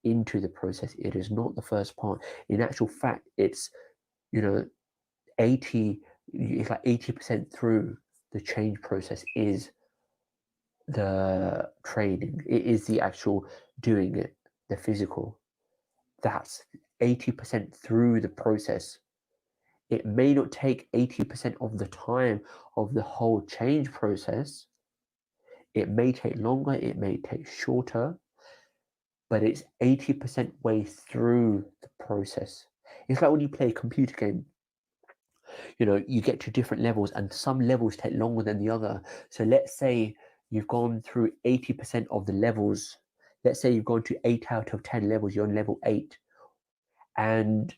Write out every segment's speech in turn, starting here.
into the process. It is not the first part. In actual fact, it's, 80, it's like 80% through the change process is the training. It is the actual doing it, the physical. That's 80% through the process. It may not take 80% of the time of the whole change process. It may take longer, it may take shorter, but it's 80% way through the process. It's like when you play a computer game, you get to different levels, and some levels take longer than the other. So let's say you've gone through 80% of the levels. Let's say you've gone to 8 out of 10 levels, you're on level 8. And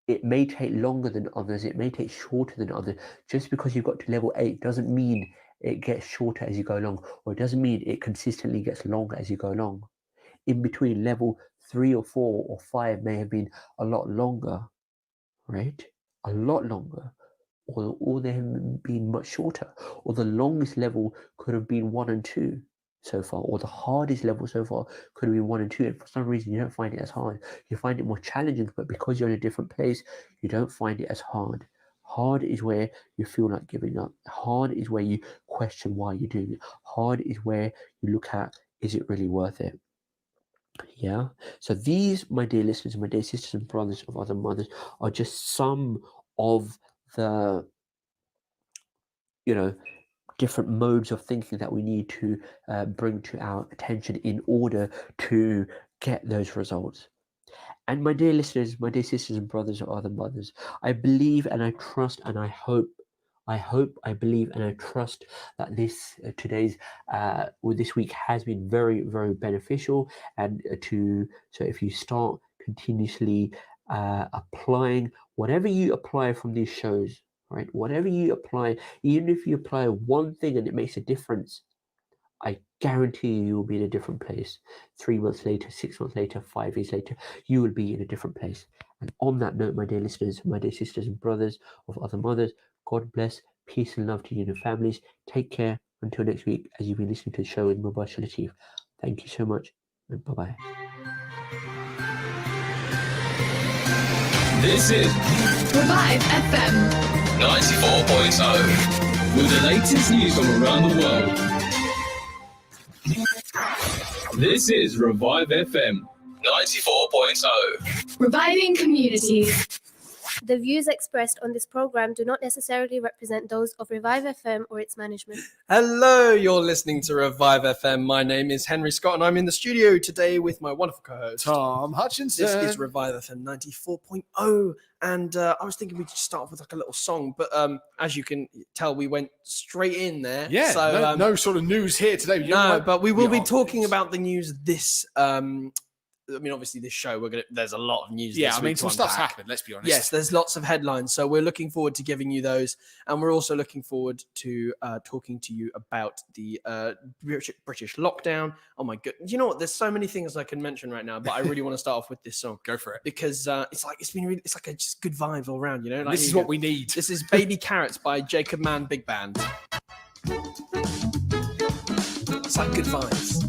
it may take longer than others, it may take shorter than others. Just because you've got to level 8 doesn't mean it gets shorter as you go along, or it doesn't mean it consistently gets longer as you go along. In between, level 3 or 4 or 5 may have been a lot longer, right? A lot longer. Or they have been much shorter. Or the longest level could have been 1 and 2 so far, or the hardest level so far could have been 1 and 2, and for some reason you don't find it as hard. You find it more challenging, but because you're in a different place, you don't find it as hard. Hard is where you feel like giving up. Hard is where you question why you're doing it. Hard is where you look at, is it really worth it? Yeah. So these, my dear listeners, my dear sisters and brothers of other mothers, are just some of the different modes of thinking that we need to bring to our attention in order to get those results. And my dear listeners, my dear sisters and brothers of other mothers, I believe and I trust and I hope, I believe and I trust that this this week has been very, very beneficial. And so if you start continuously applying whatever you apply from these shows, right? Whatever you apply, even if you apply one thing and it makes a difference, I guarantee you will be in a different place. 3 months later, 6 months later, 5 years later, you will be in a different place. And on that note, my dear listeners, my dear sisters and brothers of other mothers, God bless, peace and love to you and your families. Take care until next week as you've been listening to the show with Mubashir Latif. Thank you so much and bye-bye. This is Revive FM 94.0 with the latest news from around the world. This is Revive FM 94.0. Reviving communities. The views expressed on this program do not necessarily represent those of Revive FM or its management. Hello, you're listening to Revive FM. My name is Henry Scott and I'm in the studio today with my wonderful co-host, Thom Hutchinson. This is Revive FM 94.0. And I was thinking we'd just start off with like a little song, but as you can tell, we went straight in there. Yeah, so, no sort of news here today. But we will be talking about the news this obviously this show, there's a lot of news. Yeah, this week some stuff's happened, let's be honest. Yes, there's lots of headlines. So we're looking forward to giving you those. And we're also looking forward to talking to you about the British lockdown. Oh my God. You know what? There's so many things I can mention right now, but I really want to start off with this song. Go for it. Because it's like just good vibes all around, Like, this is what we need. This is Baby Carrots by Jacob Mann Big Band. It's like good vibes.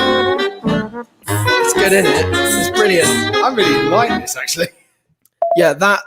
It's good, isn't it? It's brilliant. I really like this actually. Yeah, that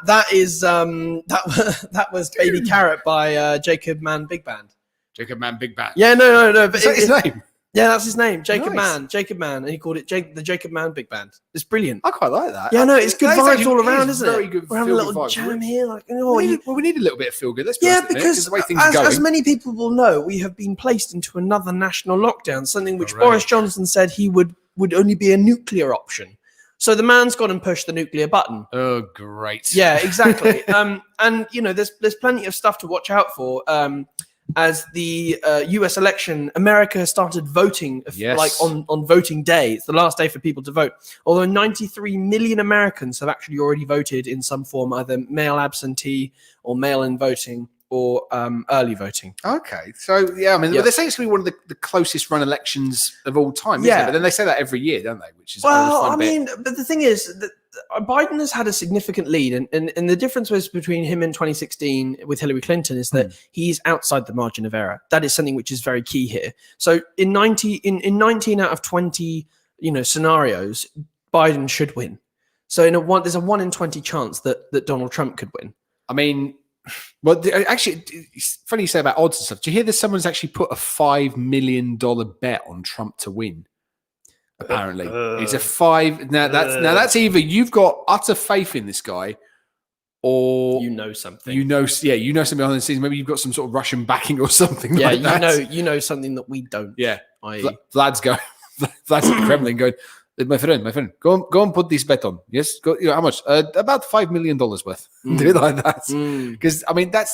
was Baby Carrot by Jacob Mann Big Band. Jacob Mann Big Band. Yeah, no. But Is that his name? Yeah, that's his name, Jacob Nice. Mann, and he called it the Jacob Mann Big Band. It's brilliant. I quite like that. Yeah, no, it's good That is vibes actually- all it around, is isn't it? very good We're having a feel-good little vibes. jam here, like We need a little bit of feel good. Let's be yeah, honest, because the way things are going. as many people will know, we have been placed into another national lockdown, something which Correct. Boris Johnson said he would only be a nuclear option. So the man's gone and pushed the nuclear button. Oh, great. Yeah, exactly. And there's plenty of stuff to watch out for. As the U.S. election, America has started voting, Yes. like on voting day. It's the last day for people to vote. Although 93 million Americans have actually already voted in some form, either mail absentee or mail-in voting or early voting. Okay, so yeah, I mean, Yeah. they're saying it's going to be one of the closest run elections of all time. Isn't Yeah. it? But then they say that every year, don't they? Which is Well, always I fun bit. mean, but the thing is that Biden has had a significant lead, and the difference was between him in 2016 with Hillary Clinton is that he's outside the margin of error. That is something which is very key here. So in 19 out of 20 scenarios, Biden should win. So there's a 1 in 20 chance that Donald Trump could win. I mean, well, actually, it's funny you say about odds and stuff. Do you hear that someone's actually put a $5 million bet on Trump to win? Apparently, it's a five. Now that's either you've got utter faith in this guy, or You know something. you know something behind the scenes. Maybe you've got some sort of Russian backing or something. Yeah, like that. you know something that we don't. Yeah, I.e. Vlad's going. Vlad's at the Kremlin going. My friend, go and put this bet on. Yes, go. How much? About $5 million worth. Do it like that. Because I mean, that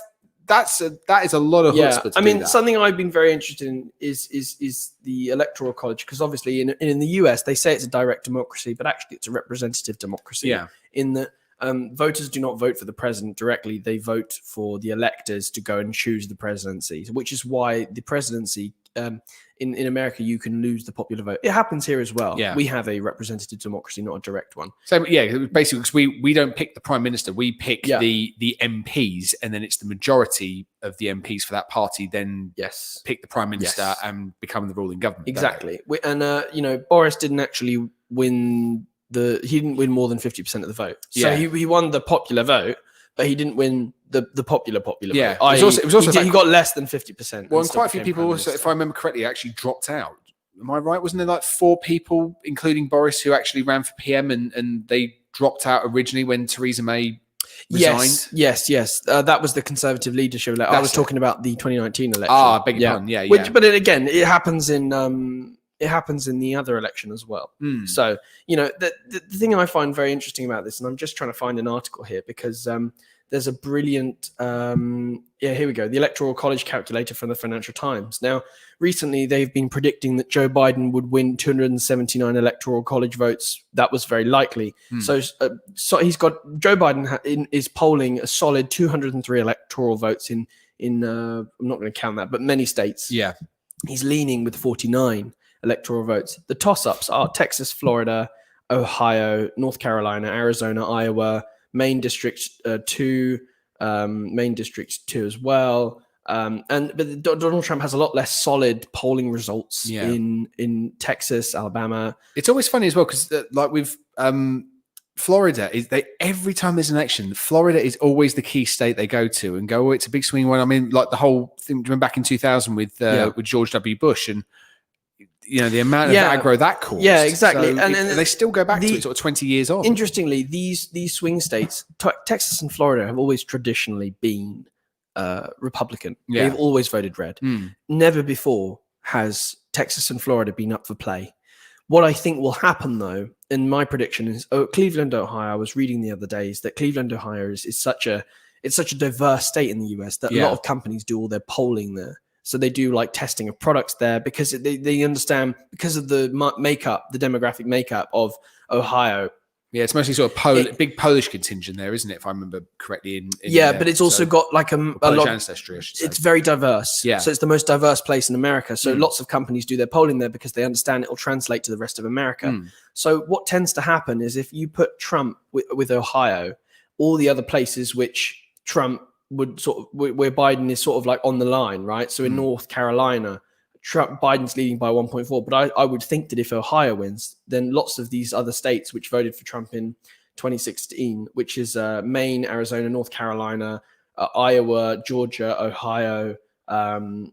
is a lot of chutzpah to I do mean, that. something I've been very interested in is the electoral college, because obviously in the US they say it's a direct democracy, but actually it's a representative democracy. Yeah. In that voters do not vote for the president directly; they vote for the electors to go and choose the presidency, which is why the presidency. In America, you can lose the popular vote. It happens here as well. Yeah. We have a representative democracy, not a direct one. So yeah, basically, because we don't pick the prime minister, we pick Yeah. the MPs, and then it's the majority of the MPs for that party then Yes. pick the prime minister Yes. and become the ruling government. don't they? Exactly. And Boris didn't actually win he didn't win more than 50% of the vote. So Yeah. he won the popular vote, but he didn't win the popular Yeah. vote. It was also he got less than 50%. Well, and and still quite a few became people prime also, if minister. I remember correctly, actually dropped out. Am I right? Wasn't there like 4 people, including Boris, who actually ran for PM and they dropped out originally when Theresa May resigned? Yes. That was the Conservative leadership. I was That's it. talking about the 2019 election. Ah, beg your pardon. Yeah, yeah. But again, it happens in the other election as well. Hmm. So, the thing I find very interesting about this, and I'm just trying to find an article here because there's a brilliant, here we go, the Electoral College calculator from the Financial Times. Now, recently they've been predicting that Joe Biden would win 279 Electoral College votes. That was very likely. So he's got, Joe Biden is polling a solid 203 electoral votes in I'm not going to count that, but many states. Yeah. He's leaning with 49 electoral votes. The toss-ups are Texas, Florida, Ohio, North Carolina, Arizona, Iowa, Maine District 2, Maine District 2 as well. But Donald Trump has a lot less solid polling results in Texas, Alabama. It's always funny as well because like with Florida, every time there's an election, Florida is always the key state they go to and go, oh, it's a big swing one. I mean, like the whole thing back in 2000 with George W. Bush and the amount of aggro that caused. Yeah, exactly. So and they still go back to it sort of 20 years on. Interestingly, these swing states, Texas and Florida, have always traditionally been Republican. Yeah. They've always voted red. Never before has Texas and Florida been up for play. What I think will happen, though, and my prediction is, Cleveland, Ohio. I was reading the other day is that Cleveland, Ohio is such a diverse state in the US that a lot of companies do all their polling there. So they do like testing of products there because they understand because of the demographic makeup of Ohio. Yeah, it's mostly sort of big Polish contingent there, isn't it? If I remember correctly. But it's also got like a lot. Ancestry, I should say. It's very diverse. Yeah. So it's the most diverse place in America. So lots of companies do their polling there because they understand it will translate to the rest of America. So what tends to happen is if you put Trump with Ohio, all the other places which Trump would sort of where Biden is sort of like on the line, right? So in North Carolina, Biden's leading by 1.4, but I would think that if Ohio wins, then lots of these other states which voted for Trump in 2016, which is Maine, Arizona, North Carolina, Iowa, Georgia, Ohio, and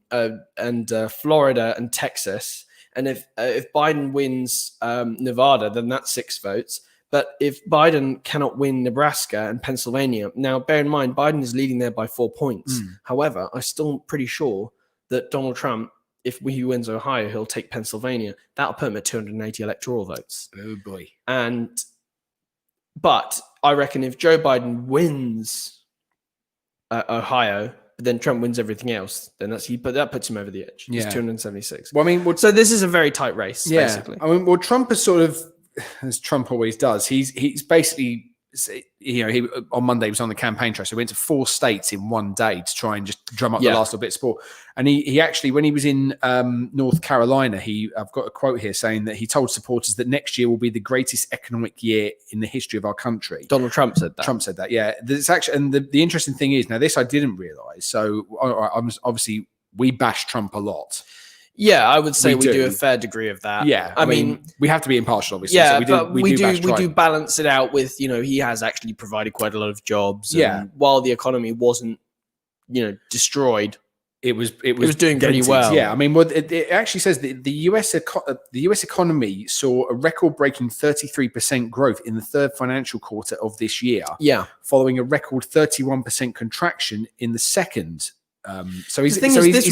Florida and Texas. And if Biden wins Nevada, then that's 6 votes. But if Biden cannot win Nebraska and Pennsylvania, now bear in mind, Biden is leading there by 4 points. However, I'm still pretty sure that Donald Trump, if he wins Ohio, he'll take Pennsylvania. That'll put him at 280 electoral votes. Oh boy! But I reckon if Joe Biden wins Ohio, but then Trump wins everything else, then that puts him over the edge. It's 276. Well, I mean, so this is a very tight race. Basically. I mean, Trump is sort of, as Trump always does. He's basically. He on Monday he was on the campaign trail, so he went to 4 states in one day to try and just drum up the last little bit of support. And he actually, when he was in North Carolina, I've got a quote here saying that he told supporters that next year will be the greatest economic year in the history of our country. Donald Trump said that. Trump said that, yeah. There's actually, and the interesting thing is, now this I didn't realize. So obviously we bash Trump a lot. Yeah, I would say we do a fair degree of that. Yeah, I mean, we have to be impartial, obviously. Yeah, so we do balance it out with, he has actually provided quite a lot of jobs. Yeah. And while the economy wasn't, destroyed, it was doing pretty well. Yeah, I mean, it actually says that the US economy saw a record-breaking 33% growth in the third financial quarter of this year. Yeah, following a record 31% contraction in the second. So he's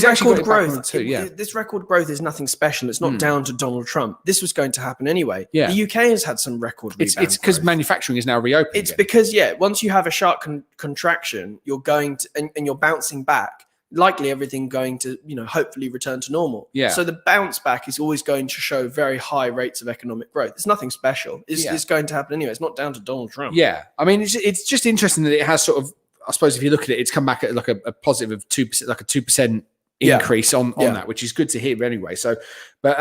record growth too, this record growth is nothing special. It's not down to Donald Trump. This was going to happen anyway. Yeah. The UK has had some record rebound. It's because manufacturing is now reopened. It's because once you have a sharp contraction, you're going to and you're bouncing back. Likely everything going to hopefully return to normal. Yeah. So the bounce back is always going to show very high rates of economic growth. It's nothing special. It's going to happen anyway. It's not down to Donald Trump. Yeah. I mean, it's just interesting that it has sort of. I suppose if you look at it, it's come back at like a positive of 2%, like a 2% increase on that, which is good to hear anyway. So, but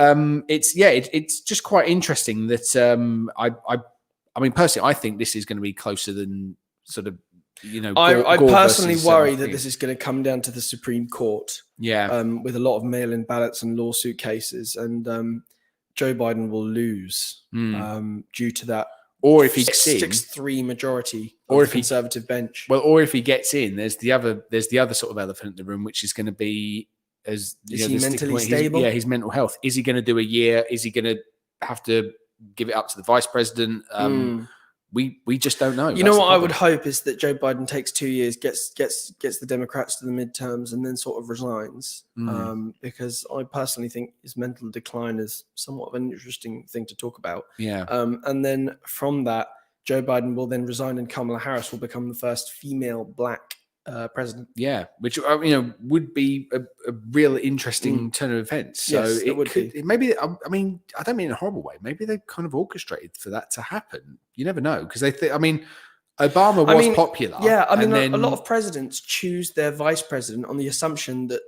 it's just quite interesting that I mean personally, I think this is going to be closer than sort of I personally worry that this is going to come down to the Supreme Court. Yeah, with a lot of mail-in ballots and lawsuit cases, and Joe Biden will lose due to that. Or if he gets in, 6-3 majority, or if Conservative bench. Well, or if he gets in, there's the other sort of elephant in the room, which is going to be is he mentally stable? His mental health. Is he going to do a year? Is he going to have to give it up to the vice president? We just don't know. You know what I would hope is that Joe Biden takes 2 years, gets the Democrats to the midterms, and then sort of resigns. Because I personally think his mental decline is somewhat of an interesting thing to talk about. Yeah. And then from that, Joe Biden will then resign and Kamala Harris will become the first female black president. Yeah, which would be a real interesting turn of events. So Yes, it would be. Maybe. I mean, I don't mean in a horrible way. Maybe they kind of orchestrated for that to happen. You never know, because Obama was popular. Yeah, I mean, then, a lot of presidents choose their vice president on the assumption that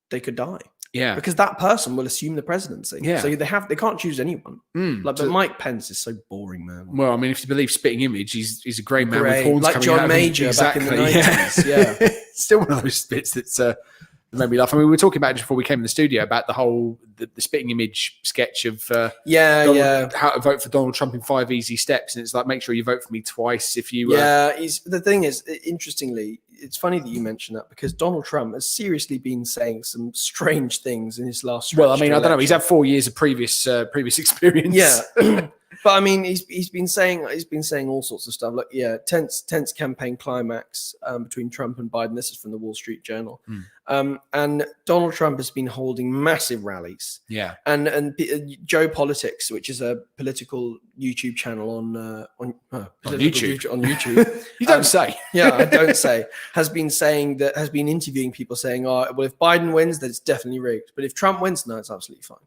they could die. Yeah, because that person will assume the presidency. Yeah, so they can't choose anyone. But Mike Pence is so boring, man. Well, I mean, if you believe Spitting Image, he's a great man with horns like coming John out Major exactly. back in the 90s. Yeah. Still one of those bits that's made me laugh. I mean, we were talking about it just before we came in the studio about the whole the Spitting Image sketch of how to vote for Donald Trump in 5 easy steps, and it's like, make sure you vote for me twice if you. The thing is, interestingly, it's funny that you mentioned that, because Donald Trump has seriously been saying some strange things in his last. Well, I mean, I don't know. He's had 4 years of previous experience. Yeah. But I mean, he's been saying all sorts of stuff, like tense campaign climax between Trump and Biden. This is from the Wall Street Journal, and Donald Trump has been holding massive rallies. Yeah, and Joe Politics, which is a political YouTube channel on YouTube. On YouTube, you don't say. Yeah, I don't say. Has been interviewing people saying, "Oh, well, if Biden wins, then it's definitely rigged. But if Trump wins, no, it's absolutely fine."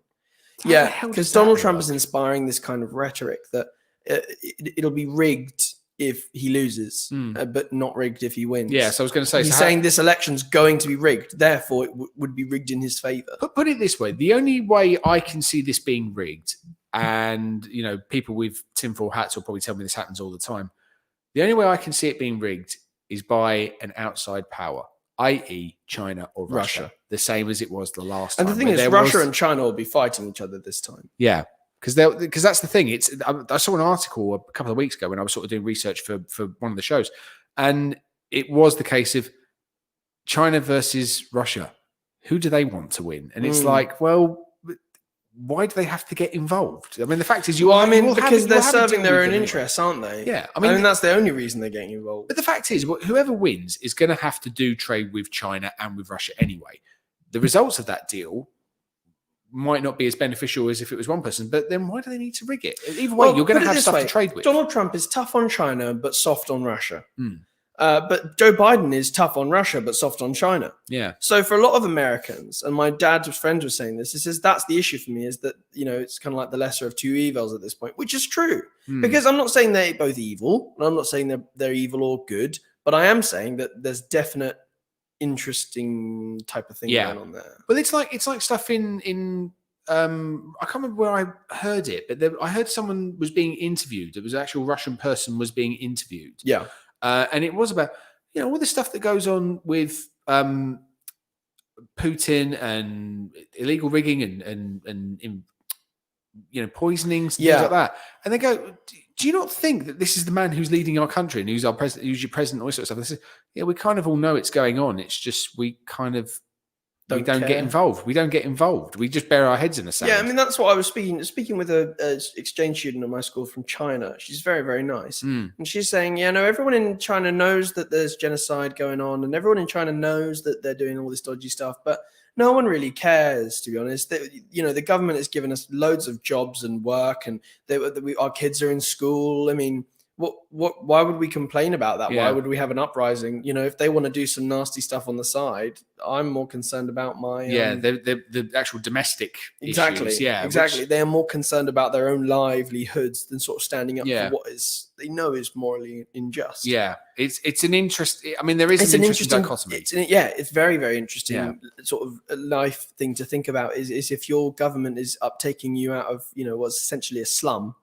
Yeah, because Donald Trump is inspiring this kind of rhetoric that it'll be rigged if he loses, but not rigged if he wins. Yeah, so I was going to say... He's saying this election's going to be rigged, therefore it would be rigged in his favour. Put it this way, the only way I can see this being rigged, and, people with tinfoil hats will probably tell me this happens all the time, the only way I can see it being rigged is by an outside power, i.e. China or Russia. The same as it was the last time. And the thing is, Russia and China will be fighting each other this time. Yeah, because that's the thing. I saw an article a couple of weeks ago when I was sort of doing research for one of the shows, and it was the case of China versus Russia. Who do they want to win? And it's like, well, why do they have to get involved? I mean, the fact is, because they're serving their own interests, aren't they? Yeah, I mean, that's the only reason they're getting involved. But the fact is, whoever wins is going to have to do trade with China and with Russia anyway. The results of that deal might not be as beneficial as if it was one person, but then why do they need to rig it? Either way, you're going to have stuff to trade with. Donald Trump is tough on China, but soft on Russia. But Joe Biden is tough on Russia, but soft on China. Yeah. So for a lot of Americans, and my dad's friend was saying this, he says that's the issue for me, is that, it's kind of like the lesser of two evils at this point, which is true. Because I'm not saying they're both evil, and I'm not saying they're evil or good, but I am saying that there's definite interesting type of thing going on there. Well, it's like stuff in I can't remember where I heard it, but I heard someone was being interviewed. It was an actual Russian person was being interviewed. Yeah. And it was about, all the stuff that goes on with Putin and illegal rigging and poisonings, things like that. And they go, do you not think that this is the man who's leading our country and who's our president, who's your president, all this sort of stuff? They say, we kind of all know it's going on. It's just we kind of don't get involved. We don't get involved. We just bury our heads in the sand. Yeah, I mean, that's what I was speaking with a exchange student at my school from China. She's very, very nice. And she's saying, everyone in China knows that there's genocide going on, and everyone in China knows that they're doing all this dodgy stuff, but no one really cares, to be honest. The government has given us loads of jobs and work, and our kids are in school. I mean, why would we complain about that? Yeah. Why would we have an uprising? If they want to do some nasty stuff on the side, I'm more concerned about my the actual domestic issues. Yeah, exactly. They are more concerned about their own livelihoods than sort of standing up for what they know is morally unjust. Yeah, it's an interest. I mean, there is an interesting dichotomy. It's very, very interesting sort of life thing to think about. Is if your government is uptaking you out of what's essentially a slum,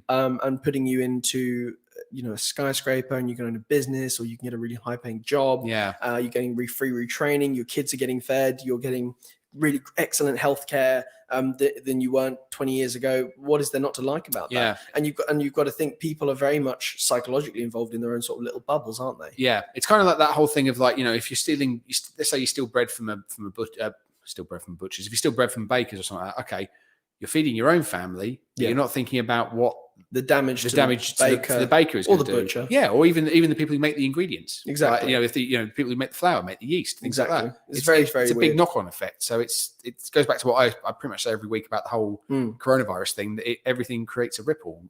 and putting you into a skyscraper, and you go into business, or you can get a really high paying job. Yeah. You're getting free retraining. Your kids are getting fed. You're getting really excellent healthcare than you weren't 20 years ago. What is there not to like about that? Yeah. And you've got to think people are very much psychologically involved in their own sort of little bubbles, aren't they? Yeah. It's kind of like that whole thing of like, if you're stealing, let's say you steal bread from a butcher's. If you steal bread from bakers or something like that, okay, you're feeding your own family. But you're not thinking about what the damage to the baker is, or the do. butcher, or even the people who make the ingredients. Exactly. Like, if the people who make the flour, make the yeast, things like that. It's very it's a big knock-on effect. So it goes back to what I pretty much say every week about the whole coronavirus thing. That everything creates a ripple.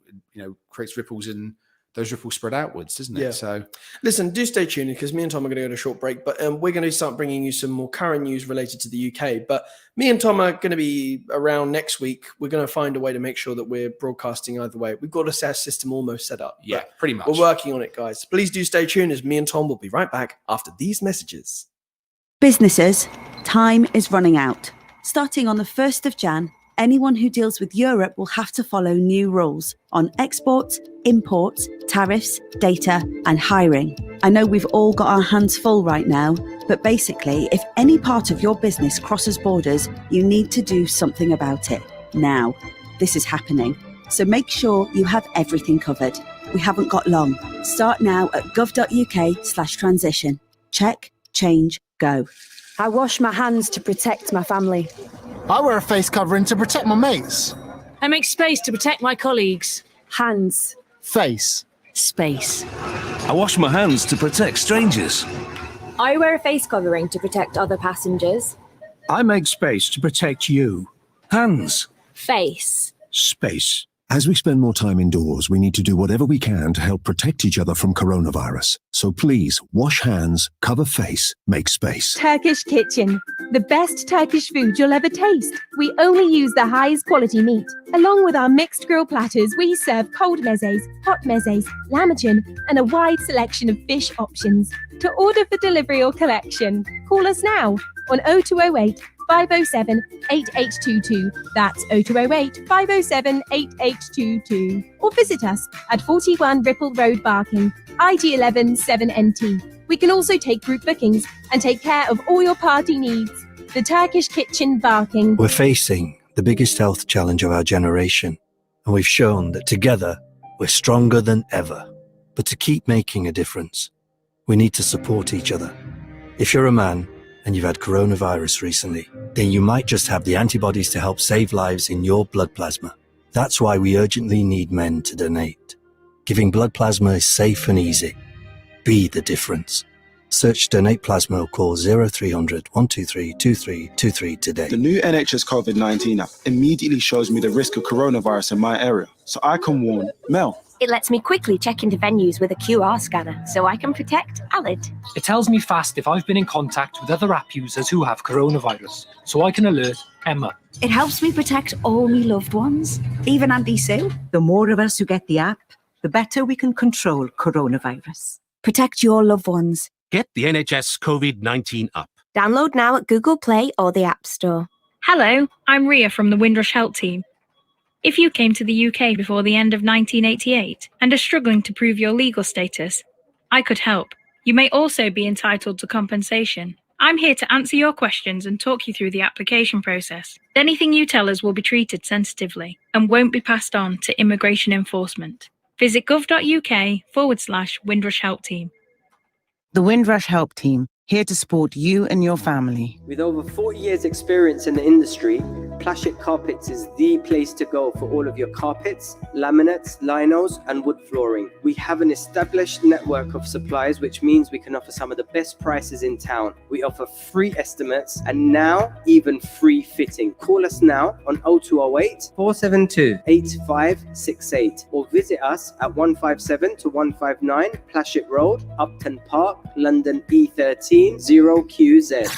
Creates ripples in those ripples spread outwards, doesn't it? Yeah. So Listen, do stay tuned because me and Tom are going to go to a short break, but we're going to start bringing you some more current news related to the UK. But me and Tom are going to be around next week. We're going to find a way to make sure that we're broadcasting either way. We've got a system almost set up. yeah, pretty much. We're working on it, guys. Please do stay tuned as me and Tom will be right back after these messages. Businesses, time is running out. Starting on the 1st of Jan, anyone who deals with Europe will have to follow new rules on exports, imports, tariffs, data, and hiring. I know we've all got our hands full right now, but basically, if any part of your business crosses borders, you need to do something about it now. This is happening. So make sure you have everything covered. We haven't got long. Start now at gov.uk/transition. Check, change, go. I wash my hands to protect my family. I wear a face covering to protect my mates. I make space to protect my colleagues. Hands. Face. Space. I wash my hands to protect strangers. I wear a face covering to protect other passengers. I make space to protect you. Hands. Face. Space. As we spend more time indoors, we need to do whatever we can to help protect each other from coronavirus. So please, wash hands, cover face, make space. Turkish Kitchen. The best Turkish food you'll ever taste. We only use the highest quality meat. Along with our mixed grill platters, we serve cold mezes, hot mezes, lahmacun, and a wide selection of fish options. To order for delivery or collection, call us now on 0208 507 8822. That's 0208 507 8822. Or visit us at 41 Ripple Road, Barking, IG11 7NT. We can also take group bookings and take care of all your party needs. The Turkish Kitchen, Barking. We're facing the biggest health challenge of our generation, and we've shown that together we're stronger than ever. But to keep making a difference, we need to support each other. If you're a man and you've had coronavirus recently, then you might just have the antibodies to help save lives in your blood plasma. That's why we urgently need men to donate. Giving blood plasma is safe and easy. Be the difference. Search Donate Plasma or call 0300 123 2323 today. The new NHS COVID-19 app immediately shows me the risk of coronavirus in my area, so I can warn Mel. It lets me quickly check into venues with a QR scanner so I can protect Alid. It tells me fast if I've been in contact with other app users who have coronavirus, so I can alert Emma. It helps me protect all my loved ones, even Auntie Sue. The more of us who get the app, the better we can control coronavirus. Protect your loved ones. Get the NHS COVID-19 app. Download now at Google Play or the App Store. Hello, I'm Ria from the Windrush Help Team. If you came to the UK before the end of 1988 and are struggling to prove your legal status, I could help. You may also be entitled to compensation. I'm here to answer your questions and talk you through the application process. Anything you tell us will be treated sensitively and won't be passed on to immigration enforcement. Visit gov.uk/Windrush Help Team. The Windrush Help Team, here to support you and your family. With over 40 years experience in the industry, Plastic Carpets is the place to go for all of your carpets, laminates, linos, and wood flooring. We have an established network of suppliers, which means we can offer some of the best prices in town. We offer free estimates and now even free fitting. Call us now on 0208 472 8568 or visit us at 157 to 159 Plastic Road, Upton Park, London E13 0QZ.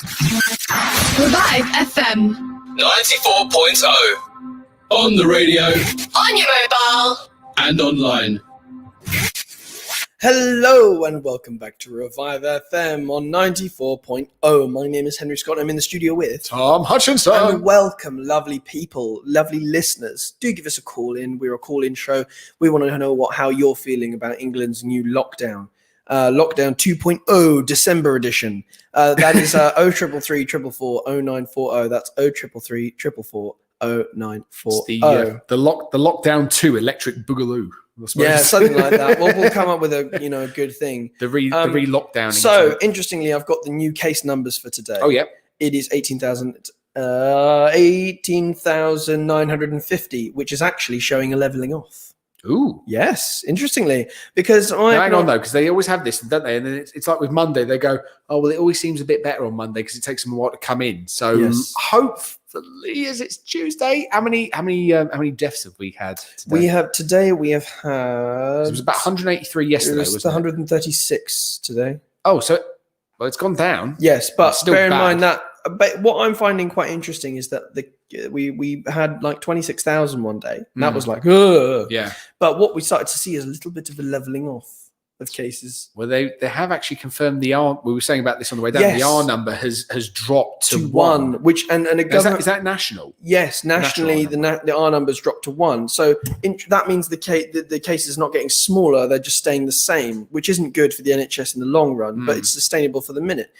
Revive FM 94.0 on the radio, on your mobile, and online. Hello and welcome back to Revive FM on 94.0. My name is Henry Scott. I'm in the studio with Thom Hutchinson. And welcome, lovely people, lovely listeners. Do give us a call in. We're a call-in show. We want to know how you're feeling about England's new lockdown. Lockdown 2.0 December edition. That is 0333 444 0940. That's 0333 444 0940. The lockdown 2 electric boogaloo. Yeah, something like that. We'll come up with a good thing. The re-lockdowning. So interestingly, I've got the new case numbers for today. Oh yeah, it is 18,950, which is actually showing a leveling off. Ooh. Yes, interestingly, because hang on though, because they always have this, don't they? And then it's like with Monday, they go, "Oh well, it always seems a bit better on Monday because it takes them a while to come in." So hopefully, as it's Tuesday, how many deaths have we had today? We have had. So it was about 183 yesterday. It was 136 today. Oh, so it's gone down. Yes, but still bear in bad. mind that. But what I'm finding quite interesting is that we had like 26,000 one day. And that was like, ugh. Yeah. But what we started to see is a little bit of a leveling off of cases. Well, they have actually confirmed the R. We were saying about this on the way down. Yes. The R number has dropped to 1, which and a government is that national? Yes, nationally the R numbers dropped to 1. So that means the case is not getting smaller; they're just staying the same, which isn't good for the NHS in the long run, but it's sustainable for the minute.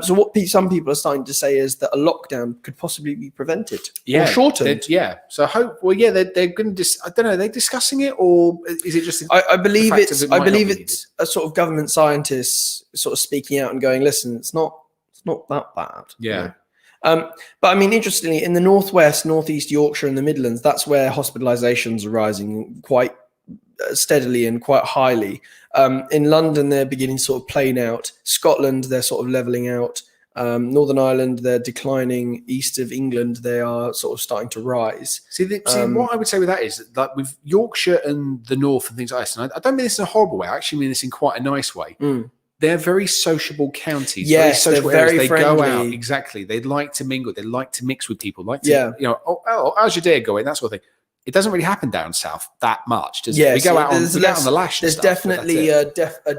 So what some people are starting to say is that a lockdown could possibly be prevented or shortened. So they're going to. I don't know. Are they discussing it, or is it just? I believe it's a sort of government scientists sort of speaking out and going, "Listen, it's not that bad." Yeah. But I mean, interestingly, in the northwest, northeast Yorkshire, and the Midlands, that's where hospitalizations are rising quite steadily and quite highly. In London, they're beginning to sort of plane out. Scotland, they're sort of leveling out. Northern Ireland, they're declining. East of England, they are sort of starting to rise. See, what I would say with that is that with Yorkshire and the North and things like this, and I don't mean this in a horrible way. I actually mean this in quite a nice way. They're very sociable counties. Yes, very sociable they're very areas. They friendly. go out, exactly. They'd like to mingle. They like to mix with people. How's your day going? That sort of thing. It doesn't really happen down south that much, does it? We go out on the lash. There's definitely a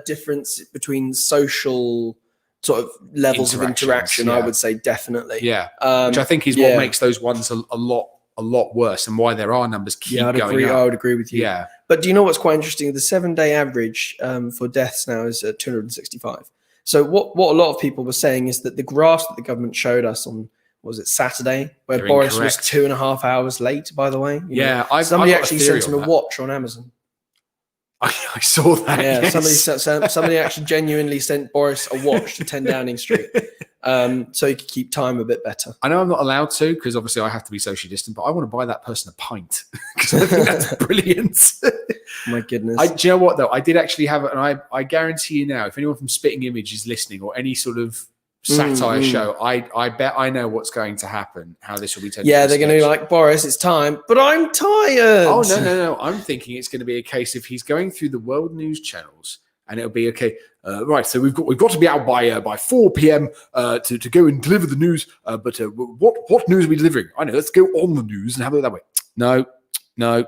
difference between social sort of levels of interaction. I would say definitely. Yeah, which I think is what makes those ones a lot worse, and why there are numbers keep going up. I would agree with you. Yeah, but do you know what's quite interesting? The 7-day average for deaths now is 265. So what a lot of people were saying is that the graphs that the government showed us on. Was it Saturday where Boris was 2.5 hours late, by the way? Somebody actually sent him a watch on Amazon. I saw that. Yeah, yes. somebody actually genuinely sent Boris a watch to 10 Downing Street so he could keep time a bit better. I know I'm not allowed to because obviously I have to be socially distant, but I want to buy that person a pint because I think that's brilliant. My goodness. Do you know what though? I did actually have it, and I guarantee you now, if anyone from Spitting Image is listening or any sort of satire show, I bet I know what's going to happen, how this will be taken. Yeah, they're going to be like, Boris, it's time, but I'm tired. Oh, no. I'm thinking it's going to be a case of he's going through the world news channels and it'll be, okay, right, so we've got to be out by 4 p.m. To go and deliver the news, but what news are we delivering? I know, let's go on the news and have it that way. No. Like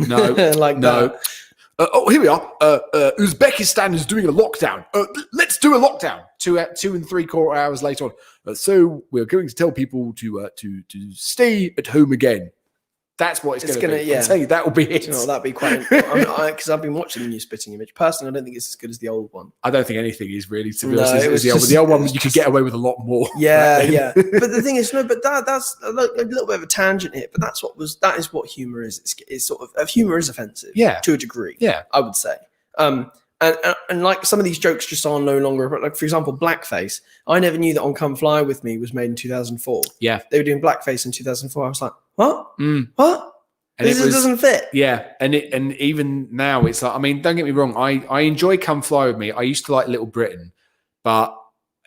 no. that. Here we are. Uzbekistan is doing a lockdown. Let's do a lockdown. 2 and 3/4 hours later on. So we're going to tell people to stay at home again. That's what it's going to be. Yeah. I'll tell you, that will be it. You know, that'd be quite. Because I've been watching the new Spitting Image. Personally, I don't think it's as good as the old one. I don't think anything is really, to be honest. The old one, you could get away with a lot more. Yeah. But the thing is, that's a little bit of a tangent here. But that is what humor is. It's sort of humor is offensive. Yeah. To a degree. Yeah. I would say. And like some of these jokes just are no longer, like for example, blackface. I never knew that On Come Fly With Me was made in 2004. Yeah. They were doing blackface in 2004. I was like, what? Mm. What? And this doesn't fit. Yeah. And even now it's like, I mean, don't get me wrong. I enjoy Come Fly With Me. I used to like Little Britain, but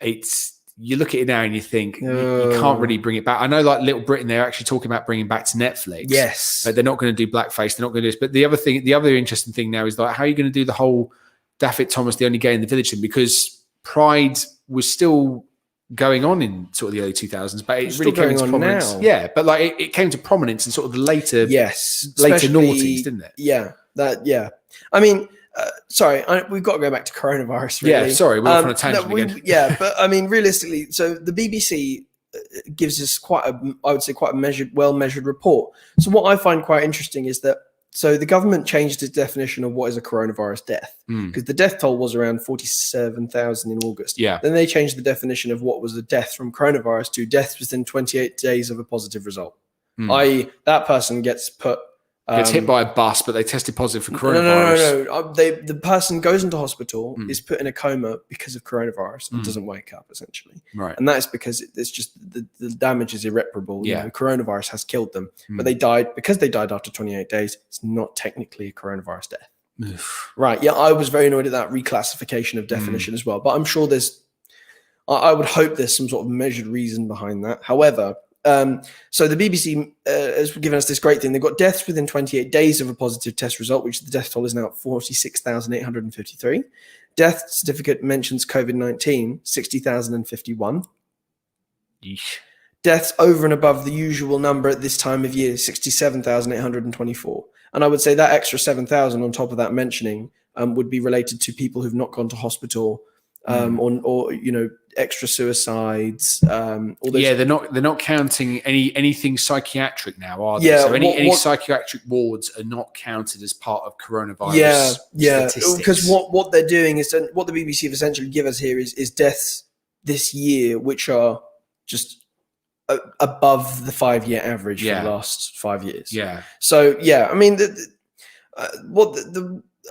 you look at it now and you think you can't really bring it back. I know like Little Britain, they're actually talking about bringing back to Netflix. Yes. But they're not going to do blackface. They're not going to do this. But the other interesting thing now is like, how are you going to do the whole Daffy Thomas, the only gay in the village thing? Because Pride was still going on in sort of the early 2000s, but it really came into prominence. Now. Yeah, but like it came to prominence in sort of the later noughties, didn't it? Yeah, I mean, sorry, we've got to go back to coronavirus. Really. Yeah, sorry, we're off on a tangent again. Yeah, but I mean, realistically, so the BBC gives us quite a well measured report. So what I find quite interesting is that. So the government changed its definition of what is a coronavirus death, because the death toll was around 47,000 in August. Yeah. Then they changed the definition of what was a death from coronavirus to deaths within 28 days of a positive result. I.e., that person gets put Gets hit by a bus, but they tested positive for coronavirus. No. The person goes into hospital, is put in a coma because of coronavirus, and doesn't wake up, essentially. Right. And that is because it's just the damage is irreparable. Yeah. Coronavirus has killed them, but they died because they died after 28 days. It's not technically a coronavirus death. Right. Yeah, I was very annoyed at that reclassification of definition as well. But I'm sure I would hope there's some sort of measured reason behind that. However, so the BBC has given us this great thing. They've got deaths within 28 days of a positive test result, which the death toll is now at 46,853. Death certificate mentions COVID-19, 60,051. Yeesh. Deaths over and above the usual number at this time of year, 67,824. And I would say that extra 7,000 on top of that mentioning would be related to people who've not gone to hospital, or extra suicides. They're not counting anything psychiatric now, are they? Yeah, so any psychiatric wards are not counted as part of coronavirus. Statistics. Because what they're doing is, what the BBC have essentially give us here is deaths this year, which are just above the 5-year average for the last 5 years. Yeah. So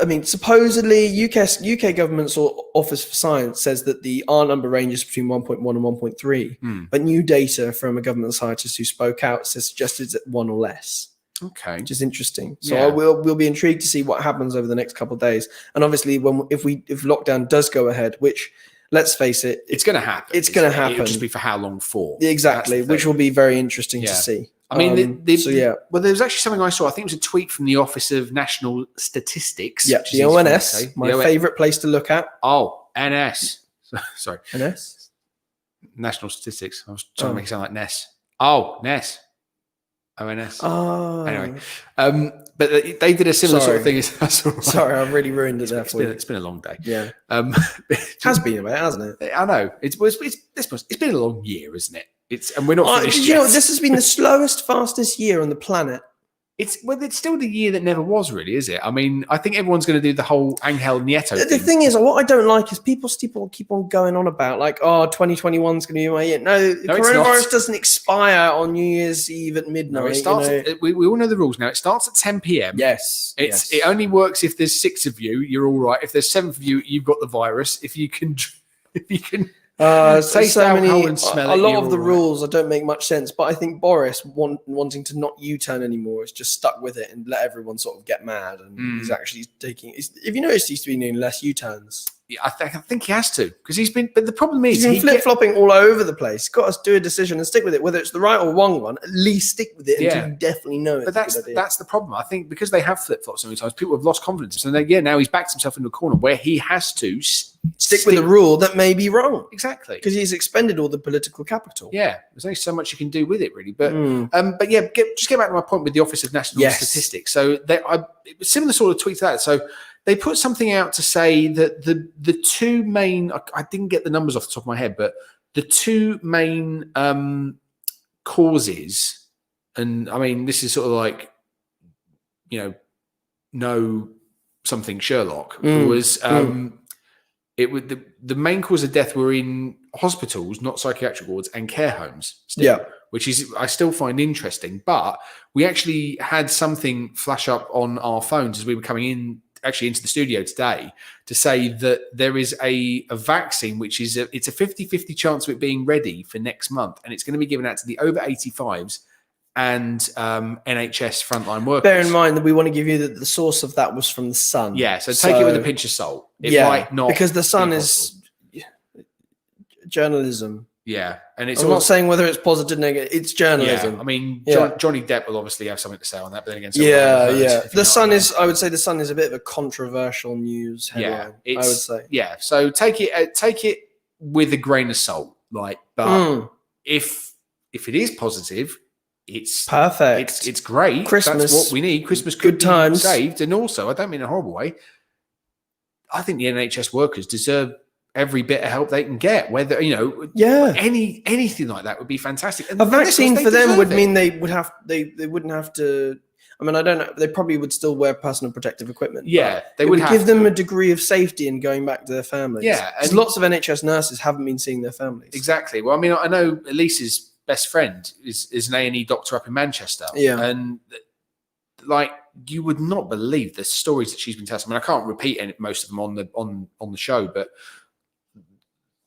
I mean, supposedly UK government's Office for Science says that the R number ranges between 1.1 and 1.3, but new data from a government scientist who spoke out suggested it's at 1 or less. Okay, which is interesting. So we'll be intrigued to see what happens over the next couple of days. And obviously, if lockdown does go ahead, which, let's face it, it's going to happen. It's going to happen. It'll just be for how long for? Exactly, which will be very interesting to see. I mean, well, there was actually something I saw. I think it was a tweet from the Office of National Statistics. Yeah, the ONS, my favourite place to look at. Oh, NS. Sorry. NS? National Statistics. I was trying to make it sound like NES. Oh, NES. ONS. Oh. Anyway, but they did a similar sort of thing. Sorry, I've really ruined it there for you. It's been a long day. Yeah. It has been a bit, hasn't it? I know. It's been a long year, isn't it? And we're not finished yet. This has been the slowest, fastest year on the planet. It's still the year that never was, really, is it? I mean, I think everyone's going to do the whole Angel Nieto thing. The thing is, what I don't like is people keep on going on about 2021 is going to be my year. No, coronavirus doesn't expire on New Year's Eve at midnight. No, it starts. We all know the rules now. It starts at 10 p.m. Yes. It only works if there's 6 of you. You're all right. If there's 7 of you, you've got the virus. If you can. Taste alcohol and smell it. A lot of the rules don't make much sense, but I think Boris wanting to not U-turn anymore is just stuck with it and let everyone sort of get mad. And he's actually taking. If you noticed, he's been doing less U-turns. Yeah, I think he has to because he's been. But the problem is he's been flip-flopping all over the place. He's got to do a decision and stick with it, whether it's the right or wrong one. At least stick with it until you definitely know it. But that's the problem. I think because they have flip-flopped so many times, people have lost confidence. And now he's backed himself into a corner where he has to stick with the rule that may be wrong. Exactly, because he's expended all the political capital. Yeah, there's only so much you can do with it, really. But just get back to my point with the Office of National Statistics. So it was similar sort of tweet to that. So they put something out to say that the two main, I didn't get the numbers off the top of my head, but the two main causes, and I mean, this is sort of like, know something Sherlock, was it would the main cause of death were in hospitals, not psychiatric wards, and care homes. Still, which is I still find interesting. But we actually had something flash up on our phones as we were coming into the studio today to say that there is a vaccine which is it's a 50-50 chance of it being ready for next month, and it's going to be given out to the over 85s and NHS frontline workers. Bear in mind that we want to give you the source of that was from the Sun. Yeah, so take it with a pinch of salt. It might not, because the Sun is journalism. Yeah, and I'm not saying whether it's positive or negative. It's journalism. Yeah, I mean, Johnny Depp will obviously have something to say on that, but then again, the Sun is. I would say the Sun is a bit of a controversial news headline. I would say. Yeah, so take it with a grain of salt, but if it is positive, it's perfect. It's great. Christmas, that's what we need. Christmas good times saved, and also I don't mean in a horrible way. I think the NHS workers deserve every bit of help they can get, whether anything like that would be fantastic. And a vaccine for them would mean they wouldn't have to. I mean, I don't know. They probably would still wear personal protective equipment. Yeah, they would give them a degree of safety in going back to their families. Yeah, and lots of NHS nurses haven't been seeing their families. Exactly. Well, I mean, I know Elise's best friend is an A&E doctor up in Manchester. Yeah, and you would not believe the stories that she's been telling. I mean, I can't repeat most of them on the show, but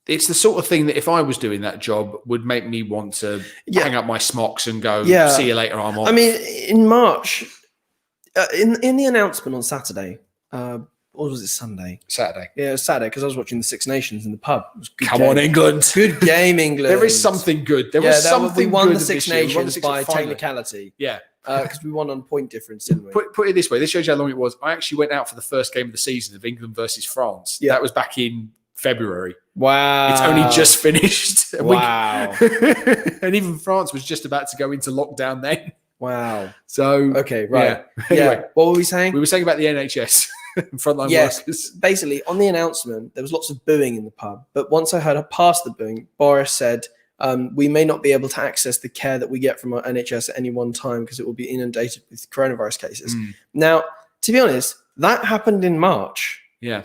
it's the sort of thing that if I was doing that job would make me want to hang up my smocks and go, see you later, I'm off. I mean, in March, in the announcement on Saturday, or was it Sunday? Saturday. Yeah, it was Saturday because I was watching the Six Nations in the pub. It was good Come game. on, England. Good game, England. There is something good. There was something we won good the Six this year. We won the Nations Six by finally. technicality. Yeah. Because we won on point difference, didn't we? Put it this way. This shows you how long it was. I actually went out for the first game of the season of England versus France. Yeah. That was back in February. Wow. It's only just finished. Wow. And even France was just about to go into lockdown then. Wow. So okay, right. Yeah. Anyway, what were we saying? We were saying about the NHS frontline workers. Basically, on the announcement, there was lots of booing in the pub. But once I heard past the booing, Boris said, we may not be able to access the care that we get from our NHS at any one time because it will be inundated with coronavirus cases. Now, to be honest, that happened in March. Yeah.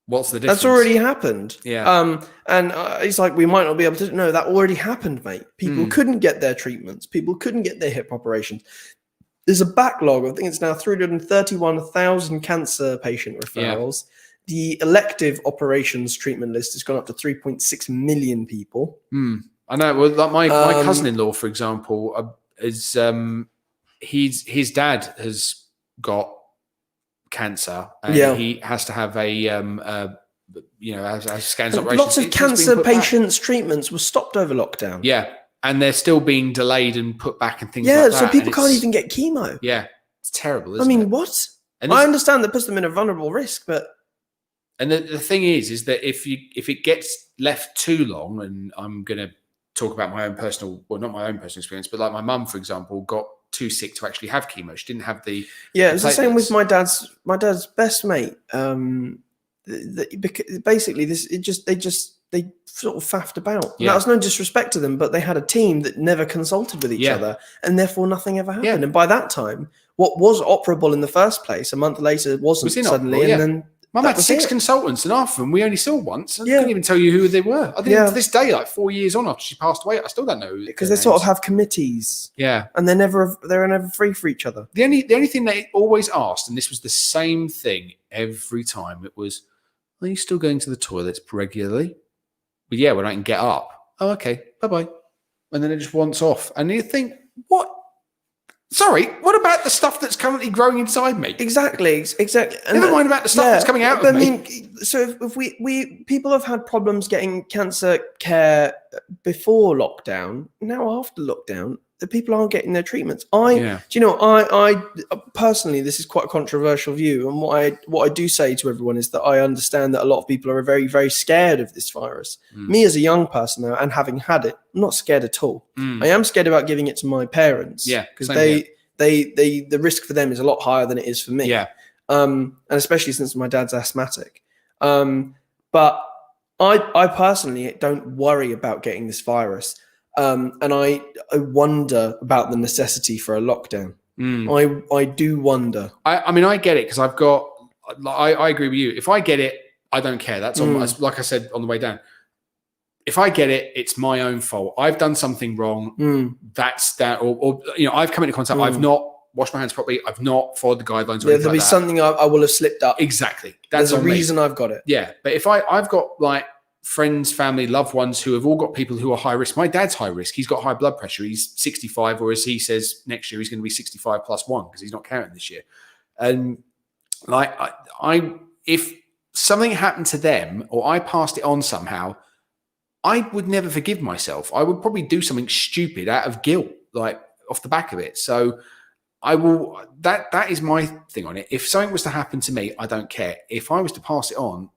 What's the difference? That's already happened. Yeah. And it's like, we might not be able to. No, that already happened, mate. People couldn't get their treatments. People couldn't get their hip operations. There's a backlog. I think it's now 331,000 cancer patient referrals. Yeah. The elective operations treatment list has gone up to 3.6 million people. I know. Well, like my cousin-in-law, for example, is his dad has got cancer, and he has to have a scans operation. Lots of cancer patients' treatments were stopped over lockdown. Yeah, and they're still being delayed and put back and things like that. Yeah, so people can't even get chemo. Yeah, it's terrible. Isn't it? What? And I understand that puts them in a vulnerable risk, but. And the thing is that if it gets left too long, and I'm going to talk about my own personal, well, not my own personal experience, but like my mum, for example, got too sick to actually have chemo. She didn't have the it was the same with my dad's best mate. Basically, they sort of faffed about. Yeah. That was no disrespect to them, but they had a team that never consulted with each other, and therefore nothing ever happened. And by that time, what was operable in the first place, a month later wasn't suddenly, and then. Mum had 6 consultants, and half of them we only saw once. I couldn't even tell you who they were. I think to this day, like 4 years on after she passed away, I still don't know. Because they sort of have committees. Yeah. And they're never free for each other. The only thing they always asked, and this was the same thing every time, it was, are you still going to the toilets regularly? But yeah, when I can get up. Oh, okay. Bye-bye. And then it just wants off. And you think, what? Sorry, what about the stuff that's currently growing inside me? Exactly. And never mind about the stuff that's coming out of me. So if we people have had problems getting cancer care before lockdown, now after lockdown, the people aren't getting their treatments. I personally, this is quite a controversial view, and what I do say to everyone is that I understand that a lot of people are very, very scared of this virus. Me as a young person though, and having had it, I'm not scared at all. I am scared about giving it to my parents. Yeah, because the risk for them is a lot higher than it is for me. Yeah, and especially since my dad's asthmatic. But I personally don't worry about getting this virus. And I wonder about the necessity for a lockdown. I do wonder. I mean, I get it because I've got. I agree with you. If I get it, I don't care. That's on, like I said on the way down. If I get it, it's my own fault. I've done something wrong. That's that, or I've come into contact. I've not washed my hands properly. I've not followed the guidelines. There'll be something I will have slipped up. Exactly. There's a reason I've got it. Yeah, but if I've got like friends, family, loved ones who have all got people who are high risk. My dad's high risk. He's got high blood pressure. He's 65, or as he says, next year he's going to be 65 plus 1 because he's not counting this year. And like, if something happened to them or I passed it on somehow, I would never forgive myself. I would probably do something stupid out of guilt, like off the back of it. So I will, that is my thing on it. If something was to happen to me, I don't care. If I was to pass it on,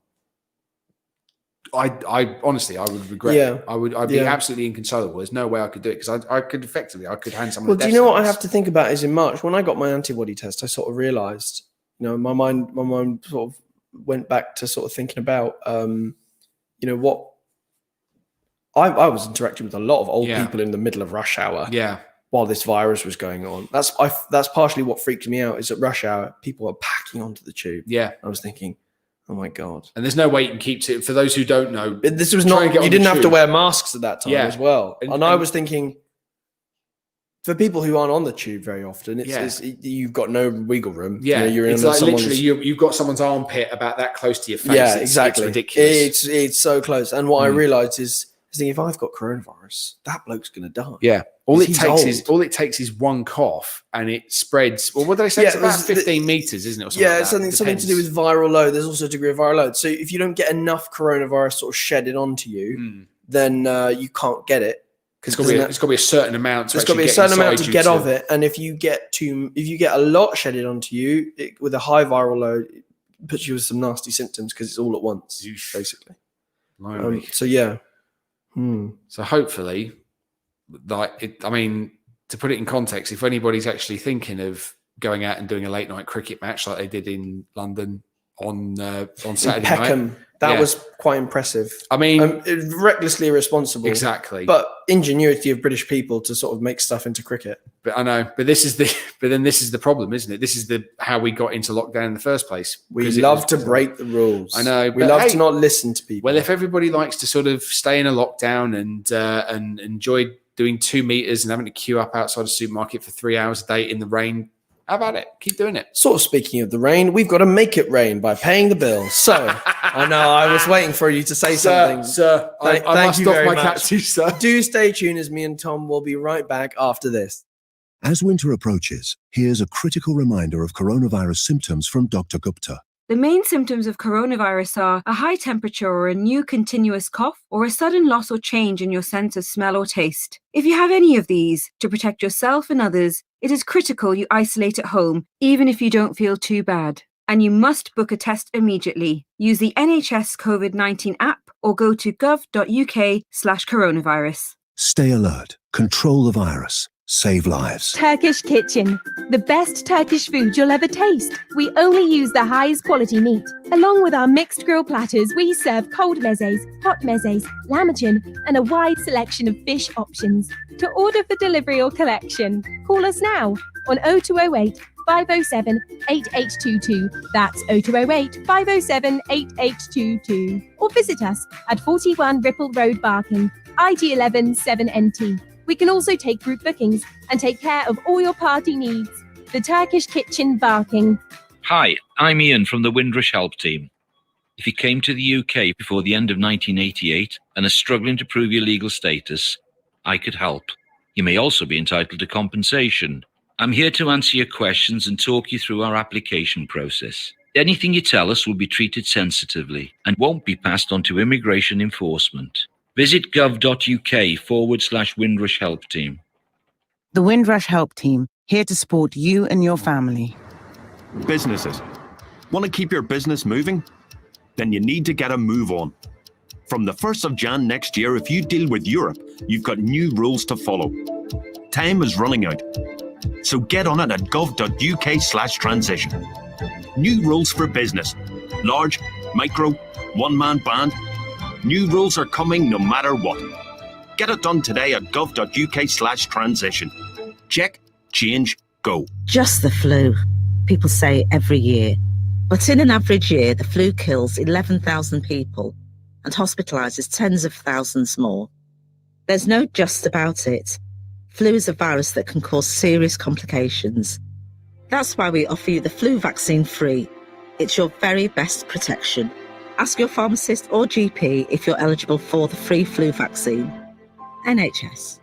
I honestly, I would regret it. I'd be absolutely inconsolable. There's no way I could do it because I could hand someone. Well, do you know what I have to think about is in March when I got my antibody test, I sort of realised, my mind sort of went back to sort of thinking about, what I was interacting with a lot of old people in the middle of rush hour. Yeah. While this virus was going on, that's partially what freaked me out. Is at rush hour, people are packing onto the tube. Yeah, I was thinking, oh my God. And there's no way you can keep it. For those who don't know, this was not, you didn't have to wear masks at that time as well. And I was thinking, For people who aren't on the tube very often, you've got no wiggle room. Yeah, you're in it's like someone's... literally you've got someone's armpit about that close to your face. Yeah, It's exactly. ridiculous. It's so close. And what I realised is if I've got coronavirus, that bloke's going to die. Yeah. All it takes is one cough and it spreads. Well, what do they say? It's about 15 meters, isn't it? Or something like that. It's something to do with viral load. There's also a degree of viral load. So if you don't get enough coronavirus sort of shedded onto you, then you can't get it. Because it's got to be a certain amount. There's got to be a certain amount to get of it, and if you get a lot shedded onto you with a high viral load, it puts you with some nasty symptoms because it's all at once, basically. So hopefully, to put it in context, if anybody's actually thinking of going out and doing a late night cricket match like they did in London on Saturday night. That was quite impressive. I mean, recklessly irresponsible. Exactly. But ingenuity of British people to sort of make stuff into cricket. But I know. But this is the problem, isn't it? This is how we got into lockdown in the first place. We love to break the rules. I know. We love to not listen to people. Well, if everybody likes to sort of stay in a lockdown and enjoy doing 2 meters and having to queue up outside a supermarket for 3 hours a day in the rain, how about it? Keep doing it. Sort of speaking of the rain, we've got to make it rain by paying the bills. So I know I was waiting for you to say something. Sir, I must off my cactus, sir. Do stay tuned as me and Tom will be right back after this. As winter approaches, here's a critical reminder of coronavirus symptoms from Dr. Gupta. The main symptoms of coronavirus are a high temperature or a new continuous cough or a sudden loss or change in your sense of smell or taste. If you have any of these, to protect yourself and others, it is critical you isolate at home, even if you don't feel too bad. And you must book a test immediately. Use the NHS COVID-19 app or go to gov.uk/coronavirus. Stay alert, control the virus, save lives. Turkish Kitchen. The best Turkish food you'll ever taste. We only use the highest quality meat. Along with our mixed grill platters, we serve cold mezes, hot mezes, lamachin, and a wide selection of fish options. To order for delivery or collection, call us now on 0208 507 8822. That's 0208 507 8822. Or visit us at 41 Ripple Road, Barking, IG11 7NT. We can also take group bookings and take care of all your party needs. The Turkish Kitchen, Barking. Hi, I'm Ian from the Windrush Help Team. If you came to the UK before the end of 1988 and are struggling to prove your legal status, I could help. You may also be entitled to compensation. I'm here to answer your questions and talk you through our application process. Anything you tell us will be treated sensitively and won't be passed on to immigration enforcement. Visit gov.uk/Windrush Help Team. The Windrush Help Team, here to support you and your family. Businesses. Want to keep your business moving? Then you need to get a move on. From the 1st of Jan next year, if you deal with Europe, you've got new rules to follow. Time is running out. So get on it at gov.uk/transition. New rules for business. Large, micro, one-man band. New rules are coming no matter what. Get it done today at gov.uk/transition. Check, change, go. Just the flu. People say every year. But in an average year, the flu kills 11,000 people and hospitalises tens of thousands more. There's no just about it. Flu is a virus that can cause serious complications. That's why we offer you the flu vaccine free. It's your very best protection. Ask your pharmacist or GP if you're eligible for the free flu vaccine. NHS.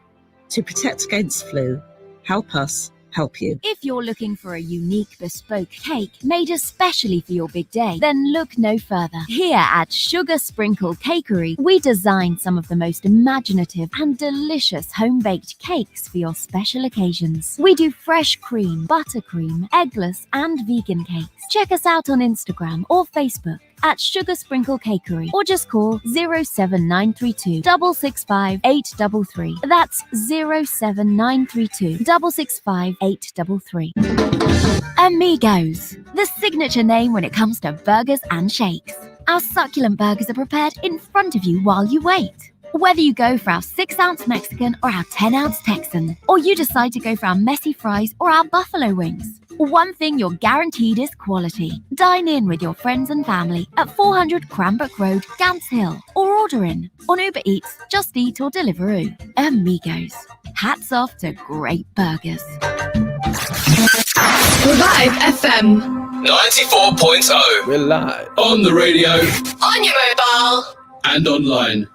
To protect against flu, help us help you. If you're looking for a unique bespoke cake made especially for your big day, then look no further. Here at Sugar Sprinkle Cakery, we design some of the most imaginative and delicious home-baked cakes for your special occasions. We do fresh cream, buttercream, eggless and vegan cakes. Check us out on Instagram or Facebook at Sugar Sprinkle Cakery, or just call 07932 665 833. That's 07932 665 833. Amigos, the signature name when it comes to burgers and shakes. Our succulent burgers are prepared in front of you while you wait. Whether you go for our 6-ounce Mexican or our 10-ounce Texan, or you decide to go for our messy fries or our buffalo wings, one thing you're guaranteed is quality. Dine in with your friends and family at 400 Cranbrook Road, Gants Hill, or order in on Uber Eats, Just Eat or Deliveroo. Amigos, hats off to great burgers. Revive FM. 94.0. We're live. On the radio. On your mobile. And online.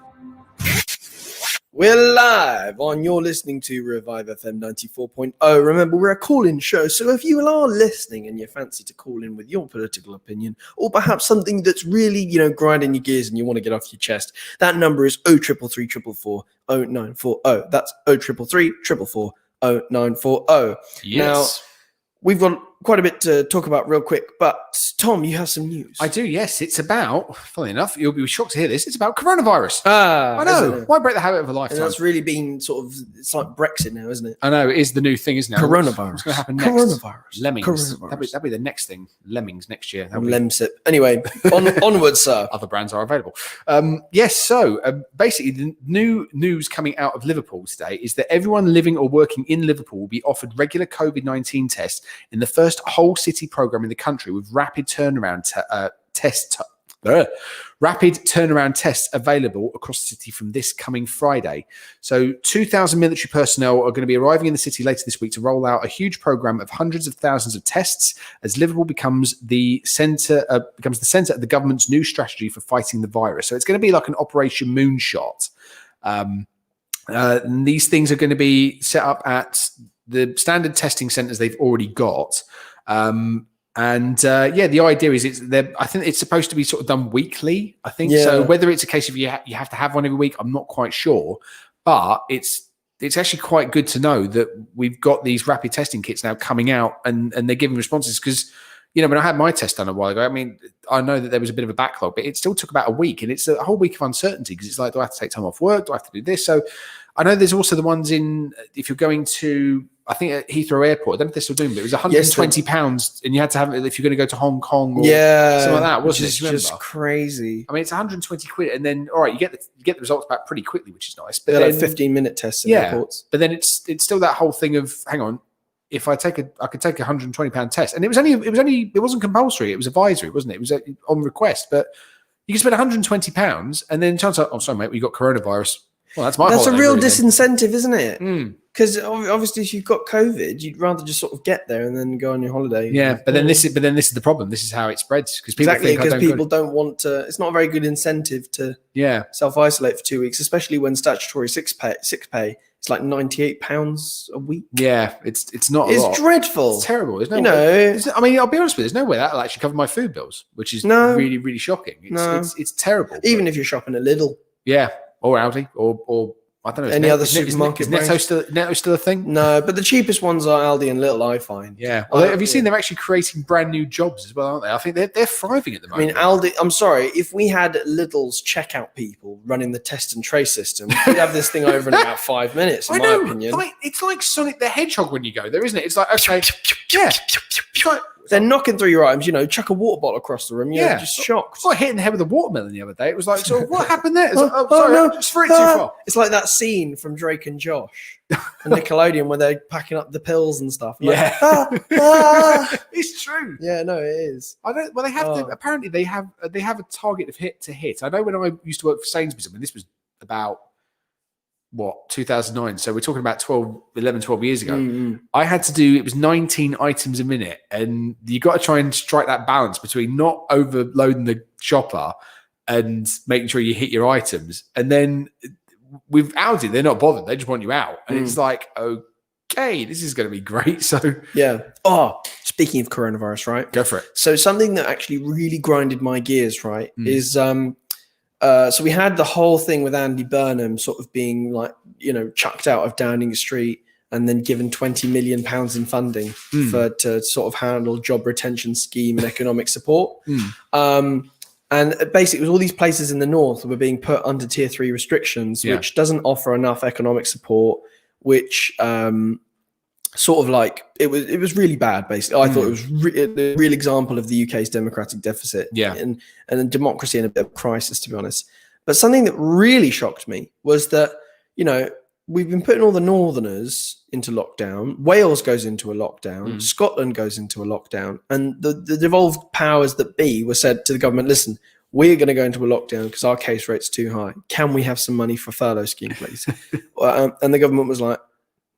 We're live on. You're listening to Revive FM 94.0. Remember, we're a call-in show, so if you are listening and you fancy to call in with your political opinion, or perhaps something that's really, grinding your gears and you want to get off your chest, that number is 0333 444 0940. That's 0333 444 0940. Yes. Now, we've got quite a bit to talk about real quick, but Tom, you have some news. I do, yes. It's about, funnily enough, you'll be shocked to hear this, it's about coronavirus. I know. Why break the habit of a lifetime? And that's really been it's like Brexit now, isn't it? I know, it is the new thing, isn't it? Coronavirus. What's going to happen next? Coronavirus. Lemmings. Coronavirus. That'll be the next thing. Lemmings next year. Lemsip. Anyway, onwards, sir. Other brands are available. Yes, so basically the new news coming out of Liverpool today is that everyone living or working in Liverpool will be offered regular COVID-19 tests in the first whole city program in the country with rapid turnaround tests available across the city from this coming Friday. So 2,000 military personnel are going to be arriving in the city later this week to roll out a huge program of hundreds of thousands of tests as Liverpool becomes the center of the government's new strategy for fighting the virus. So it's going to be like an Operation Moonshot. These things are going to be set up at the standard testing centers they've already got. The idea is I think it's supposed to be sort of done weekly, I think. Yeah. So whether it's a case of you have to have one every week, I'm not quite sure. But it's actually quite good to know that we've got these rapid testing kits now coming out and they're giving responses because, when I had my test done a while ago, I mean, I know that there was a bit of a backlog, but it still took about a week and it's a whole week of uncertainty because it's like, do I have to take time off work? Do I have to do this? So I know there's also the ones if you're going to, I think at Heathrow Airport, I don't know if they're still doing it, but it was £120 and you had to have it if you're going to go to Hong Kong or something like that, wasn't it? Which is just crazy. I mean, it's 120 quid and then, all right, you get the results back pretty quickly, which is nice. But They're then, like 15-minute tests in airports. But then it's still that whole thing of, hang on, if I could take a £120 test, and it wasn't compulsory, it was advisory, wasn't it? It was on request, but you can spend £120 and then chance, oh, sorry, mate, we got coronavirus. Well, that's a real really, disincentive, isn't it? Because obviously, if you've got COVID, you'd rather just sort of get there and then go on your holiday. Yeah, but then this is the problem. This is how it spreads because people don't want to. It's not a very good incentive to self-isolate for 2 weeks, especially when statutory sick pay. It's like £98 a week. Yeah, it's not. It's dreadful. It's terrible. There's no way. I mean, I'll be honest with you. There's no way that'll actually cover my food bills, which is really, really shocking. It's terrible. Even if you're shopping at Lidl. Yeah. Or Aldi, or I don't know. Any other supermarket? Is Netto still a thing? No, but the cheapest ones are Aldi and Lidl, I find. Yeah. Well, have you seen they're actually creating brand new jobs as well, aren't they? I think they're thriving at the moment. I mean, Aldi, I'm sorry, if we had Lidl's checkout people running the test and trace system, we'd have this thing over in about 5 minutes, in my opinion. It's like Sonic the Hedgehog when you go there, isn't it? It's like, okay, yeah. They're knocking through your items, chuck a water bottle across the room. You're just shocked. It's like hitting the head with a watermelon the other day. It was like, so what happened there? Sorry, I just threw it too far. It's like that scene from Drake and Josh and Nickelodeon where they're packing up the pills and stuff. It's true. Yeah, no, it is. I don't. Well, they have to. Apparently, they have a target of hit to hit. I know when I used to work for Sainsbury's, I mean, this was about 2009, so we're talking about 12 years ago. I had to do, it was 19 items a minute, and you got to try and strike that balance between not overloading the shopper and making sure you hit your items. And then with Aldi, they're not bothered, they just want you out, and it's like, okay, this is going to be great. So speaking of coronavirus, right, go for it. So something that actually really grinded my gears, right, is so we had the whole thing with Andy Burnham sort of being like, chucked out of Downing Street and then given £20 million in funding to sort of handle job retention scheme and economic support. And basically it was all these places in the north that were being put under tier 3 restrictions, which doesn't offer enough economic support, which sort of like it was really bad. Basically, I thought it was a real example of the UK's democratic deficit, and democracy in a bit of crisis, to be honest. But something that really shocked me was that we've been putting all the northerners into lockdown. Wales goes into a lockdown. Scotland goes into a lockdown, and the devolved powers that be were said to the government, "Listen, we're going to go into a lockdown because our case rate's too high. Can we have some money for furlough scheme, please?" And the government was like,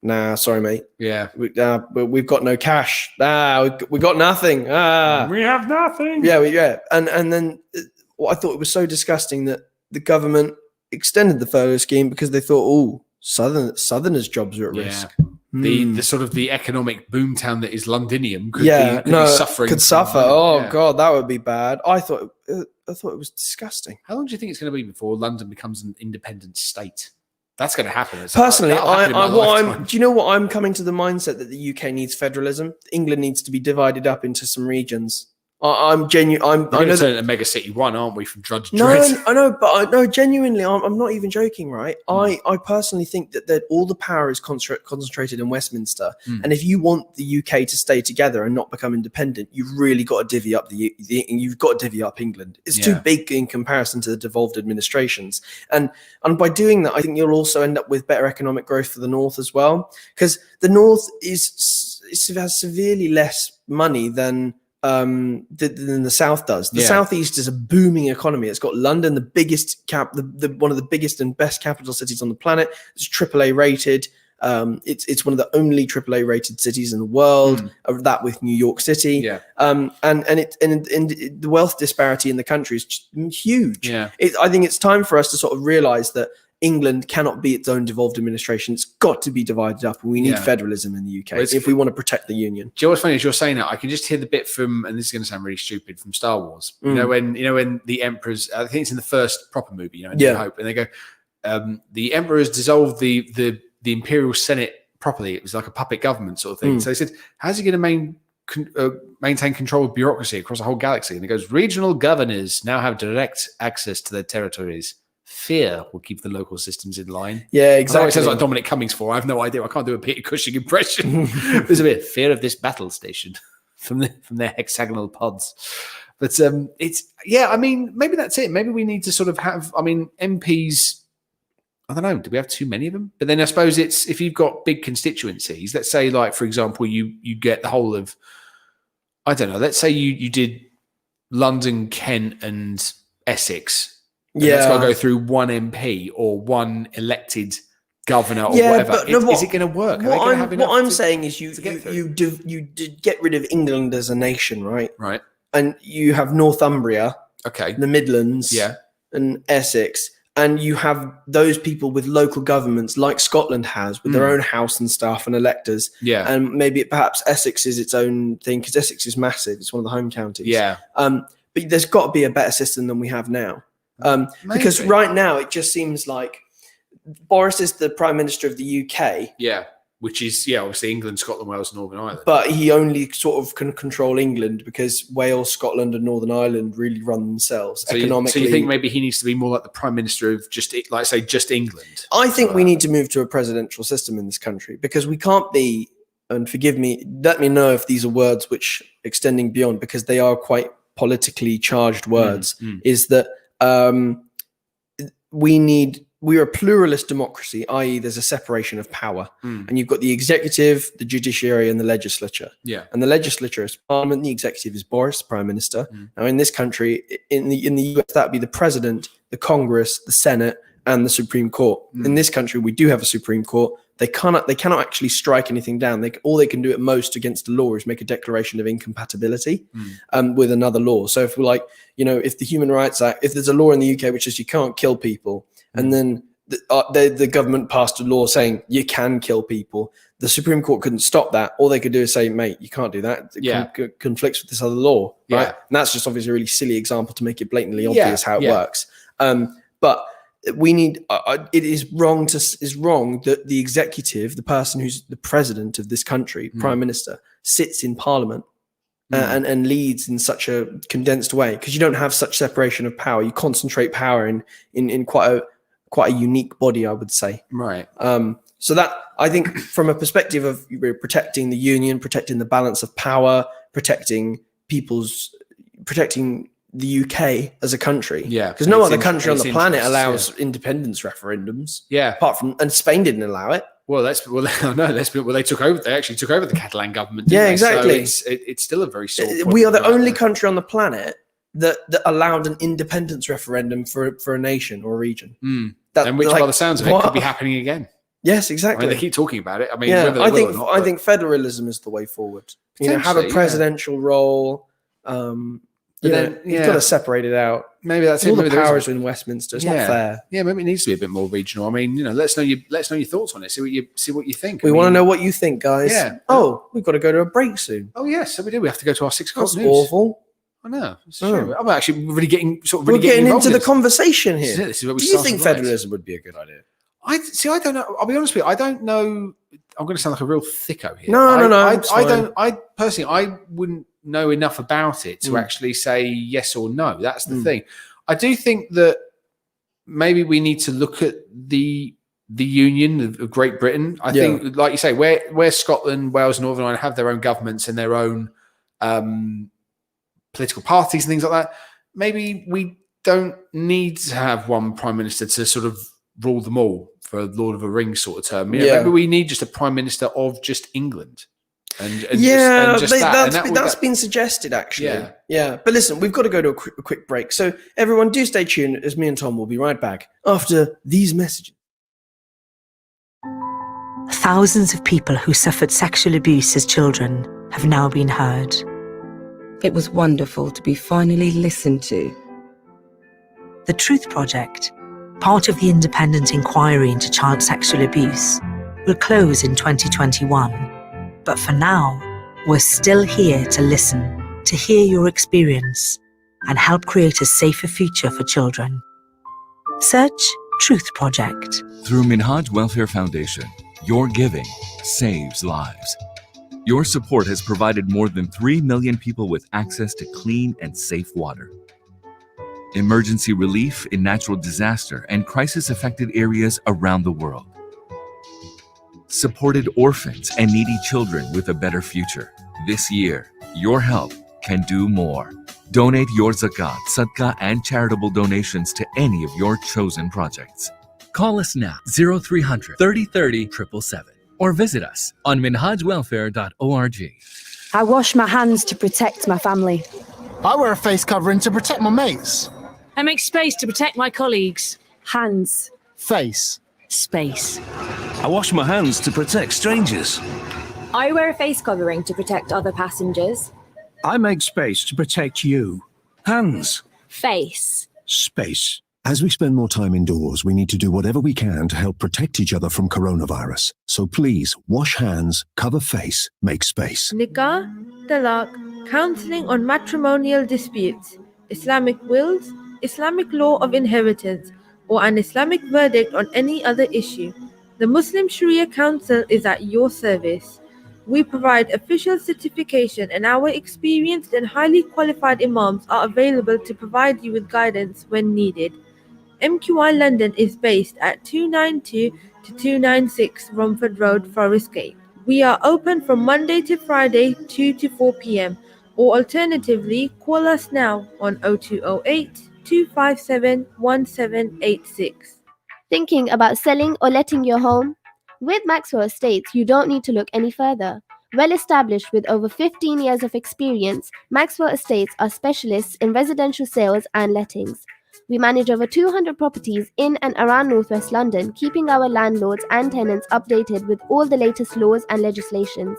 Nah, sorry, mate. Yeah. We've got no cash. We got nothing. We have nothing. Yeah. And then I thought it was so disgusting that the government extended the furlough scheme because they thought, Southerners' jobs are at risk. The sort of the economic boomtown that is Londinium could be suffering. Could suffer. God, that would be bad. I thought it was disgusting. How long do you think it's going to be before London becomes an independent state? That's going to happen. Personally, do you know what? I'm coming to the mindset that the UK needs federalism. England needs to be divided up into some regions. I'm genuine. We're going to turn it a mega city one, aren't we? From Drudge No, Dread. I know, but genuinely, I'm not even joking, right? I personally think that all the power is concentrated in Westminster, and if you want the UK to stay together and not become independent, you've really got to divvy up you've got to divvy up England. It's too big in comparison to the devolved administrations, and by doing that, I think you'll also end up with better economic growth for the North as well, because the North has severely less money than the South does. The Southeast is a booming economy. It's got London, the biggest one of the biggest and best capital cities on the planet. It's AAA rated. It's one of the only AAA rated cities in the world. That with New York City. And the wealth disparity in the country is just huge. I think it's time for us to sort of realize that England cannot be its own devolved administration. It's got to be divided up, and we need federalism in the UK if we want to protect the union. Do you know what's funny? As you're saying that, I can just hear the bit from, and this is going to sound really stupid, from Star Wars. You know when the Emperor's, I think it's in the first proper movie, New Hope, and they go, the Emperor has dissolved the Imperial Senate properly. It was like a puppet government sort of thing. So they said, how's he going to maintain control of bureaucracy across the whole galaxy? And he goes, regional governors now have direct access to their territories. Fear will keep the local systems in line. Yeah, exactly. It sounds like Dominic Cummings I have no idea. I can't do a Peter Cushing impression. There's a bit of fear of this battle station from their hexagonal pods. But I mean, maybe that's it. Maybe we need to sort of have, MPs, I don't know, do we have too many of them? But then I suppose it's, if you've got big constituencies, let's say like, for example, you get the whole of, I don't know, let's say you did London, Kent and Essex. It's got to go through one MP or one elected governor or whatever. Is it going to work? What I'm saying is you get rid of England as a nation, right? Right. And you have Northumbria, the Midlands, and Essex, and you have those people with local governments like Scotland has, with their own house and stuff and electors. Yeah. And maybe perhaps Essex is its own thing because Essex is massive. It's one of the home counties. Yeah. But there's got to be a better system than we have now. Because right now it just seems like Boris is the Prime Minister of the UK. Yeah, which is obviously England, Scotland, Wales, Northern Ireland. But he only sort of can control England because Wales, Scotland, and Northern Ireland really run themselves economically. So you think maybe he needs to be more like the Prime Minister of just England? I think we need to move to a presidential system in this country because we can't be. And forgive me, let me know if these are words which extending beyond because they are quite politically charged words. Is that we're a pluralist democracy, i.e. there's a separation of power and you've got the executive, the judiciary and the legislature. Yeah. And the legislature is parliament, the executive is Boris, Prime Minister. Now in this country, in the US, that would be the president, the Congress, the Senate and the Supreme Court. In this country, we do have a Supreme Court. They cannot actually strike anything down. All they can do at most against the law is make a declaration of incompatibility with another law. So if we're like, if the Human Rights Act, if there's a law in the UK which says you can't kill people, and then the government passed a law saying you can kill people, the Supreme Court couldn't stop that. All they could do is say, mate, you can't do that. It conflicts with this other law, right? And that's just obviously a really silly example to make it blatantly obvious how it works. But we need. It is wrong that the executive, the person who's the president of this country, Prime Minister, sits in Parliament and leads in such a condensed way because you don't have such separation of power. You concentrate power in quite a unique body, I would say. Right. So that I think from a perspective of protecting the union, protecting the balance of power, protecting the UK as a country. Yeah. Because no other country on the planet allows independence referendums. Yeah. Apart from, and Spain didn't allow it. Well, they took over. They actually took over the Catalan government. Yeah, exactly. So it's still a very sore point. We are the only country on the planet that allowed an independence referendum for a nation or a region. And which, by the sounds of it, could be happening again. Yes, I exactly. mean, they keep talking about it. I mean, yeah, whether they I will think or not, I but think federalism is the way forward. Have a Potentially, yeah. presidential role. But You've got to separate it out. Maybe that's it. All the Maybe there is powers are in Westminster. It's not fair. Yeah, maybe it needs to be a bit more regional. I mean, let us know your thoughts on it. See what you think. We want to know what you think, guys. Yeah. Oh, we've got to go to a break soon. Oh yes, so we do. We have to go to our 6 o'clock That's news. awful. I know. It's Oh. true. I'm actually really getting We're getting involved into the in this. conversation here. This is where we Do you start think to write. federalism would be a good idea? I don't know. I'll be honest with you. I don't know. I'm going to sound like a real thicko here. No. I it's fine. don't. I personally, I wouldn't know enough about it to actually say yes or no. That's the thing. I do think that maybe we need to look at the Union of Great Britain. I think, like you say, where Scotland, Wales, Northern Ireland have their own governments and their own political parties and things like that. Maybe we don't need to have one prime minister to sort of rule them all for a Lord of the Rings sort of term. Maybe we need just a prime minister of just England. That's been suggested actually. Yeah. But listen, we've got to go to a quick break. So everyone, do stay tuned as me and Tom will be right back after these messages. Thousands of people who suffered sexual abuse as children have now been heard. It was wonderful to be finally listened to. The Truth Project, part of the independent inquiry into child sexual abuse, will close in 2021. But for now, we're still here to listen, to hear your experience, and help create a safer future for children. Search Truth Project. Through Minhaj Welfare Foundation, your giving saves lives. Your support has provided more than 3 million people with access to clean and safe water. Emergency relief in natural disaster and crisis-affected areas around the world. Supported orphans and needy children with a better future. This year, your help can do more. Donate your zakat, sadaqah, and charitable donations to any of your chosen projects. Call us now, 0300 3030 777, or visit us on minhajwelfare.org. I wash my hands to protect my family. I wear a face covering to protect my mates. I make space to protect my colleagues. Hands. Face. Space. I wash my hands to protect strangers. I wear a face covering to protect other passengers. I make space to protect you. Hands. Face. Space. As we spend more time indoors, we need to do whatever we can to help protect each other from coronavirus. So please, wash hands, cover face, make space. Nikah, talaq, counseling on matrimonial disputes, Islamic wills, Islamic law of inheritance, or an Islamic verdict on any other issue. The Muslim Sharia Council is at your service. We provide official certification, and our experienced and highly qualified imams are available to provide you with guidance when needed. MQI London is based at 292 to 296 Romford Road, Forest Gate. We are open from Monday to Friday, 2 to 4 p.m. or alternatively, call us now on 0208 257 1786. Thinking about selling or letting your home? With Maxwell Estates, you don't need to look any further. Well established with over 15 years of experience, Maxwell Estates are specialists in residential sales and lettings. We manage over 200 properties in and around Northwest London, keeping our landlords and tenants updated with all the latest laws and legislations.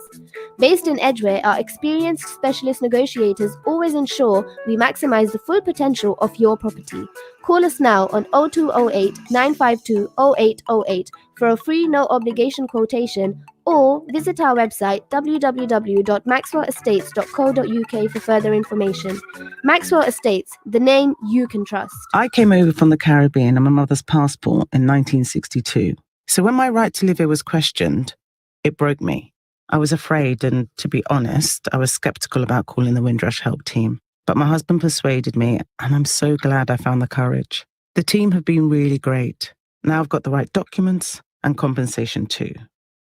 Based in Edgware, our experienced specialist negotiators always ensure we maximize the full potential of your property. Call us now on 0208 952 0808 for a free no-obligation quotation, or visit our website www.maxwellestates.co.uk for further information. Maxwell Estates, the name you can trust. I came over from the Caribbean on my mother's passport in 1962. So when my right to live here was questioned, it broke me. I was afraid, and to be honest, I was skeptical about calling the Windrush Help Team. But my husband persuaded me, and I'm so glad I found the courage. The team have been really great. Now I've got the right documents and compensation too.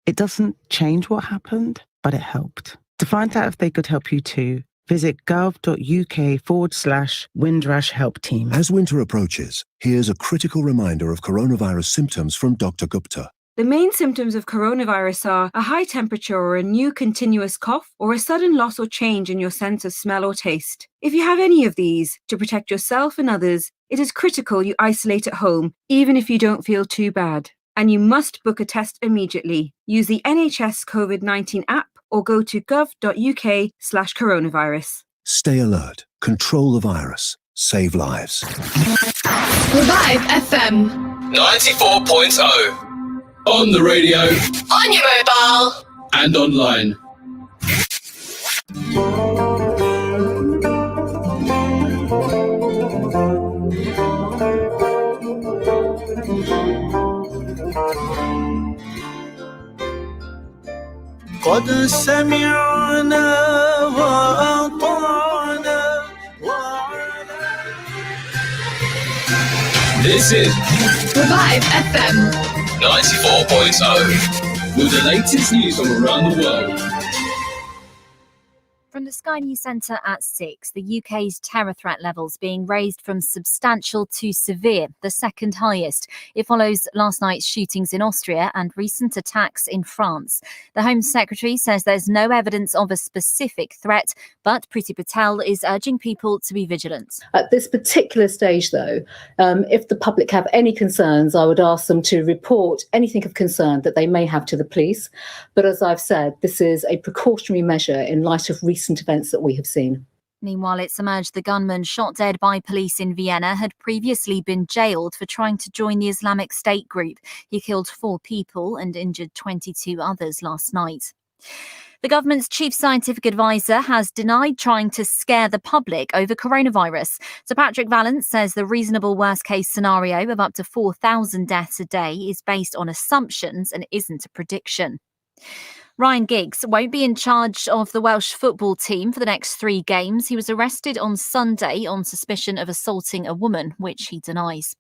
It doesn't change what happened, but it helped. To find out if they could help you too, visit gov.uk/Windrush Help Team. As winter approaches, here's a critical reminder of coronavirus symptoms from Dr. Gupta. The main symptoms of coronavirus are a high temperature or a new continuous cough or a sudden loss or change in your sense of smell or taste. If you have any of these, to protect yourself and others, it is critical you isolate at home, even if you don't feel too bad. and you must book a test immediately. Use the NHS COVID-19 app or go to gov.uk/coronavirus. Stay alert. Control the virus. Save lives. Revive FM. 94.0. On the radio. On your mobile. And online. قد سمعنا وأطعنا. This is Revive FM. 94.0. With the latest news from around the world. From the Sky News Centre at 6, the UK's terror threat levels being raised from substantial to severe, the second highest. It follows last night's shootings in Austria and recent attacks in France. The Home Secretary says there's no evidence of a specific threat, but Priti Patel is urging people to be vigilant. At this particular stage, though, if the public have any concerns, I would ask them to report anything of concern that they may have to the police. But as I've said, this is a precautionary measure in light of recent events that we have seen. Meanwhile, it's emerged the gunman shot dead by police in Vienna had previously been jailed for trying to join the Islamic State group. He killed 4 people and injured 22 others last night. The government's chief scientific advisor has denied trying to scare the public over coronavirus. Sir Patrick Vallance says the reasonable worst-case scenario of up to 4,000 deaths a day is based on assumptions and isn't a prediction. Ryan Giggs won't be in charge of the Welsh football team for the next 3 games. He was arrested on Sunday on suspicion of assaulting a woman, which he denies.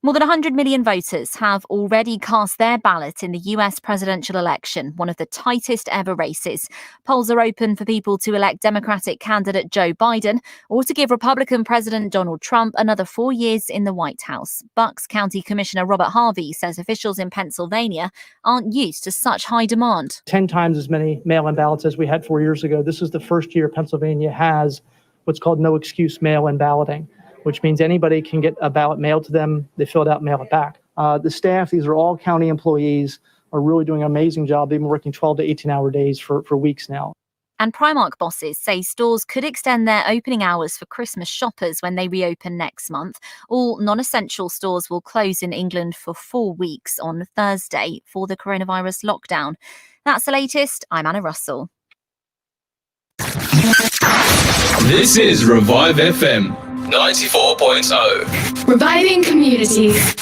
More than 100 million voters have already cast their ballot in the US presidential election, one of the tightest ever races. Polls are open for people to elect Democratic candidate Joe Biden or to give Republican President Donald Trump another 4 years in the White House. Bucks County Commissioner Robert Harvey says officials in Pennsylvania aren't used to such high demand. 10 times as many mail-in ballots as we had 4 years ago. This is the first year Pennsylvania has what's called no excuse mail-in balloting, which means anybody can get a ballot mailed to them. They fill it out, mail it back. The staff, these are all county employees, are really doing an amazing job. They've been working 12 to 18-hour days for weeks now. And Primark bosses say stores could extend their opening hours for Christmas shoppers when they reopen next month. All non-essential stores will close in England for 4 weeks on Thursday for the coronavirus lockdown. That's the latest. I'm Anna Russell. This is Revive FM 94.0. Reviving communities.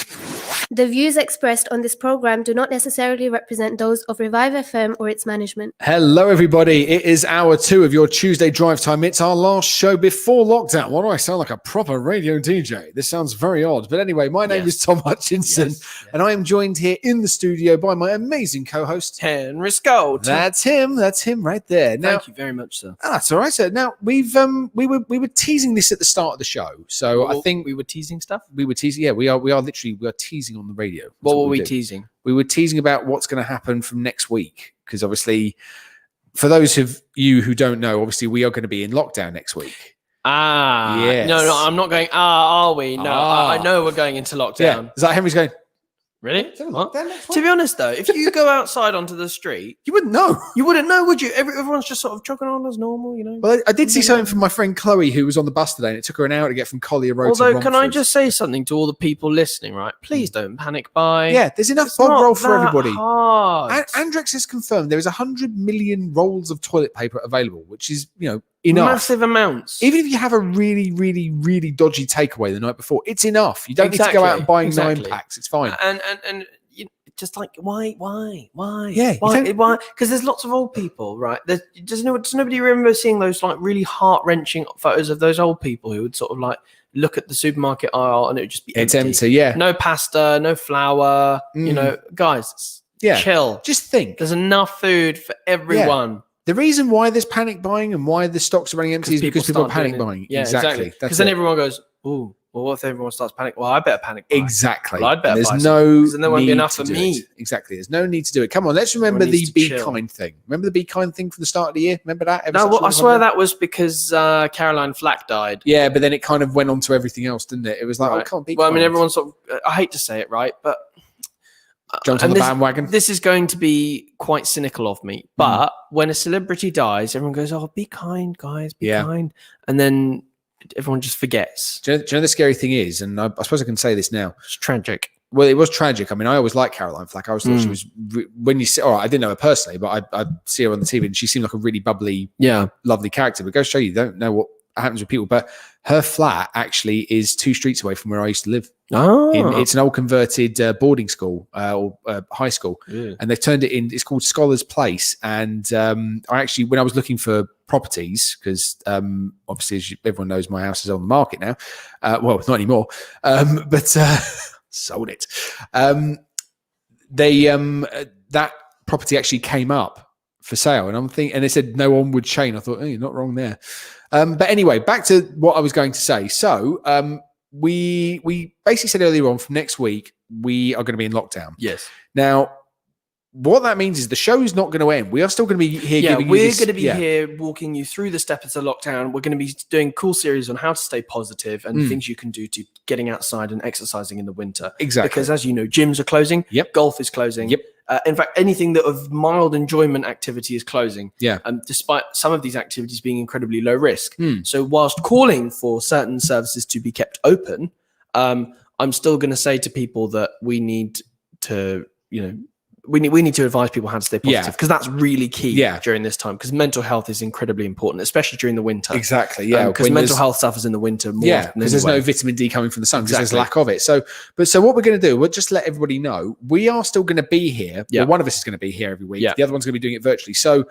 The views expressed on this program do not necessarily represent those of Revive FM or its management. Hello, everybody. It is hour 2 of your Tuesday drive time. It's our last show before lockdown. Why do I sound like a proper radio DJ? This sounds very odd. But anyway, my name is Thom Hutchinson, and I am joined here in the studio by my amazing co-host, Henry Scold. That's him. That's him right there. Now, Thank you very much, sir. That's all right, sir. Now, we were teasing this at the start of the show. So I think we were teasing stuff. We were teasing. Yeah, we are teasing on the radio. That's what were we do. teasing? We were teasing about what's going to happen from next week, because obviously, for those of you who don't know, obviously we are going to be in lockdown next week. Yes. No, I'm not going. Are we? No, I know we're going into lockdown. Yeah. Is that Henry's going? Really? What? To be honest, though, if you go outside onto the street, you wouldn't know. You wouldn't know, would you? Everyone's just sort of chugging on as normal, you know. Well, I did see something from my friend Chloe, who was on the bus today, and it took her an hour to get from Collier Road to Although, can I Romford. just say something to all the people listening, right? Please don't panic buy. Yeah, there's enough It's bog not roll for that everybody. hard. Andrex has confirmed there is 100 million rolls of toilet paper available, which is, enough. Massive amounts. Even if you have a really, really, really dodgy takeaway the night before, it's enough. You don't need to go out and buy 9 packs. It's fine. And just like why? Yeah, why? Because there's lots of old people, right? Does nobody remember seeing those like really heart-wrenching photos of those old people who would sort of like look at the supermarket aisle and it would just be empty. It's empty, yeah. No pasta, no flour. Guys, chill. Just think. There's enough food for everyone. Yeah. The reason why there's panic buying and why the stocks are running empty is because people are panic buying. Yeah, exactly. Because then everyone goes, "Ooh, well, what if everyone starts panicking? Well, I better panic buy." Exactly. Well, I'd better there's buy no because then there won't be need enough to for do me. it. Exactly. There's no need to do it. Come on, let's remember Everyone the needs to be chill. kind thing. Remember the be kind thing from the start of the year? Remember that? No, well, I swear that was because Caroline Flack died. Yeah, but then it kind of went on to everything else, didn't it? It was like, oh, can't be Well, kind. I mean, everyone sort of, I hate to say it, right? But jumped on the bandwagon. This is going to be quite cynical of me, but when a celebrity dies, everyone goes, "Oh, be kind, guys, be kind," and then everyone just forgets. Do you know the scary thing is, and I suppose I can say this now, it's tragic. Well, it was tragic. I mean, I always liked Caroline Flack. I always thought she was, when you see, all right, I didn't know her personally, but I see her on the TV and she seemed like a really bubbly, lovely character. But it goes to show you don't know what happens with people. But her flat actually is 2 streets away from where I used to live. It's an old converted boarding school or high school. And they've turned it in, it's called Scholars Place. And I actually, when I was looking for properties, because obviously as everyone knows, my house is on the market now. Well, not anymore. But sold it. That property actually came up for sale, and I'm thinking, and they said no onward chain. I thought, you're not wrong there. But anyway, back to what I was going to say. So we basically said earlier on, from next week we are going to be in lockdown. Yes. Now, what that means is the show is not going to end. We are still going to be here. Yeah, we're going to be here walking you through the steps of lockdown. We're going to be doing cool series on how to stay positive and things you can do to getting outside and exercising in the winter. Exactly. Because as you know, gyms are closing. Yep. Golf is closing. Yep. In fact, anything that of mild enjoyment activity is closing. Yeah. Despite some of these activities being incredibly low risk. So whilst calling for certain services to be kept open, I'm still going to say to people that we need to, we need to advise people how to stay positive, because that's really key during this time, because mental health is incredibly important, especially during the winter. Exactly, yeah. Because mental health suffers in the winter more. Yeah, because there's no vitamin D coming from the sun, because there's lack of it. So what we're going to do, we'll just let everybody know, we are still going to be here. Well, one of us is going to be here every week. The other one's going to be doing it virtually. So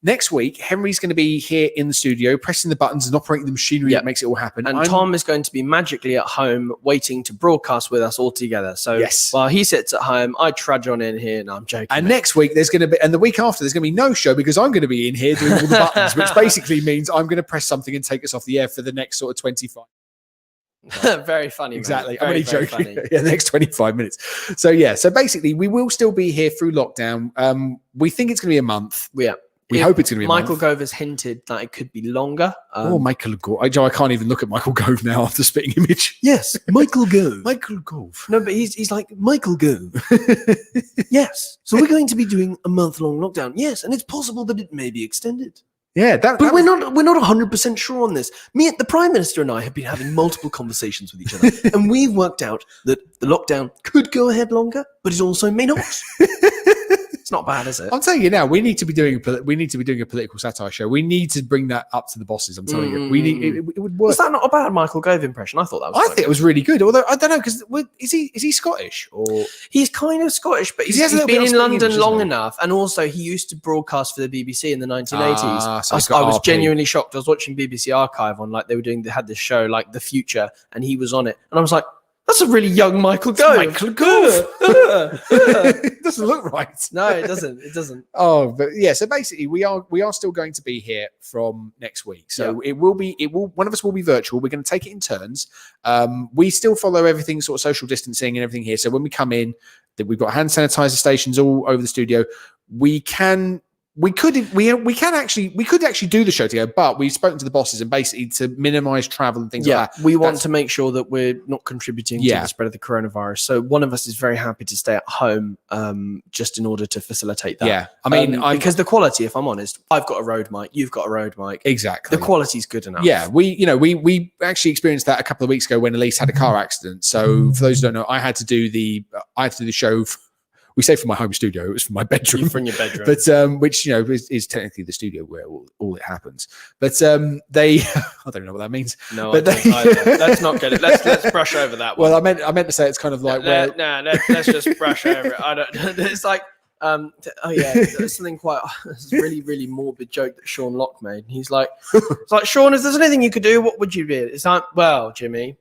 next week, Henry's going to be here in the studio, pressing the buttons and operating the machinery that makes it all happen. And Tom is going to be magically at home, waiting to broadcast with us all together. So while he sits at home, I trudge on in here. No, I'm joking. And next week, there's going to be, and the week after, there's going to be no show, because I'm going to be in here doing all the buttons, which basically means I'm going to press something and take us off the air for the next sort of 25. Very funny. Exactly. Very, I'm only very joking. funny. The next 25 minutes. So basically, we will still be here through lockdown. We think it's going to be a month. We hope it's going to be a Michael month. Gove has hinted that it could be longer. Michael Gove. I can't even look at Michael Gove now after Spitting Image. Yes, Michael Gove. Michael Gove. No, but he's like, Michael Gove. Yes. So we're going to be doing a month-long lockdown. Yes, and it's possible that it may be extended. Yeah, but we're not 100% sure on this. The Prime Minister and I have been having multiple conversations with each other, and we've worked out that the lockdown could go ahead longer, but it also may not. It's not bad, is it? I'm telling you now, we need to be doing a political satire show. We need to bring that up to the bosses. I'm telling you, we need it would work. Was that not a bad Michael Gove impression? I thought that was. I think it was really good. Although I don't know, because is he Scottish, or he's kind of Scottish, but he's been in London long enough, and also he used to broadcast for the BBC in the 1980s. I was genuinely shocked. I was watching BBC Archive on they had this show like The Future, and he was on it, and I was like, that's a really young Michael Gove. Michael Gove. It doesn't look right. No, it doesn't. It doesn't. Oh, but yeah. So basically, we are still going to be here from next week. So it will. One of us will be virtual. We're going to take it in turns. We still follow everything sort of social distancing and everything here. So when we come in, we've got hand sanitizer stations all over the studio. We could actually do the show together, but we've spoken to the bosses, and basically to minimize travel and things like that. We want to make sure that we're not contributing to the spread of the coronavirus. So one of us is very happy to stay at home, just in order to facilitate that. Yeah, I mean, because the quality, if I'm honest, I've got a Rode mic, you've got a Rode mic. Exactly, the quality's good enough. Yeah, we actually experienced that a couple of weeks ago when Elise had a car accident. So for those who don't know, I had to do the show. We say from my home studio, it was from my bedroom. From your bedroom. But which is technically the studio where all it happens. But I don't know what that means. No, but let's not get it. Let's brush over that one. Well, I meant to say it's kind of like let's just brush over it. I don't. It's like there's something quite this really, really morbid joke that Sean Locke made. He's like, it's like, Sean, if there's anything you could do, what would you do? It's like, well, Jimmy,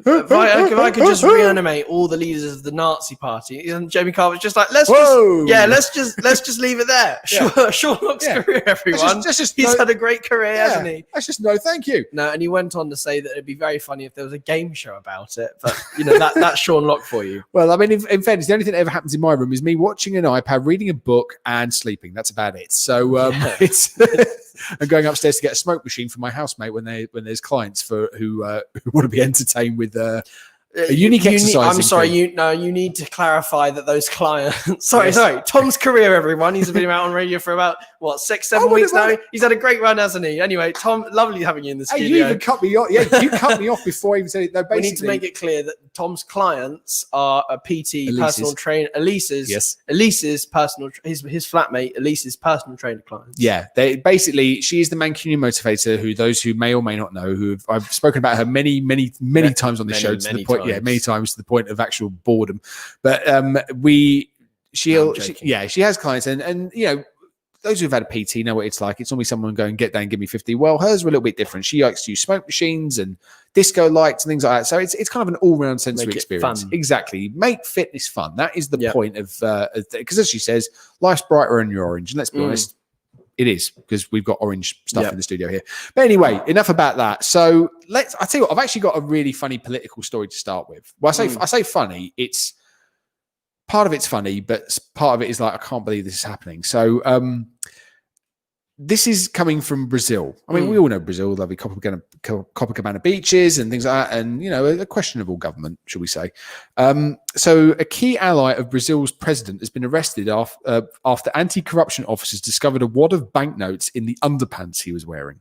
if I could just reanimate all the leaders of the Nazi party, and Jamie Carver's just like, let's just leave it there. Yeah. Sean Locke's career, everyone. He's had a great career, hasn't he? That's just no, thank you. No, and he went on to say that it'd be very funny if there was a game show about it. But that's Sean Locke for you. Well, I mean, in fairness, the only thing that ever happens in my room is me watching an iPad, reading a book, and sleeping. That's about it. So it's. And going upstairs to get a smoke machine for my housemate when there's clients who want to be entertained with A unique exercise. I'm sorry, you need to clarify that those clients. sorry. Tom's career, everyone. He's been out on radio for about 6-7 weeks now. He's had a great run, hasn't he? Anyway, Tom, lovely having you in the studio. You even cut me off. Yeah, you cut me off before I even said it. No, basically, we need to make it clear that Tom's clients are a PT personal trainer. Elise's personal, his flatmate, Elise's personal trainer clients. Yeah, she is the Mancunian motivator. Who those who may or may not know, I've spoken about her many times on the show. To the point. Yeah, many times to the point of actual boredom. But she has clients, and those who've had a PT know what it's like. It's normally someone going, get down, give me 50. Well, hers are a little bit different. She likes to use smoke machines and disco lights and things like that. So it's kind of an all-round sensory experience. Fun. Exactly. Make fitness fun. That is the point of because as she says, life's brighter when you're orange. And let's be honest, it is, because we've got orange stuff in the studio here. But anyway, enough about that. So I tell you what, I've actually got a really funny political story to start with. Well, I say funny. It's part of it's funny, but part of it is like, I can't believe this is happening. So this is coming from Brazil. I mean, we all know Brazil, lovely Copacabana beaches and things like that, and a questionable government, shall we say. So a key ally of Brazil's president has been arrested after anti-corruption officers discovered a wad of banknotes in the underpants he was wearing.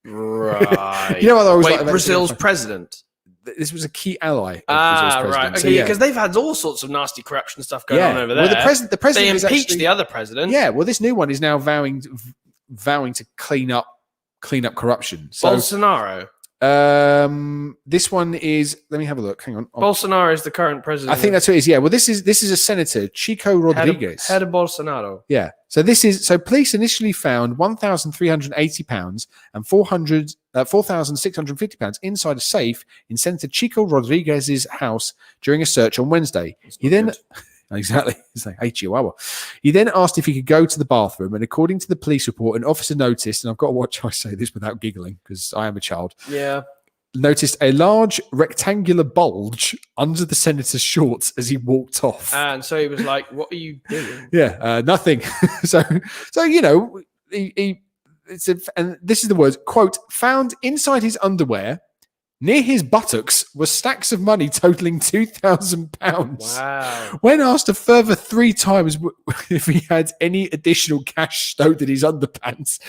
Right. What I always like about Brazil's president? This was a key ally of Brazil's president. Right. Okay, so, because they've had all sorts of nasty corruption stuff going on over there. Well, the president they is impeached actually, the other president. Yeah. Well, this new one is now vowing to clean up corruption. So, Bolsonaro. This one is. Let me have a look. Hang on. Bolsonaro is the current president. I think that's what it is. Yeah. Well, this is a senator, Chico Rodriguez. Head of Bolsonaro. Yeah. So police initially found £1,380 and £4,650 inside a safe in Senator Chico Rodriguez's house during a search on Wednesday. Exactly. It's like, hey, Chihuahua. He then asked if he could go to the bathroom, and according to the police report, an officer noticed, and I've got to watch how I say this without giggling because I am a child. Yeah. Noticed a large rectangular bulge under the senator's shorts as he walked off. And so he was like, what are you doing? Yeah, nothing. so and this is the words, quote, found inside his underwear near his buttocks were stacks of money totaling £2,000. Wow. When asked a further 3 times if he had any additional cash stowed in his underpants,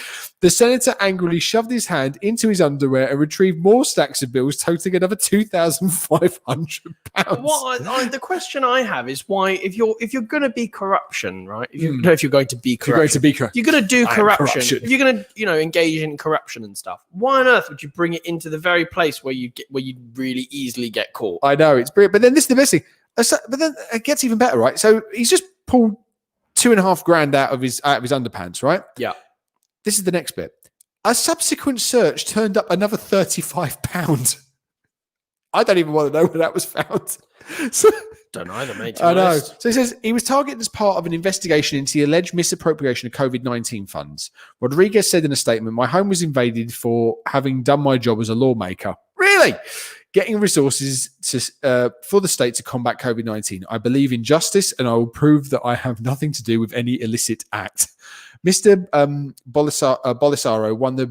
the senator angrily shoved his hand into his underwear and retrieved more stacks of bills totaling another £2,500. The question I have is why, if you're going to be corruption, right? If you're going to be corruption, you're going to do corruption. If you're going to engage in corruption and stuff, why on earth would you bring it into the very place where you really easily get caught? I know, it's brilliant. But then this is the best thing. But then it gets even better, right? So he's just pulled $2,500 out of his underpants, right? Yeah. This is the next bit. A subsequent search turned up another £35. I don't even want to know where that was found. So, don't either, mate. I know. So he says he was targeted as part of an investigation into the alleged misappropriation of COVID-19 funds. Rodriguez said in a statement, "My home was invaded for having done my job as a lawmaker." Really? Getting resources for the state to combat COVID-19. I believe in justice, and I will prove that I have nothing to do with any illicit act. Mr. Bolsonaro won the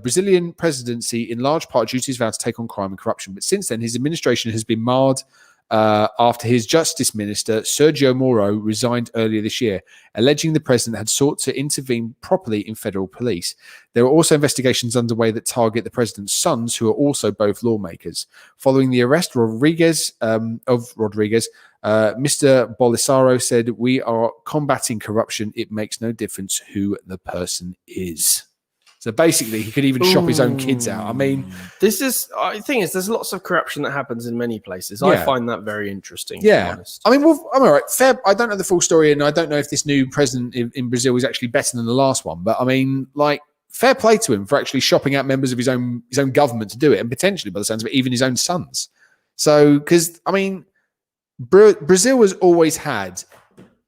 Brazilian presidency in large part due to his vow to take on crime and corruption. But since then, his administration has been marred after his justice minister, Sergio Moro, resigned earlier this year, alleging the president had sought to intervene properly in federal police. There are also investigations underway that target the president's sons, who are also both lawmakers. Following the arrest of Rodriguez, Mr. Bolsonaro said, "We are combating corruption. It makes no difference who the person is." So basically, he could even shop his own kids out. I mean, the thing is, there's lots of corruption that happens in many places. I find that very interesting. Yeah. To be honest. I mean, well, I'm all right. Fair. I don't know the full story, and I don't know if this new president in Brazil is actually better than the last one. But I mean, like, fair play to him for actually shopping out members of his own government to do it, and potentially, by the sounds of it, even his own sons. So, because I mean, Brazil has always had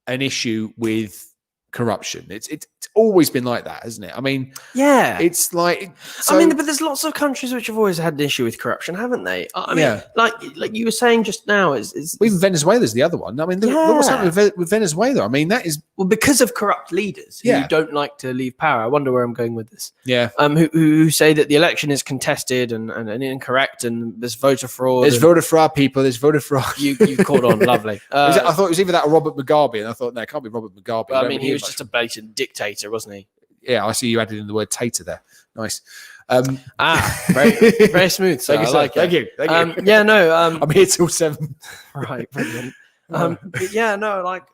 an issue with corruption. It's always been like that, hasn't it? I mean, yeah, it's like. So, I mean, but there's lots of countries which have always had an issue with corruption, haven't they? I mean, like you were saying just now, even Venezuela's the other one. I mean, look what's happening with Venezuela. I mean, that is because of corrupt leaders who don't like to leave power. I wonder where I'm going with this. Yeah, who say that the election is contested and incorrect, and there's voter fraud. There's voter fraud, people. There's voter fraud. You caught on, lovely. I thought it was either that or Robert Mugabe, and I thought, no, it can't be Robert Mugabe. Well, I mean, he was just a blatant dictator, wasn't he? Yeah, I see you added in the word tater there. Nice. Very, very smooth. So Thank you. Yeah, no. I'm here till 7. Right, brilliant. But yeah, no, like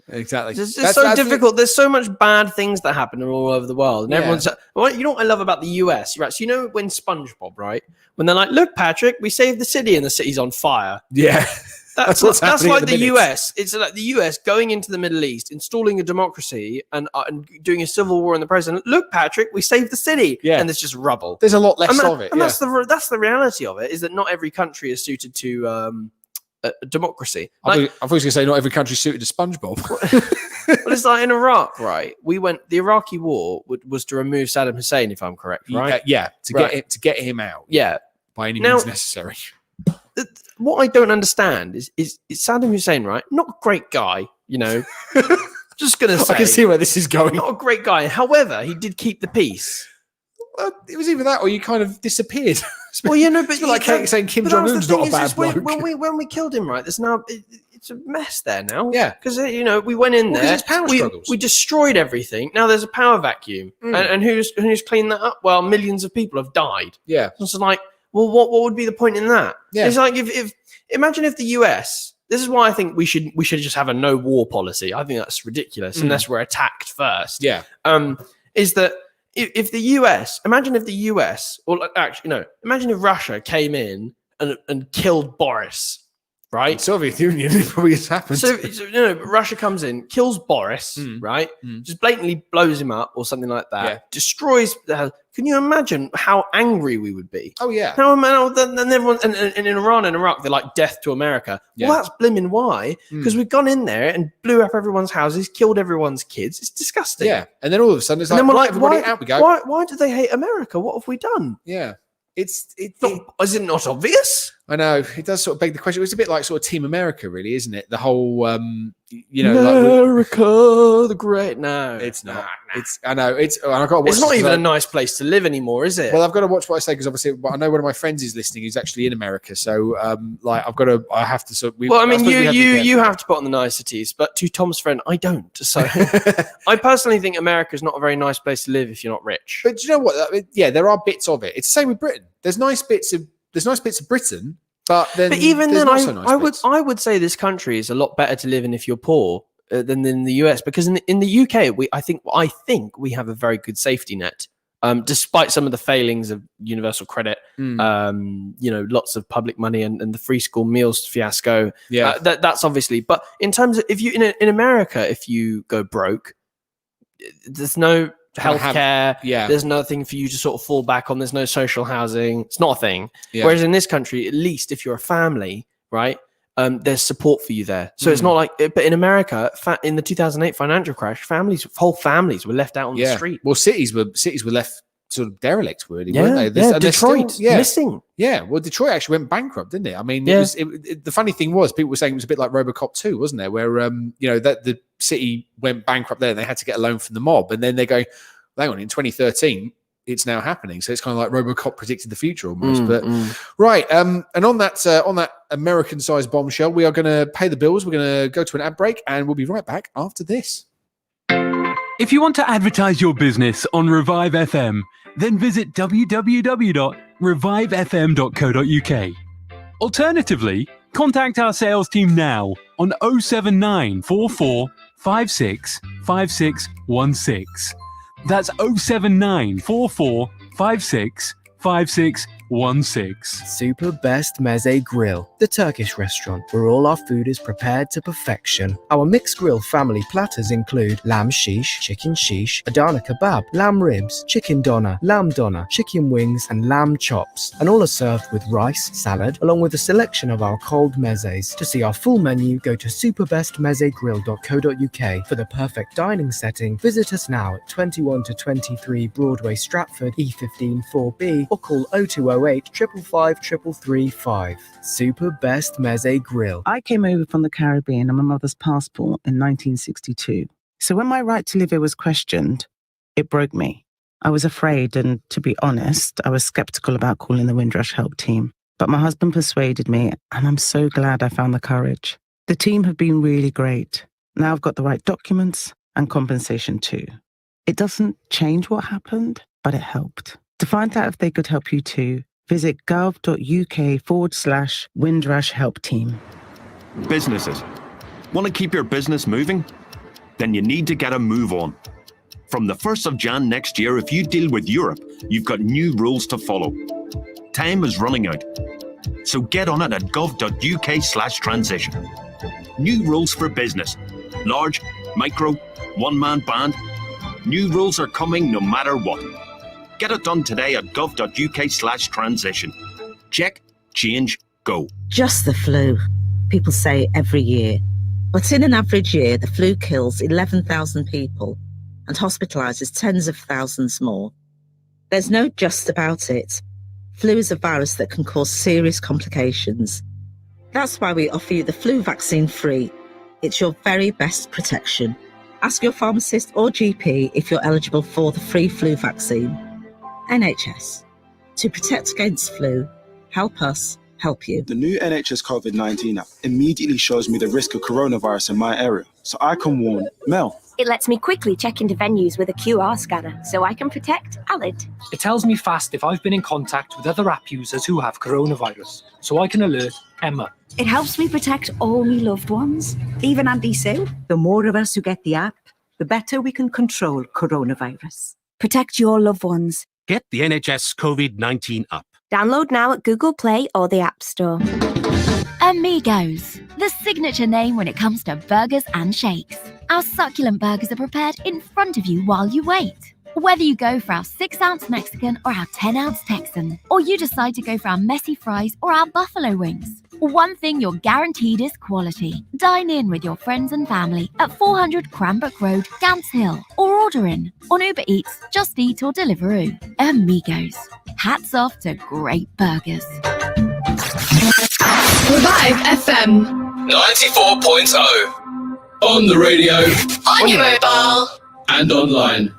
exactly. It's so difficult. There's so much bad things that happen all over the world, and everyone's. Well, you know what I love about the US, right? So you know when SpongeBob, right? When they're like, "Look, Patrick, we saved the city, and the city's on fire." Yeah. That's like the US. It's like the US going into the Middle East, installing a democracy, and doing a civil war in the president. Look, Patrick, we saved the city, and there's just rubble. There's a lot less of it, and that's the reality of it. Is that not every country is suited to democracy. I was going to say not every country is suited to SpongeBob. Well, it's like in Iraq, right? The Iraqi war was to remove Saddam Hussein, if I'm correct, right? To get him out. Yeah, by any means necessary. What I don't understand is Saddam Hussein, right? Not a great guy, you know. Just gonna say, I can see where this is going. Not a great guy. However, he did keep the peace. Well, it was either that or you kind of disappeared. Well, you know, but like saying Kim Jong Un's not a bad bloke. When we killed him, right? There's now it's a mess there now. Yeah, because you know we went in there. It's power struggles. We destroyed everything. Now there's a power vacuum, and who's cleaned that up? Well, millions of people have died. Yeah, so it's like. Well, what would be the point in that? Yeah. It's like if imagine if the US. This is why I think we should just have a no war policy. I think that's ridiculous unless we're attacked first. Yeah. Is that if the US? Imagine if the US, or actually no, imagine if Russia came in and killed Boris. Right, Soviet Union probably has happened. So Russia comes in, kills Boris, right? Just blatantly blows him up or something like that. Destroys. Can you imagine how angry we would be? Oh yeah. Then everyone and in Iran and Iraq they're like death to America. Yeah. Well, that's blimmin' why? Because we've gone in there and blew up everyone's houses, killed everyone's kids. It's disgusting. Yeah, and then all of a sudden it's like, everybody out we go. Why do they hate America? What have we done? Yeah. Is it not obvious? I know it does sort of beg the question. It's a bit like sort of Team America, really, isn't it? The whole, America, the great. No, it's not. Nah. I know it's. And I've got to watch. It's not even a nice place to live anymore, is it? Well, I've got to watch what I say because obviously, I know one of my friends is listening. Who's actually in America, so I have to sort. Well, I mean, you have to put on the niceties, but to Tom's friend, I don't. So, I personally think America is not a very nice place to live if you're not rich. But do you know what? Yeah, there are bits of it. It's the same with Britain. There's nice bits of Britain. But even then, I would say this country is a lot better to live in if you're poor than in the US, because in the UK I think we have a very good safety net, despite some of the failings of universal credit, lots of public money and the free school meals fiasco. Yeah, that's obviously. But in terms of if you in America, if you go broke, there's no healthcare, there's nothing for you to sort of fall back on. There's no social housing. It's not a thing. Yeah. Whereas in this country, at least if you're a family, right, there's support for you there. So it's not like, but in America, in the 2008 financial crash, whole families were left out on the street. Well, cities were left sort of derelict, really, weren't they? Yeah, Detroit missing. Yeah, well, Detroit actually went bankrupt, didn't it? I mean, the funny thing was, people were saying it was a bit like RoboCop 2, wasn't there? Where that the city went bankrupt there, and they had to get a loan from the mob, and then they go, hang on, in 2013, it's now happening. So it's kind of like RoboCop predicted the future almost. Right, and on that American-sized bombshell, we are going to pay the bills. We're going to go to an ad break, and we'll be right back after this. If you want to advertise your business on Revive FM, then visit www.revivefm.co.uk. Alternatively, contact our sales team now on 079 44 56 5616. That's 079 44 56 5616. Super Best Meze Grill. the Turkish restaurant, where all our food is prepared to perfection. Our mixed grill family platters include lamb shish, Adana kebab, lamb ribs, chicken doner, chicken wings, and lamb chops. And all are served with rice, salad, along with a selection of our cold mezes. To see our full menu, go to superbestmezegrill.co.uk. For the perfect dining setting, visit us now at 21 to 23 Broadway, Stratford, E15 4B, or call 0208 555 3335. Super Best Meze Grill. I came over from the Caribbean on my mother's passport in 1962. So when my right to live here was questioned, it broke me. I was afraid, and to be honest, I was skeptical about calling the Windrush Help Team. But my husband persuaded me, and I'm so glad I found the courage. The team have been really great. Now I've got the right documents and compensation too. It doesn't change what happened, but it helped. To find out if they could help you too, visit gov.uk/Windrush Help Team. Businesses. Want to keep your business moving? Then you need to get a move on. From the 1st of Jan next year, if you deal with Europe, you've got new rules to follow. Time is running out. So get on it at gov.uk/transition. New rules for business. Large, micro, one-man band. New rules are coming no matter what. Get it done today at gov.uk/transition. Check, change, go. Just the flu. People say it every year. But in an average year, the flu kills 11,000 people and hospitalises tens of thousands more. There's no just about it. Flu is a virus that can cause serious complications. That's why we offer you the flu vaccine free. It's your very best protection. Ask your pharmacist or GP if you're eligible for the free flu vaccine. NHS. To protect against flu, help us help you. The new NHS COVID-19 app immediately shows me the risk of coronavirus in my area, so I can warn Mel. It lets me quickly check into venues with a QR scanner so I can protect Alid. It tells me fast if I've been in contact with other app users who have coronavirus, so I can alert Emma. It helps me protect all my loved ones, even Auntie Sue. The more of us who get the app, the better we can control coronavirus. Protect your loved ones. Get the NHS COVID-19 app. Download now at Google Play or the App Store. Amigos, the signature name when it comes to burgers and shakes. Our succulent burgers are prepared in front of you while you wait. Whether you go for our 6-ounce Mexican or our 10-ounce Texan, or you decide to go for our messy fries or our buffalo wings, one thing you're guaranteed is quality. Dine in with your friends and family at 400 Cranbrook Road, Gants Hill, or order in on Uber Eats, Just Eat or Deliveroo. Amigos. Hats off to great burgers. Revive FM 94.0. On the radio. on your mobile. And online.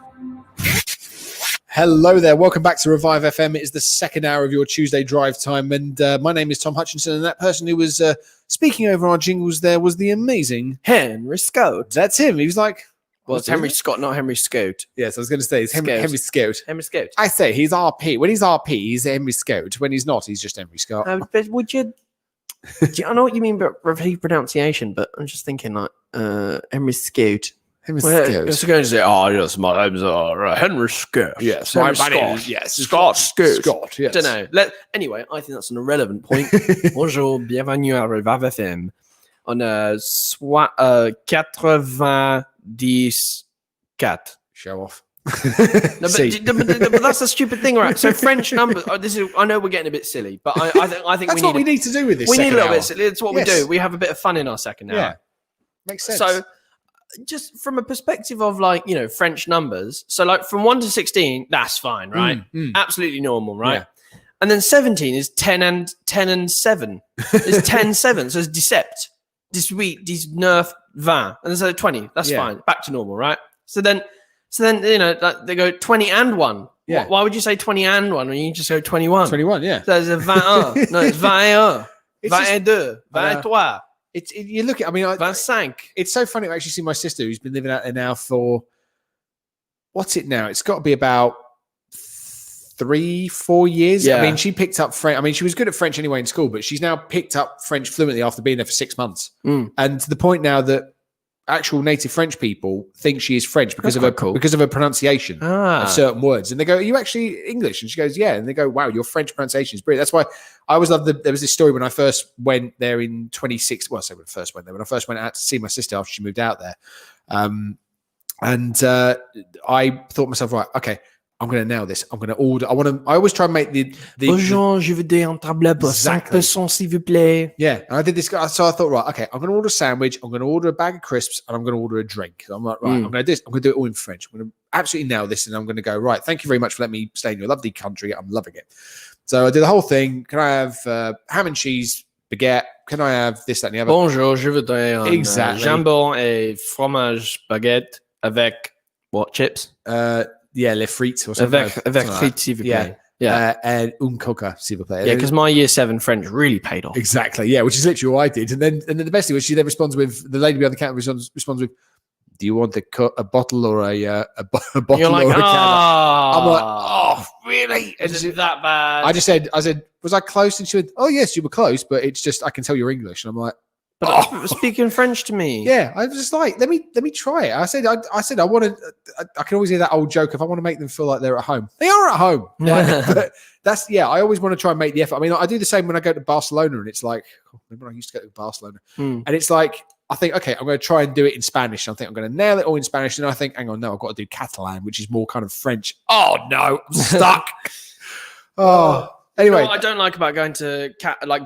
Hello there. Welcome back to Revive FM. It is the second hour of your Tuesday drive time. And my name is Thom Hutchinson. And that person who was speaking over our jingles there was the amazing Henry Scott. That's him. He was like... Well, it's Henry Scott, not Henry Scout. Yes, I was going to say it's Henry Scout. Henry Scout. I say he's RP. When he's RP, he's Henry Scout. When he's not, he's just Henry Scott. But would you... I know what you mean by repeat pronunciation, but I'm just thinking like Henry Scout. Henry Scout. It's going to say, oh, yes, my name's Henry Scout. Yes, Henry my name Scott. is Scott Scout. Scott, yes. Don't know. Anyway, I think that's an irrelevant point. Bonjour, bienvenue à Revive FM. On 90 Show off. No, but that's a stupid thing, right? So French numbers. I know we're getting a bit silly, but I think that's what we need to do with this. We need a little hour. bit silly. It's what we do. We have a bit of fun in our second hour. Yeah, makes sense. So, just from a perspective of French numbers. So, like from 1 to 16, that's fine, right? Absolutely normal, right? Yeah. And then 17 is 10 and 7. It's 10, 7. So it's 17, 18, 19, 20. And then so 20. That's fine. Back to normal, right? So then they go 20 and 1. Yeah. Why would you say 20 and 1 when you just go 21? 21, yeah. So there's a 21. No, it's 21. 22. 23. You look at, 25. It's so funny to actually see my sister who's been living out there now for, what's it now? It's got to be about 3-4 years. Yeah. She picked up French. She was good at French anyway in school, but she's now picked up French fluently after being there for 6 months. And to the point now that actual native French people think she is French because That's of quite cool. because of her pronunciation Ah. of certain words. And they go, "Are you actually English?" And she goes, "Yeah." And they go, "Wow, your French pronunciation is brilliant." That's why I always love there was this story when I first went there in 26. Well, I say when I first went there. When I first went out to see my sister after she moved out there. I thought to myself, right, okay, I'm going to nail this. I'm going to order. I always try and make the Bonjour, je veux des entrées pour 5% s'il vous plaît. Yeah, and I did this. So I thought, right, okay, I'm going to order a sandwich. I'm going to order a bag of crisps, and I'm going to order a drink. So I'm like, right, I'm going to do this. I'm going to do it all in French. I'm going to absolutely nail this, and I'm going to go, right, thank you very much for letting me stay in your lovely country. I'm loving it. So I did the whole thing. Can I have ham and cheese, baguette? Can I have this, that, and the other? Bonjour, je voudrais un Exactly. jambon et fromage baguette avec what chips? Yeah, les frites or something. Avec frites, s'il vous plaît. Yeah. And un coca, s'il vous plaît. Yeah, because my year 7 French really paid off. Exactly. Yeah, which is literally what I did. And then the best thing was she then responds with the lady behind the counter responds with, "Do you want a bottle or a bottle You're like, or a can?" I'm like, "Oh, "Oh, really? Is it that bad?" I said, "Was I close?" And she went, "Oh yes, you were close, but it's just I can tell you're English." And I'm like, But speaking French to me. Yeah, I was just like, let me try it. I said I want to. I can always hear that old joke. If I want to make them feel like they're at home, they are at home. Like, but that's I always want to try and make the effort. I mean, I do the same when I go to Barcelona, and it's like, remember I used to go to Barcelona, and it's like I think, okay, I'm going to try and do it in Spanish. I think I'm going to nail it all in Spanish, and I think, hang on, no, I've got to do Catalan, which is more kind of French. Oh no, I'm stuck. Anyway, what I don't like about going to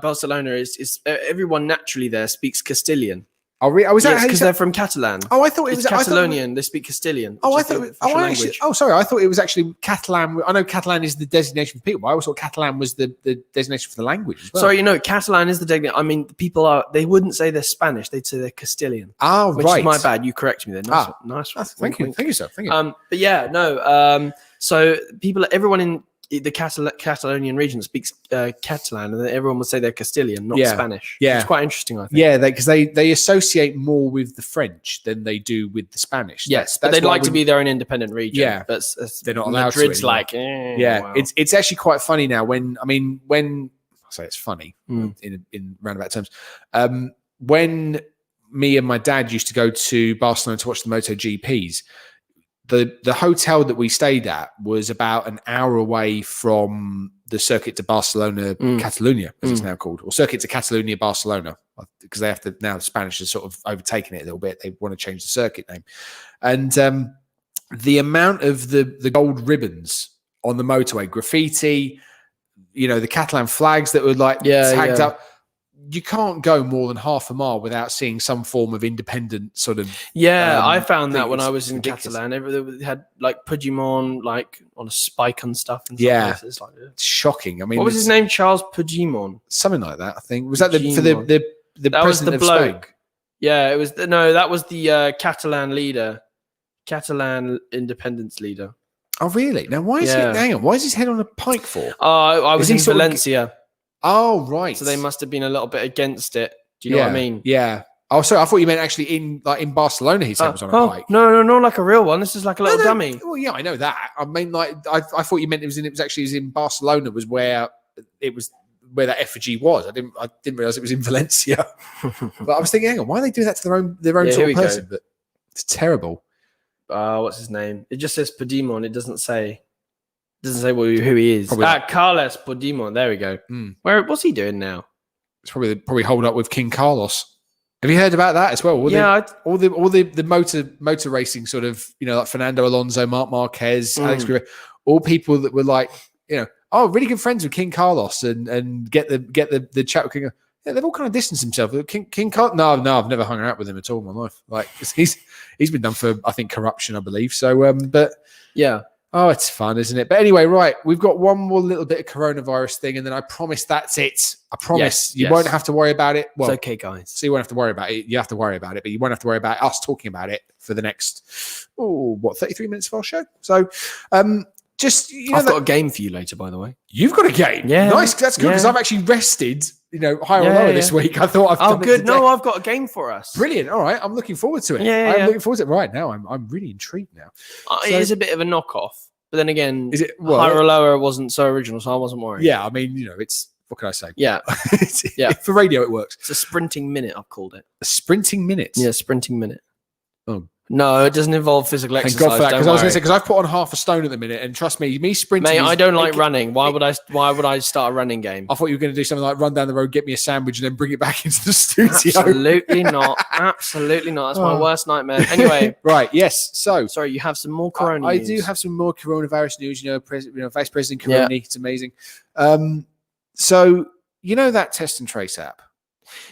Barcelona is everyone naturally there speaks Castilian. Oh, really? Was that because they're from Catalan? Oh, I thought it was Catalonian. They speak Castilian. Oh, I thought. Sorry. I thought it was actually Catalan. I know Catalan is the designation for people, but I always thought Catalan was the designation for the language as well. Sorry, Catalan is the designation. I mean, people they wouldn't say they're Spanish; they'd say they're Castilian. Oh, which right. is my bad. You correct me there. Nice. Thank you, sir. Thank you. But yeah, no. So everyone in the Catalonian region speaks Catalan, and everyone would say they're Castilian, not Spanish. Yeah, it's quite interesting. I think. Yeah, because they associate more with the French than they do with the Spanish. Yes, but they'd like to be their own independent region. Yeah, but they're not allowed Madrid's to. Like, wow. It's actually quite funny now. When I say it's funny in roundabout terms, when me and my dad used to go to Barcelona to watch the MotoGPs. The hotel that we stayed at was about an hour away from the Circuit to Barcelona, Catalunya, as it's now called, or Circuit to Catalunya, Barcelona, because they have to now. Spanish has sort of overtaken it a little bit. They want to change the circuit name, and the amount of the gold ribbons on the motorway, graffiti, the Catalan flags that were tagged up. You can't go more than half a mile without seeing some form of independent sort of. Yeah, I found that when I was in Catalan, they had like Puigdemont on a spike and stuff. And It's it's shocking. I mean, what was his name? Charles Puigdemont, something like that. I think was that for the that president was the of bloke. Spain? Yeah, it was. That was the Catalan leader, Catalan independence leader. Oh, really? Now, why is he? Hang on, why is his head on a pike for? Oh, I was in Valencia. Oh, right. So they must have been a little bit against it. Do you know what I mean? Yeah. Oh, sorry. I thought you meant actually in Barcelona. His head was on a pike. No, not like a real one. This is like a little dummy. Well, yeah, I know that. I mean, I thought you meant it was in Barcelona was where that effigy was. I didn't realize it was in Valencia. But I was thinking, hang on, why are they doing that to their own sort of person? But it's terrible. What's his name? It just says Puigdemont. It doesn't say. Who he is. Carlos Puigdemont. There we go. What's he doing now? It's probably holed up with King Carlos. Have you heard about that as well? All the motor racing sort of, like Fernando Alonso, Marc Marquez, Alex Guerrero, all people that were like, really good friends with King Carlos and get the chat with King. Yeah, they've all kind of distanced themselves. King Carlos. No, I've never hung out with him at all in my life. Like he's been done for, I think, corruption, I believe. So, but yeah. Oh, it's fun, isn't it? But anyway, right, we've got one more little bit of coronavirus thing, and then I promise that's it. I promise you won't have to worry about it. Well, it's okay, guys. So you won't have to worry about it. You have to worry about it, but you won't have to worry about us talking about it for the next 33 minutes of our show. So I've got a game for you later, by the way. You've got a game? Yeah. Nice. That's good because I've actually rested, higher or lower this week. I thought I've done good. It No, I've got a game for us. Brilliant. All right. I'm looking forward to it. I'm looking forward to it right now. I'm really intrigued now. It is a bit of a knockoff. But then again, higher or lower wasn't so original, so I wasn't worried. Yeah, I mean, it's what can I say? Yeah, for radio it works. It's a sprinting minute. I've called it a sprinting minute. Yeah, sprinting minute. Oh. No, it doesn't involve physical Thank exercise. God for that, because don't I was going to worry. say, because I've put on half a stone at the minute, and trust me sprinting. Mate, I don't like it- running. Why would I start a running game? I thought you were going to do something like run down the road, get me a sandwich, and then bring it back into the studio. Absolutely not. Absolutely not. That's my Oh. worst nightmare. Anyway, right. Yes. So, sorry, you have some more corona I news. do have some more coronavirus news. Vice President Yeah. Coroni. It's amazing. So that test and trace app.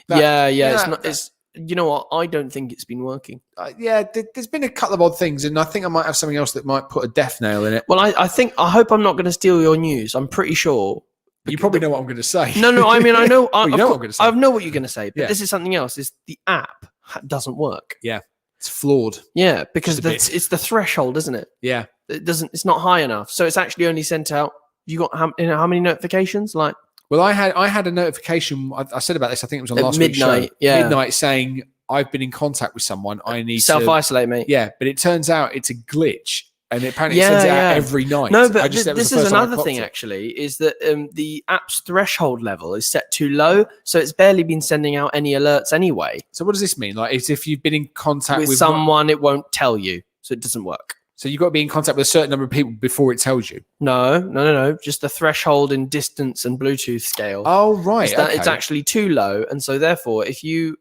Yeah. Yeah, It's not. It's. You know what? I don't think it's been working. There's been a couple of odd things, and I think I might have something else that might put a death nail in it. Well, I hope I'm not going to steal your news. I'm pretty sure. You probably know what I'm going to say. No. I mean, I know. Well, you know what I'm going to say. I know what you're going to say, but Yeah. this is something else. Is the app doesn't work? Yeah, it's flawed. Yeah, because Just a bit. it's the threshold, isn't it? Yeah. It doesn't. It's not high enough. So it's actually only sent out. You got how many notifications? Like. Well, I had a notification. I said about this. I think it was on At last week's show. midnight, yeah. Midnight, saying I've been in contact with someone. I need Self-isolate, mate. Yeah, but it turns out it's a glitch, and it apparently sends it out every night. No, but I just, that was this the first is time I another clocked thing. it. Actually, is that the app's threshold level is set too low, so it's barely been sending out any alerts anyway. So what does this mean? Like, it's if you've been in contact With with someone, it won't tell you, so it doesn't work. So you've got to be in contact with a certain number of people before it tells you. No. Just the threshold in distance and Bluetooth scale. Oh, right. It's actually too low, and so therefore, if you've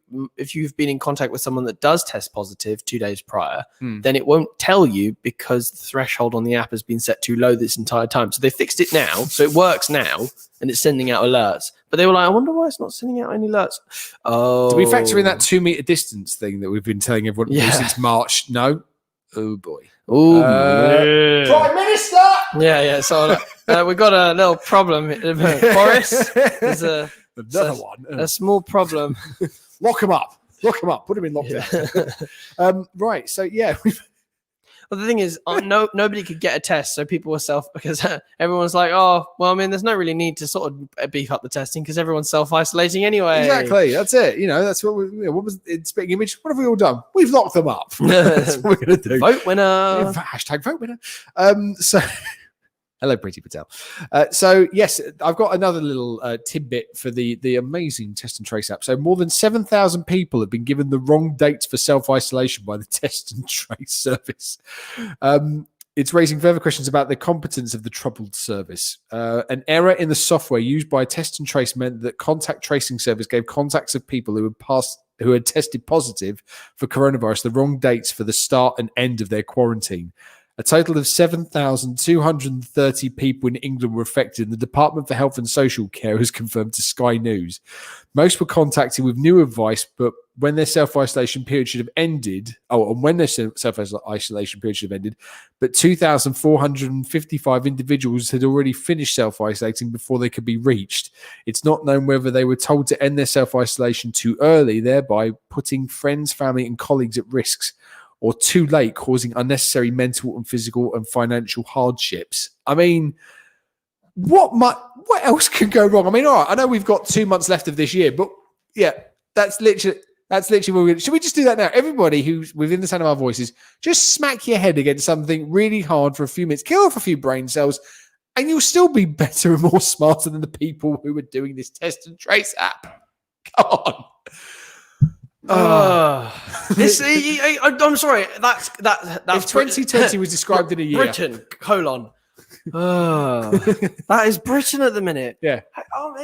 been in contact with someone that does test positive 2 days prior, then it won't tell you because the threshold on the app has been set too low this entire time. So they fixed it now, so it works now, and it's sending out alerts. But they were like, I wonder why it's not sending out any alerts. Oh, Do we factor in that 2 meter distance thing that we've been telling everyone to do since March? No. Oh boy. Oh, Prime Minister. Yeah. So we've got a little problem, Boris. There's another one. A small problem. Lock him up. Put him in lockdown. Right. So yeah. Well, the thing is, nobody could get a test, so people were because everyone's like, oh, well, I mean, there's no really need to sort of beef up the testing because everyone's self-isolating anyway. Exactly. That's it. That's what what was in Spitting Image? What have we all done? We've locked them up. That's what we're going to do. Vote winner. Hashtag vote winner. So hello, Priti Patel. So yes, I've got another little tidbit for the amazing test and trace app. So more than 7,000 people have been given the wrong dates for self-isolation by the test and trace service. It's raising further questions about the competence of the troubled service. An error in the software used by test and trace meant that contact tracing service gave contacts of people who had tested positive for coronavirus the wrong dates for the start and end of their quarantine. A total of 7,230 people in England were affected, and the Department for Health and Social Care has confirmed to Sky News. Most were contacted with new advice, but when their self-isolation period should have ended, but 2,455 individuals had already finished self-isolating before they could be reached. It's not known whether they were told to end their self-isolation too early, thereby putting friends, family, and colleagues at risks, or too late, causing unnecessary mental and physical and financial hardships. I mean, what else could go wrong? I mean, all right, I know we've got 2 months left of this year, but yeah, that's literally what we're going to. Should we just do that now? Everybody who's within the sound of our voices, just smack your head against something really hard for a few minutes, kill off a few brain cells, and you'll still be better and more smarter than the people who are doing this test and trace app. Come on. I'm sorry. That's if 2020 was described in a year, Britain : that is Britain at the minute. Yeah. I'm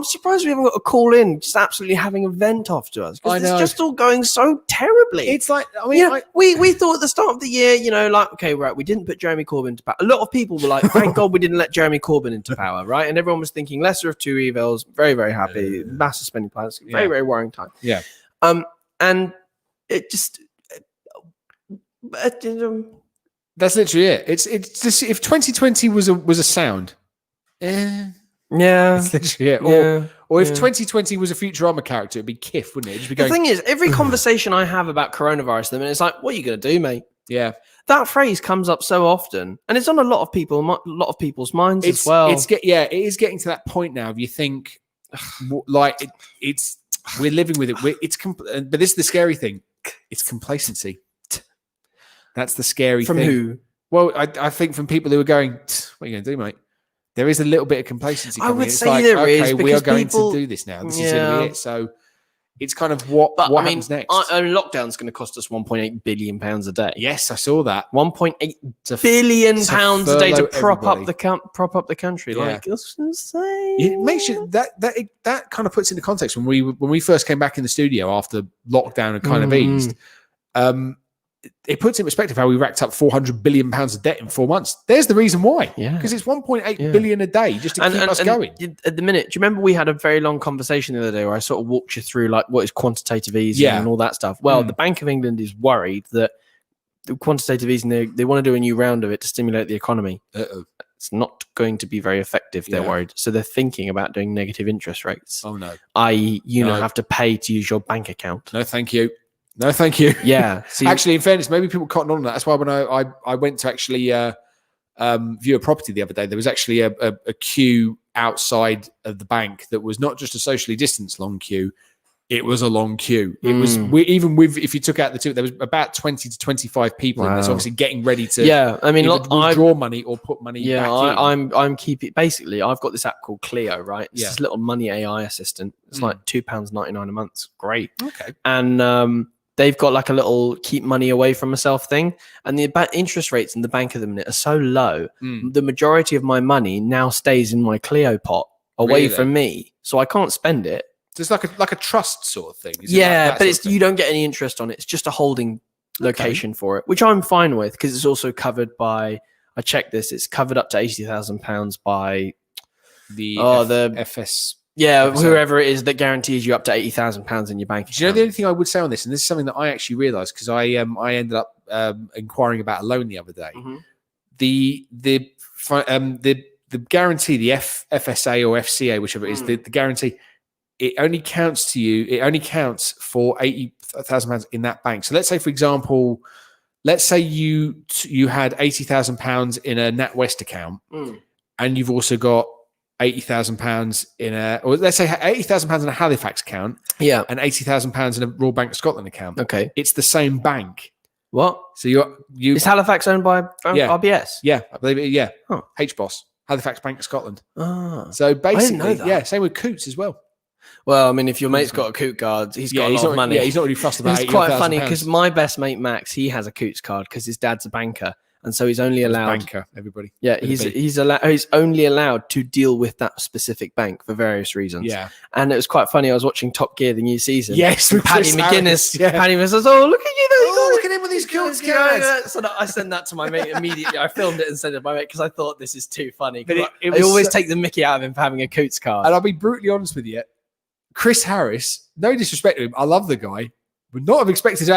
surprised we haven't got a call in, just absolutely having a vent off to us because I it's know. just all going so terribly. It's like, I mean, we thought at the start of the year, okay, right, we didn't put Jeremy Corbyn into power. A lot of people were like, thank God we didn't let Jeremy Corbyn into power, right? And everyone was thinking lesser of two evils. Very, very happy. Massive spending plans. Very, very worrying time. Yeah. And it just that's literally it. It's just, if 2020 was a sound, yeah, that's literally it. Or if yeah. 2020 was a Futurama character, it'd be Kiff, wouldn't it? It'd be The going, thing is, every conversation I have about coronavirus, and it's like, what are you going to do, mate? Yeah, that phrase comes up so often, and it's on a lot of people's minds as well. it is getting to that point now. If you think, like, it's we're living with it. But this is the scary thing. It's complacency. That's the scary From thing. who? Well, I think from people who are going, what are you going to do, mate? There is a little bit of complacency coming. I would It's say like, there okay, is, we are because going people- to do this now. This is going to be Yeah. it. So It's kind of what happens next. Lockdown's going to cost us £1.8 billion a day. Yes, I saw that. £1.8 billion a day to prop up everybody. the country. Yeah. Like, that's insane. It makes you that kind of puts into context when we first came back in the studio after lockdown had kind of eased. It puts in perspective how we racked up £400 billion of debt in 4 months. There's the reason why. Yeah. Because it's 1.8 billion a day just to keep us going. At the minute, do you remember we had a very long conversation the other day where I sort of walked you through like what is quantitative easing and all that stuff? Well, the Bank of England is worried that the quantitative easing, they want to do a new round of it to stimulate the economy. It's not going to be very effective, they're worried. So they're thinking about doing negative interest rates. Oh, no. I.e., you now have to pay to use your bank account. No, thank you. No, thank you. Yeah. So actually, in fairness, maybe people cotton on that. That's why when I went to actually view a property the other day, there was actually a queue outside of the bank that was not just a socially distanced long queue. It was a long queue. It was even with, if you took out the two, there was about 20 to 25 people. And it's obviously getting ready to withdraw money or put money back in. I'm keeping, basically, I've got this app called Clio, right? It's this little money AI assistant. It's like £2.99 a month. It's great. Okay. And they've got like a little keep money away from myself thing. And the interest rates in the bank at the minute are so low. The majority of my money now stays in my Clio pot away from me. So I can't spend it. So it's like a trust sort of thing. But you don't get any interest on it. It's just a holding location for it, which I'm fine with because it's also covered by, I checked this, it's covered up to £80,000 by the FS. Yeah, whoever it is that guarantees you up to £80,000 in your bank account. Do you know the only thing I would say on this, and this is something that I actually realised because I ended up inquiring about a loan the other day. The guarantee, the FSA or FCA, whichever it is, the guarantee, it only counts to you. It only counts for £80,000 in that bank. So let's say, for example, you had £80,000 in a NatWest account, and you've also got £80,000 in or let's say £80,000 in a Halifax account, and £80,000 in a Royal Bank of Scotland account. Okay, it's the same bank. What? So you is Halifax owned by RBS? Yeah, I believe it. Yeah, HBOS, Halifax Bank of Scotland. Ah, so basically, I didn't know that. Same with Coots as well. Well, I mean, if your mate's got a Coot card, he's got a lot of money. Yeah, he's not really fussed about it. It's quite funny because my best mate Max, he has a Coots card because his dad's a banker, and so he's only allowed banker. Everybody, yeah, he's only allowed to deal with that specific bank for various reasons. Yeah, and it was quite funny. I was watching Top Gear, the new season. Yes, and Paddy McGuinness. Paddy McGuinness says, "Oh, look at you! Look at him with his Coots cards." So I sent that to my mate immediately. I filmed it and sent it to my mate because I thought this is too funny. But I always take the mickey out of him for having a Coots card. And I'll be brutally honest with you. Chris Harris, no disrespect to him, I love the guy, would not have expected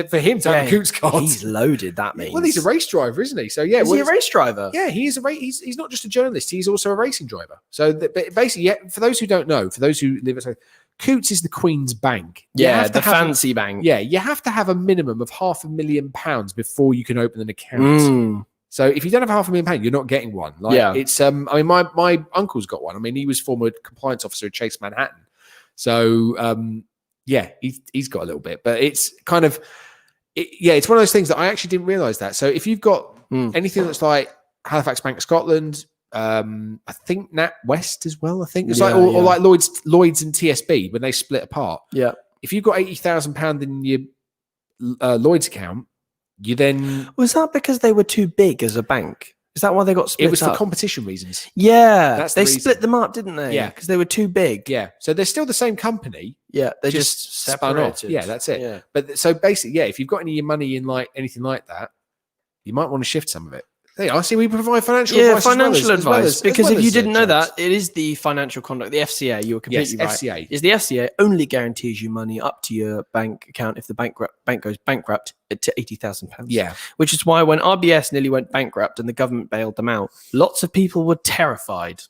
for him to have a Coots card. He's loaded, that means. Well, he's a race driver, isn't he? So yeah, is he a race driver? Yeah, he is he's not just a journalist; he's also a racing driver. So basically, for those who don't know, for those who live at Coots is the Queen's Bank. The fancy bank. Yeah, you have to have a minimum of £500,000 before you can open an account. So if you don't have £500,000, you're not getting one. It's I mean, my uncle's got one. I mean, he was former compliance officer at Chase Manhattan. So, he's got a little bit, but it's kind of, it's one of those things that I actually didn't realize that. So if you've got anything that's like Halifax Bank of Scotland, I think NatWest as well, I think it's or like Lloyd's and TSB when they split apart. Yeah. If you've got £80,000 in your Lloyd's account, you then... Was that because they were too big as a bank? Is that why they got split up? It was for competition reasons. Yeah, they split them up, didn't they? Yeah, because they were too big. Yeah, so they're still the same company. Yeah, they just spun off. Yeah, that's it. Yeah. But so basically, if you've got any of your money in like anything like that, you might want to shift some of it. There you are. See, we provide financial advice. Financial advice. Because if you didn't know that, it is the financial conduct, the FCA. You were completely right. FCA. Is the FCA only guarantees you money up to your bank account if the bank goes bankrupt to £80,000. Yeah. Which is why when RBS nearly went bankrupt and the government bailed them out, lots of people were terrified.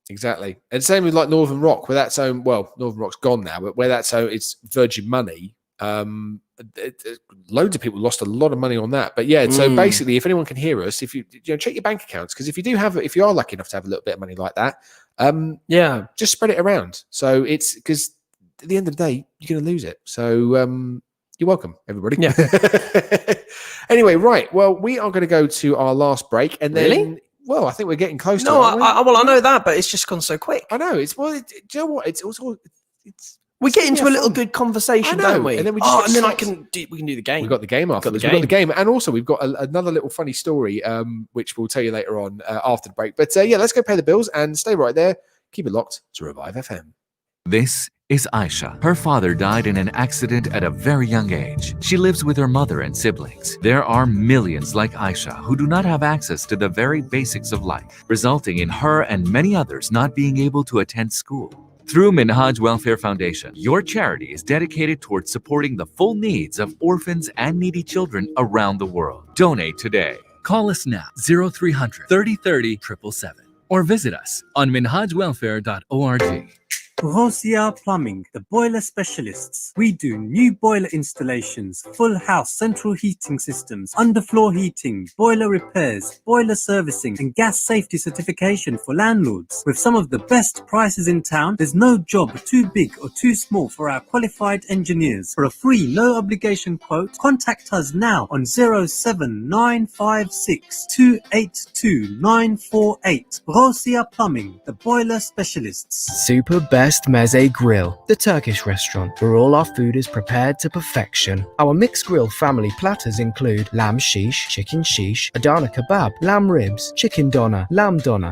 Exactly. And same with like Northern Rock, where that's owned. Well, Northern Rock's gone now, but where that's owned, it's Virgin Money. Loads of people lost a lot of money on that. But yeah, so basically, if anyone can hear us, if you check your bank accounts, because if you are lucky enough to have a little bit of money like that, just spread it around. So it's because at the end of the day, you're going to lose it. So you're welcome, everybody. Yeah. Anyway, right. Well, we are going to go to our last break, and then. Really? Well, I think we're getting close to it. I know that, but it's just gone so quick. I know. Do you know what? It's also We get into Yeah, a little fun. good conversation, don't we? And then we just and then we can do the game. We've got the game afterwards. We've got the game. And also we've got another little funny story, which we'll tell you later on after the break. But yeah, let's go pay the bills and stay right there. Keep it locked to Revive FM. This is Aisha. Her father died in an accident at a very young age. She lives with her mother and siblings. There are millions like Aisha who do not have access to the very basics of life, resulting in her and many others not being able to attend school. Through Minhaj Welfare Foundation, your charity is dedicated towards supporting the full needs of orphans and needy children around the world. Donate today. Call us now, 0300 3030 777, or visit us on minhajwelfare.org. Rosia Plumbing, the boiler specialists. We do new boiler installations, full house central heating systems, underfloor heating, boiler repairs, boiler servicing, and gas safety certification for landlords. With some of the best prices in town, there's no job too big or too small for our qualified engineers. For a free, no obligation quote, contact us now on 07956 282 948. Rosia Plumbing, the boiler specialists. Super Best Meze Grill, the Turkish restaurant where all our food is prepared to perfection. Our mixed grill family platters include lamb shish, chicken shish, Adana kebab, lamb ribs, chicken doner,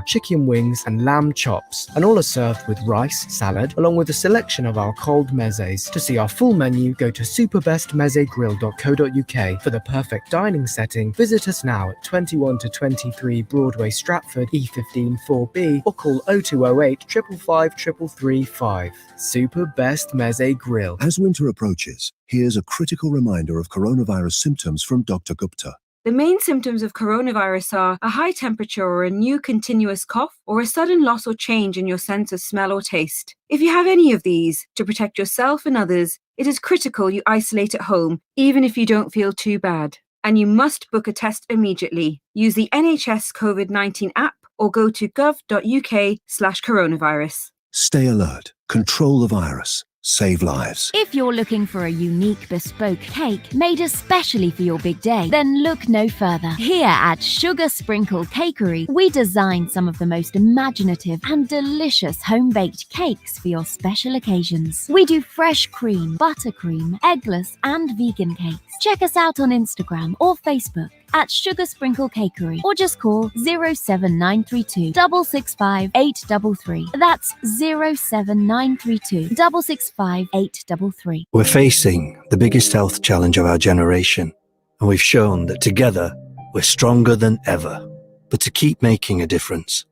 chicken wings, and lamb chops. And all are served with rice, salad, along with a selection of our cold mezes. To see our full menu, go to superbestmezegrill.co.uk. For the perfect dining setting, visit us now at 21 to 23 Broadway, Stratford, E15 4B, or call 0208 555 333 5. Super Best Meze Grill. As winter approaches, here's a critical reminder of coronavirus symptoms from Dr. Gupta. The main symptoms of coronavirus are a high temperature or a new continuous cough, or a sudden loss or change in your sense of smell or taste. If you have any of these, to protect yourself and others, it is critical you isolate at home, even if you don't feel too bad. And you must book a test immediately. Use the NHS COVID-19 app or go to gov.uk/coronavirus. Stay alert. Control the virus. Save lives. If you're looking for a unique bespoke cake made especially for your big day, then look no further. Here at Sugar Sprinkle Cakery, we design some of the most imaginative and delicious home-baked cakes for your special occasions. We do fresh cream, buttercream, eggless, and vegan cakes. Check us out on Instagram or Facebook at Sugar Sprinkle Cakery, or just call 07932 665 833. That's 07932 665 833. We're facing the biggest health challenge of our generation, and we've shown that together we're stronger than ever. But to keep making a difference,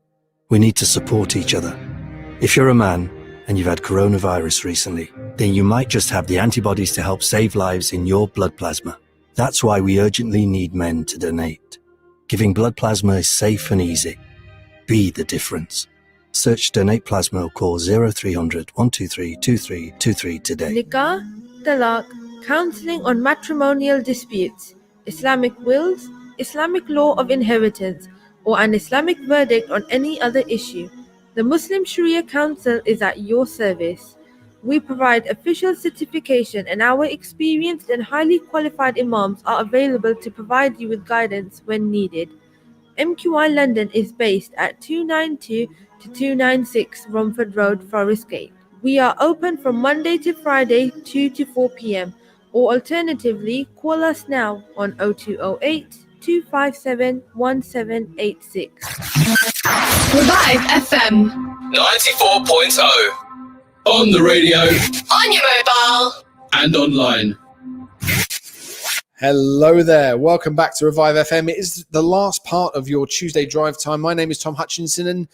we need to support each other. If you're a man and you've had coronavirus recently, then you might just have the antibodies to help save lives in your blood plasma. That's why we urgently need men to donate. Giving blood plasma is safe and easy. Be the difference. Search Donate Plasma or call 0300 123 2323 today. Nikah, talaq, counseling on matrimonial disputes, Islamic wills, Islamic law of inheritance, or an Islamic verdict on any other issue. The Muslim Sharia Council is at your service. We provide official certification, and our experienced and highly qualified imams are available to provide you with guidance when needed. MQI London is based at 292 to 296 Romford Road, Forest Gate. We are open from Monday to Friday, 2 to 4 p.m. or alternatively, call us now on 0208 257 1786. Revive FM. 94.0. On the radio. On your mobile. And online. Hello there. Welcome back to Revive FM. It is the last part of your Tuesday drive time. My name is Thom Hutchinson, and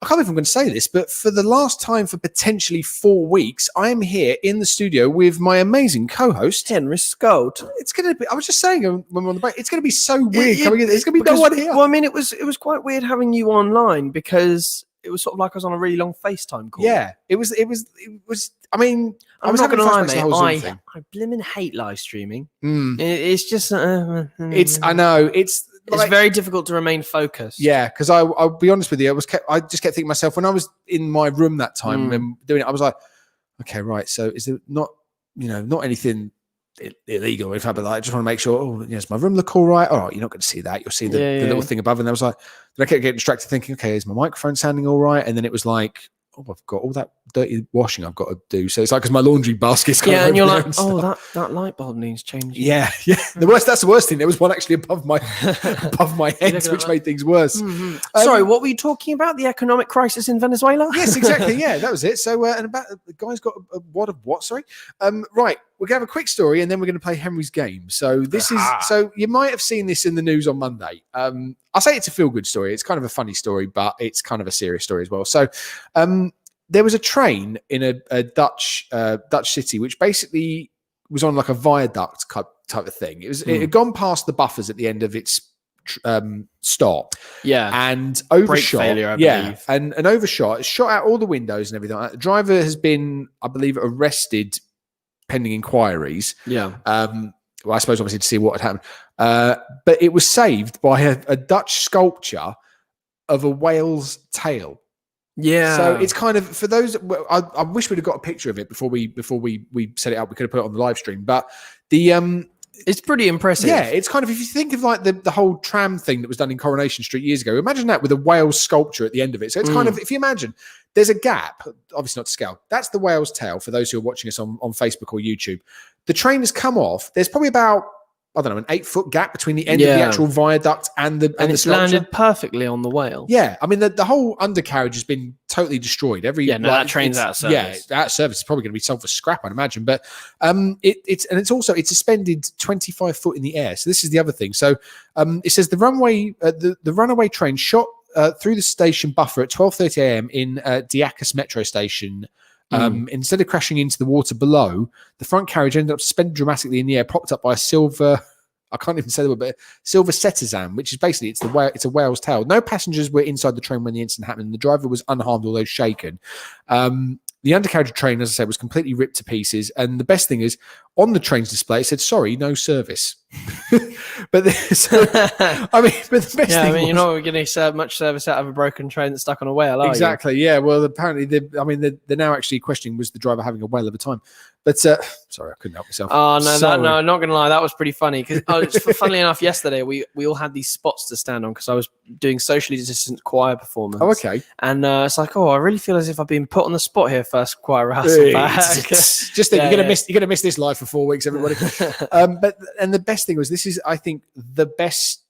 I can't believe I'm going to say this, but for the last time for potentially 4 weeks, I am here in the studio with my amazing co-host, Henry Scott. It's going to be, I was just saying when we're on the break, it's going to be so weird coming in. There's going to be no one here. Well, I mean, it was quite weird having you online because it was sort of like I was on a really long FaceTime call. Yeah, it was. I mean, I was not having going to lie, flashbacks to the whole mate. Zoom thing. I blimmin' hate live streaming. Mm. It's just. I know it's very difficult to remain focused. Yeah, because I'll be honest with you, I just kept thinking to myself when I was in my room that time and doing it, I was like, okay, right. So is it not anything illegal or anything, but I just want to make sure. Oh, does my room look all right? All right, you're not going to see that. You'll see the little thing above. And I was like, then I kept getting distracted, thinking, okay, is my microphone sounding all right? And then it was like, oh, I've got all that dirty washing I've got to do. So it's like, because my laundry basket's kind of and you're over like, there and oh, stuff. that light bulb needs changing. Yeah. That's the worst thing. There was one actually above my head, which made things worse. Mm-hmm. Sorry, what were you talking about? The economic crisis in Venezuela? Yes, exactly. Yeah, that was it. So, and about the guy's got a wad of what? Sorry. Right. We're going to have a quick story, and then we're going to play Henry's game. So this is. So you might have seen this in the news on Monday. I'll say it's a feel-good story. It's kind of a funny story, but it's kind of a serious story as well. So, there was a train in a Dutch city, which basically was on like a viaduct type of thing. It had gone past the buffers at the end of its stop, and overshot. Brake failure, I believe. And overshot. It shot out all the windows and everything. The driver has been, I believe, arrested pending inquiries. Yeah. Well, I suppose obviously to see what had happened, but it was saved by a Dutch sculpture of a whale's tail. Yeah. So it's kind of, for those, I wish we'd have got a picture of it before we set it up. We could have put it on the live stream, but it's pretty impressive. Yeah, it's kind of, if you think of like the whole tram thing that was done in Coronation Street years ago, imagine that with a whale sculpture at the end of it. So it's kind of, if you imagine, there's a gap, obviously not to scale. That's the whale's tail for those who are watching us on Facebook or YouTube. The train has come off. There's probably about, I don't know, an 8-foot gap between the end of the actual viaduct and the it's sculpture. landed perfectly on the whale. Yeah, I mean the whole undercarriage has been totally destroyed. That train's out of service. Yeah, out of service. It's probably going to be sold for scrap, I'd imagine. But it's suspended 25 foot in the air. So this is the other thing. So it says the runaway train shot through the station buffer at 12:30 a.m. in Diakos metro station. Instead of crashing into the water below, the front carriage ended up suspended dramatically in the air, propped up by a silver, I can't even say the word, but silver cetizen, which is basically, it's a whale's tail. No passengers were inside the train when the incident happened. The driver was unharmed, although shaken. The undercarriage of the train, as I said, was completely ripped to pieces. And the best thing is, on the train's display, it said, sorry, no service. But the best thing you're not getting much service out of a broken train that's stuck on a whale, are exactly, yeah. Well, apparently, they're now actually questioning, was the driver having a whale of a time? But sorry, I couldn't help myself. Oh no, no, not gonna lie, that was pretty funny. Because funnily enough, yesterday we all had these spots to stand on because I was doing socially distant choir performance. Oh, okay. And it's like, I really feel as if I've been put on the spot here. First choir rehearsal back. Just think, you're gonna miss this live for 4 weeks, everybody. But the best thing was, this is, I think, the best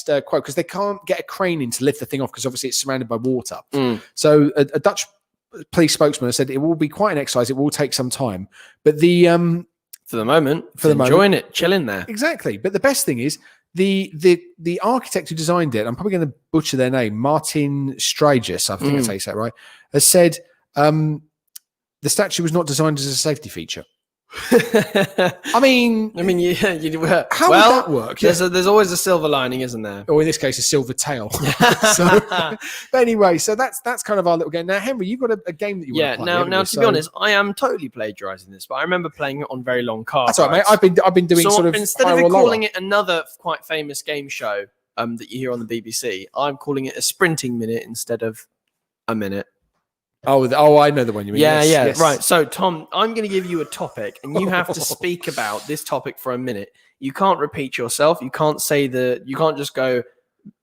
quote, because they can't get a crane in to lift the thing off because obviously it's surrounded by water. So a Dutch police spokesman said it will be quite an exercise. It will take some time, but for the moment, enjoying it, chilling there. Exactly. But the best thing is the architect who designed it, I'm probably going to butcher their name, Martin Straigis, I think I say that right, has said the statue was not designed as a safety feature. I mean, how would that work? There's always a silver lining, isn't there? Or in this case, a silver tail. But anyway, so that's kind of our little game. Now, Henry, you've got a game that you want to play. Now, to be honest, I am totally plagiarizing this, but I remember playing it on very long car That's all right, mate. I've been doing so sort of instead of calling it another quite famous game show that you hear on the BBC, I'm calling it a sprinting minute instead of a minute. Oh, I know the one you mean. Yes. Right. So, Tom, I'm going to give you a topic, and you have to speak about this topic for a minute. You can't repeat yourself. You can't say you can't just go,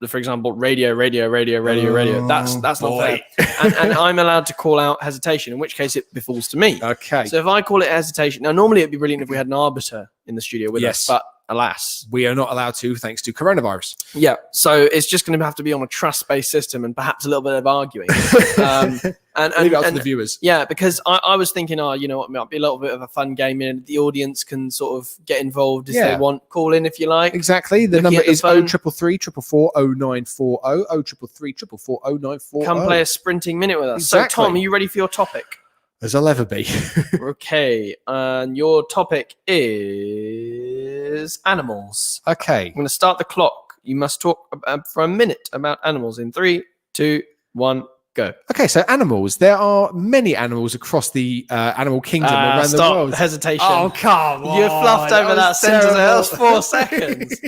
for example, radio. That's not fair. And I'm allowed to call out hesitation, in which case it befalls to me. Okay. So if I call it hesitation, now normally it'd be brilliant if we had an arbiter in the studio with us, but alas, we are not allowed to, thanks to coronavirus. Yeah, so it's just going to have to be on a trust-based system and perhaps a little bit of arguing. And leave it up to the viewers. Yeah, because I was thinking, you know what, it might be a little bit of a fun game, and the audience can sort of get involved if they want. Call in if you like. Exactly. The number is 0333 444 0940 0333 444 0940. Come play a sprinting minute with us. Exactly. So, Tom, are you ready for your topic? As I'll ever be. Okay, and your topic is animals. Okay. I'm going to start the clock. You must talk for a minute about animals in 3, 2, 1, go. Okay, so animals. There are many animals across the animal kingdom around the world. Hesitation. Oh, come on. You fluffed over that sentence. That was 4 seconds.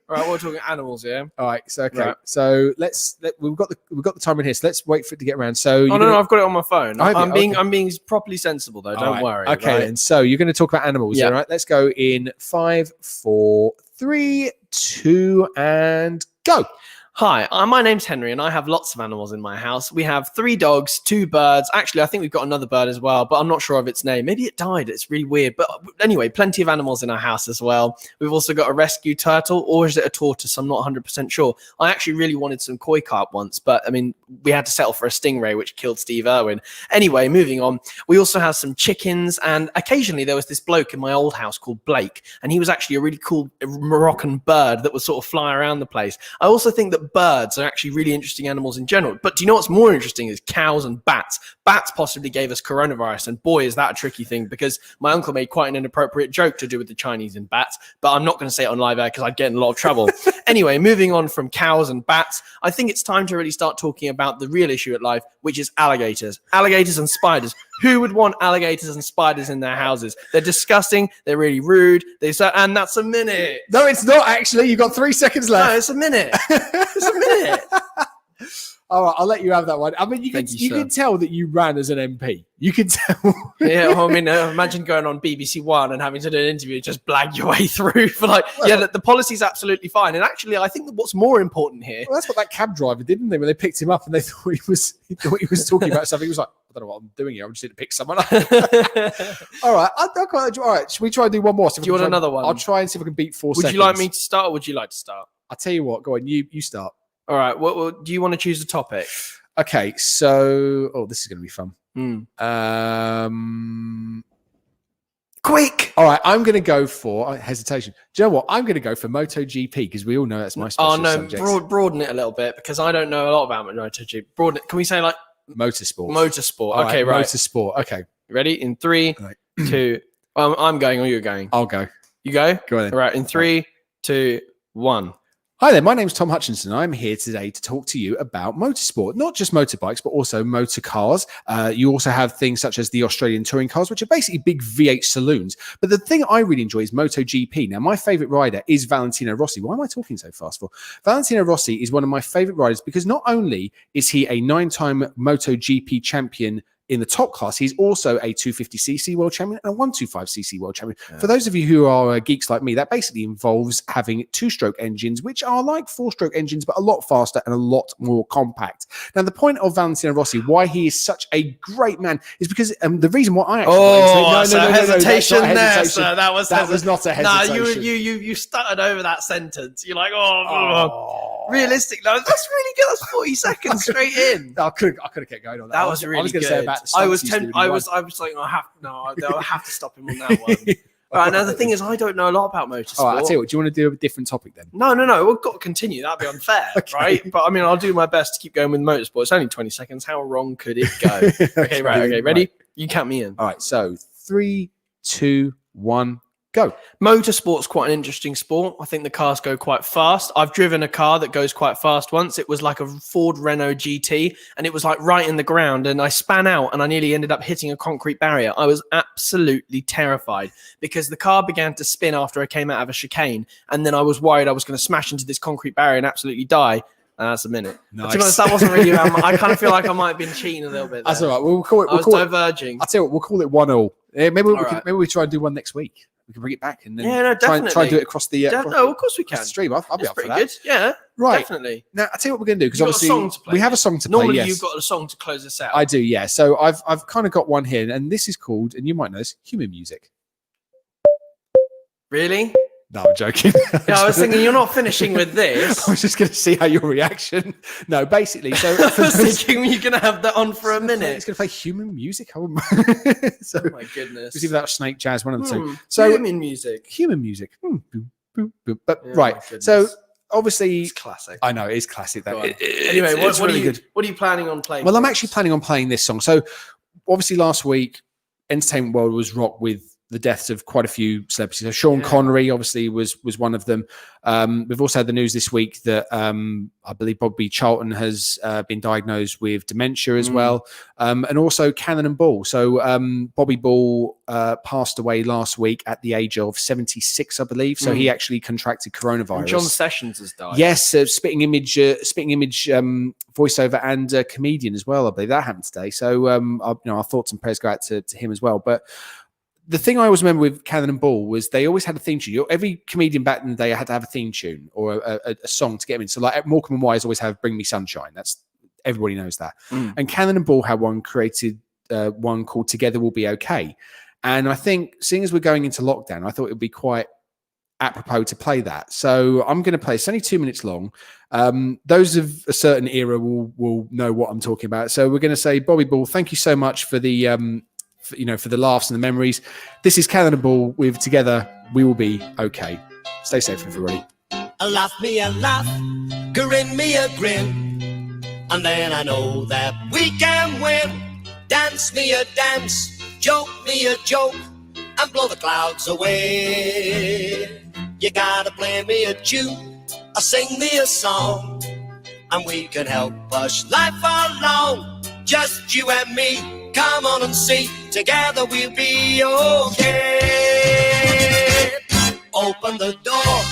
All right, we're talking animals, yeah. All right, so okay, right. So we've got the timer in here. So let's wait for it to get around. So no, I've got it on my phone. I'm being okay. properly sensible though. Don't worry. Okay, right? then. So you're going to talk about animals. Yeah. All right. Let's go in 5, 4, 3, 2, and go. Hi, my name's Henry, and I have lots of animals in my house. We have 3 dogs, 2 birds. Actually, I think we've got another bird as well, but I'm not sure of its name. Maybe it died. It's really weird. But anyway, plenty of animals in our house as well. We've also got a rescue turtle, or is it a tortoise? I'm not 100% sure. I actually really wanted some koi carp once, but I mean, we had to settle for a stingray, which killed Steve Irwin. Anyway, moving on. We also have some chickens, and occasionally there was this bloke in my old house called Blake, and he was actually a really cool Moroccan bird that would sort of fly around the place. I also think that birds are actually really interesting animals in general. But do you know what's more interesting is cows and bats. Bats possibly gave us coronavirus, and boy, is that a tricky thing, because my uncle made quite an inappropriate joke to do with the Chinese and bats, but I'm not going to say it on live air because I'd get in a lot of trouble. Anyway, moving on from cows and bats, I think it's time to really start talking about the real issue at life, which is alligators. Alligators and spiders. Who would want alligators and spiders in their houses? They're disgusting. They're really rude. And that's a minute. No, it's not actually. You've got 3 seconds left. No, it's a minute. It's a minute. All right, I'll let you have that one. I mean, you can tell that you ran as an MP. You can tell. Yeah, well, I mean, imagine going on BBC One and having to do an interview and just blag your way through for the policy's absolutely fine. And actually, I think that what's more important here. Well, that's what that cab driver did, didn't they? When they picked him up and they thought he was talking about something. He was like, I don't know what I'm doing here. I'm just here to pick someone up. All right. All right. Should we try and do one more? Do you want another one? I'll try and see if I can beat 4 seconds. Would you like me to start, or would you like to start? I'll tell you what. Go on. You start. All right. What do you want to choose a topic? Okay. So, this is going to be fun. Quick. All right. I'm going to go for hesitation. Do you know what? I'm going to go for MotoGP because we all know that's my special subject. Broaden it a little bit because I don't know a lot about MotoGP. Broaden it. Can we say like motorsport? Motorsport. Okay, right. Motorsport. Okay. Ready? In 3, 2. I'm going, or you're going? I'll go. You go? Go on then. All right. In 3, 2, 1. Hi there, my name's Thom Hutchinson. I'm here today to talk to you about motorsport, not just motorbikes, but also motor cars. You also have things such as the Australian touring cars, which are basically big V8 saloons. But the thing I really enjoy is MotoGP. Now, my favorite rider is Valentino Rossi. Why am I talking so fast for? Valentino Rossi is one of my favorite riders because not only is he a 9-time MotoGP champion in the top class, he's also a 250cc world champion and a 125cc world champion. Yeah. For those of you who are geeks like me, that basically involves having 2-stroke engines, which are like 4-stroke engines, but a lot faster and a lot more compact. Now, the point of Valentino Rossi, why he is such a great man, is because the reason why I actually hesitation there, sir. That was not a hesitation. No, you stuttered over that sentence. You're like, realistic. No, that's really good. That's 40 seconds straight in. I could have kept going on that. That was really good. Say about I was like, I have to stop him on that one. All right, now the thing is, I don't know a lot about motorsport. All right, I'll tell you what, do you want to do a different topic then? No, we've got to continue. That'd be unfair, right? But I mean, I'll do my best to keep going with motorsport. It's only 20 seconds. How wrong could it go? Okay, right. Okay, ready? Right. You count me in. All right, so 3, 2, 1. Go. Motorsport's quite an interesting sport. I think the cars go quite fast. I've driven a car that goes quite fast once. It was like a Ford Renault GT, and it was like right in the ground, and I span out and I nearly ended up hitting a concrete barrier. I was absolutely terrified because the car began to spin after I came out of a chicane, and then I was worried I was going to smash into this concrete barrier and absolutely die. That's a minute. Nice. To be honest, that wasn't really around. I kind of feel like I might have been cheating a little bit there. That's all right. We'll call it. I was diverging. I'll tell you what, we'll call it 1-1. Maybe we try and do one next week. We can bring it back and then try and do it across the of course we can. Stream. I'll be up for that. Good. Yeah, right. Definitely. Now I'll tell you what we're going to do because obviously we have a song to play. Normally you've got a song to close us out. I do, yeah. So I've kind of got one here, and this is called, and you might know this, human music. Really? No, I'm joking. Yeah, I was thinking you're not finishing with this. I was just going to see how your reaction. No, basically. So I was thinking you're going to have that on for a minute. It's going to play human music. Oh my goodness! It's either that or snake jazz, one of the two. So human music. But right. So obviously, it's classic. I know it is classic. Though. Anyway, what are you planning on playing? Well, I'm actually planning on playing this song. So obviously, last week, entertainment world was rocked with the deaths of quite a few celebrities. So Sean Connery obviously was one of them. We've also had the news this week that I believe Bobby Charlton has been diagnosed with dementia as well. And also Cannon Ball. So Bobby Ball passed away last week at the age of 76, I believe. So he actually contracted coronavirus. And John Sessions has died. Yes, Spitting Image voiceover and comedian as well. I believe that happened today. So our thoughts and prayers go out to him as well. But the thing I always remember with Cannon and Ball was they always had a theme tune. Every comedian back in the day had to have a theme tune or a song to get them in. So like Morecambe and Wise always have Bring Me Sunshine. That's everybody knows that. And Cannon and Ball had one called Together We'll Be Okay. And I think seeing as we're going into lockdown, I thought it would be quite apropos to play that. So I'm going to play. It's only 2 minutes long. Those of a certain era will know what I'm talking about. So we're going to say, Bobby Ball, thank you so much for the for the laughs and the memories. This is Cannon and Ball with Together We Will Be Okay. Stay safe, everybody. Laugh me a laugh, grin me a grin, and then I know that we can win. Dance me a dance, joke me a joke, and blow the clouds away. You gotta play me a tune, or sing me a song, and we can help push life along. Just you and me, come on and see, together we'll be okay. Open the door,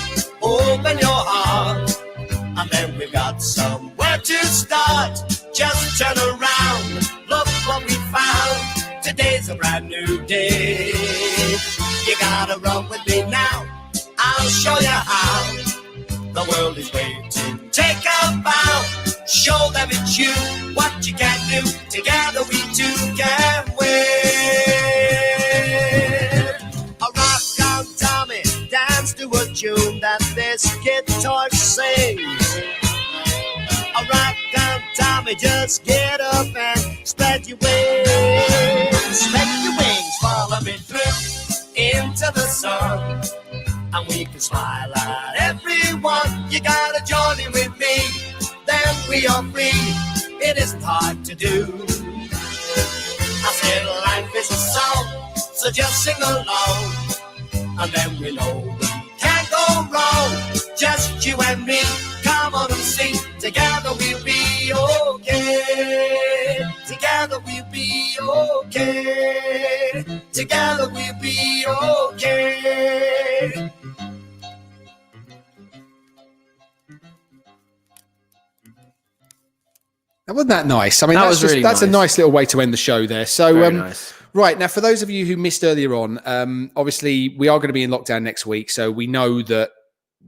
open your heart, and then we've got somewhere to start. Just turn around, look what we found. Today's a brand new day. You gotta run with me now, I'll show you how. The world is waiting, take a bow. Show them it's you, what you can do. Together we two can win. A rock on Tommy, dance to a tune that this guitar sings. A rock on Tommy, just get up and spread your wings. Spread your wings, follow me through into the sun, and we can smile at everyone. You gotta join in with me, then we are free. It isn't hard to do. I said life is a song, so just sing along, and then we know we can't go wrong. Just you and me, come on and sing. Together we'll be okay. Together we'll be okay. Together we'll be okay. That wasn't that nice. I mean, That that's was really that's nice. a nice little way to end the show there. So, Very nice. Right now, for those of you who missed earlier on, obviously we are going to be in lockdown next week, so we know that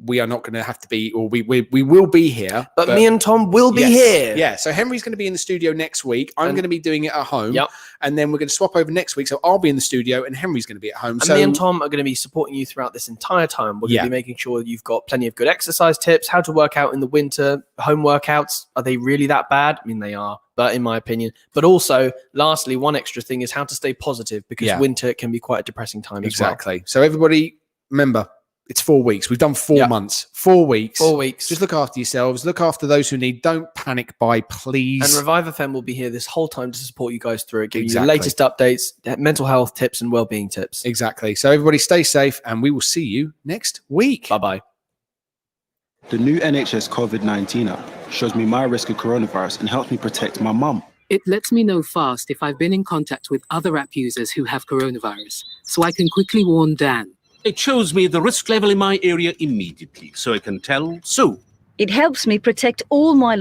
we are not going to have to be, or we will be here. But me and Tom will be here. Yeah. So Henry's going to be in the studio next week. I'm going to be doing it at home. Yep. And then we're going to swap over next week. So I'll be in the studio and Henry's going to be at home. And so me and Tom are going to be supporting you throughout this entire time. We're going to be making sure you've got plenty of good exercise tips, how to work out in the winter, home workouts. Are they really that bad? I mean, they are, but in my opinion. But also, lastly, one extra thing is how to stay positive, because winter can be quite a depressing time as well. Exactly. So everybody, remember, it's 4 weeks. We've done 4 months. 4 weeks. 4 weeks. Just look after yourselves. Look after those who need. Don't panic buy, please. And Revive FM will be here this whole time to support you guys through it, giving you the latest updates, mental health tips, and well-being tips. Exactly. So everybody stay safe, and we will see you next week. Bye-bye. The new NHS COVID-19 app shows me my risk of coronavirus and helps me protect my mum. It lets me know fast if I've been in contact with other app users who have coronavirus, so I can quickly warn Dan. It shows me the risk level in my area immediately, so I can tell Sue. It helps me protect all my loved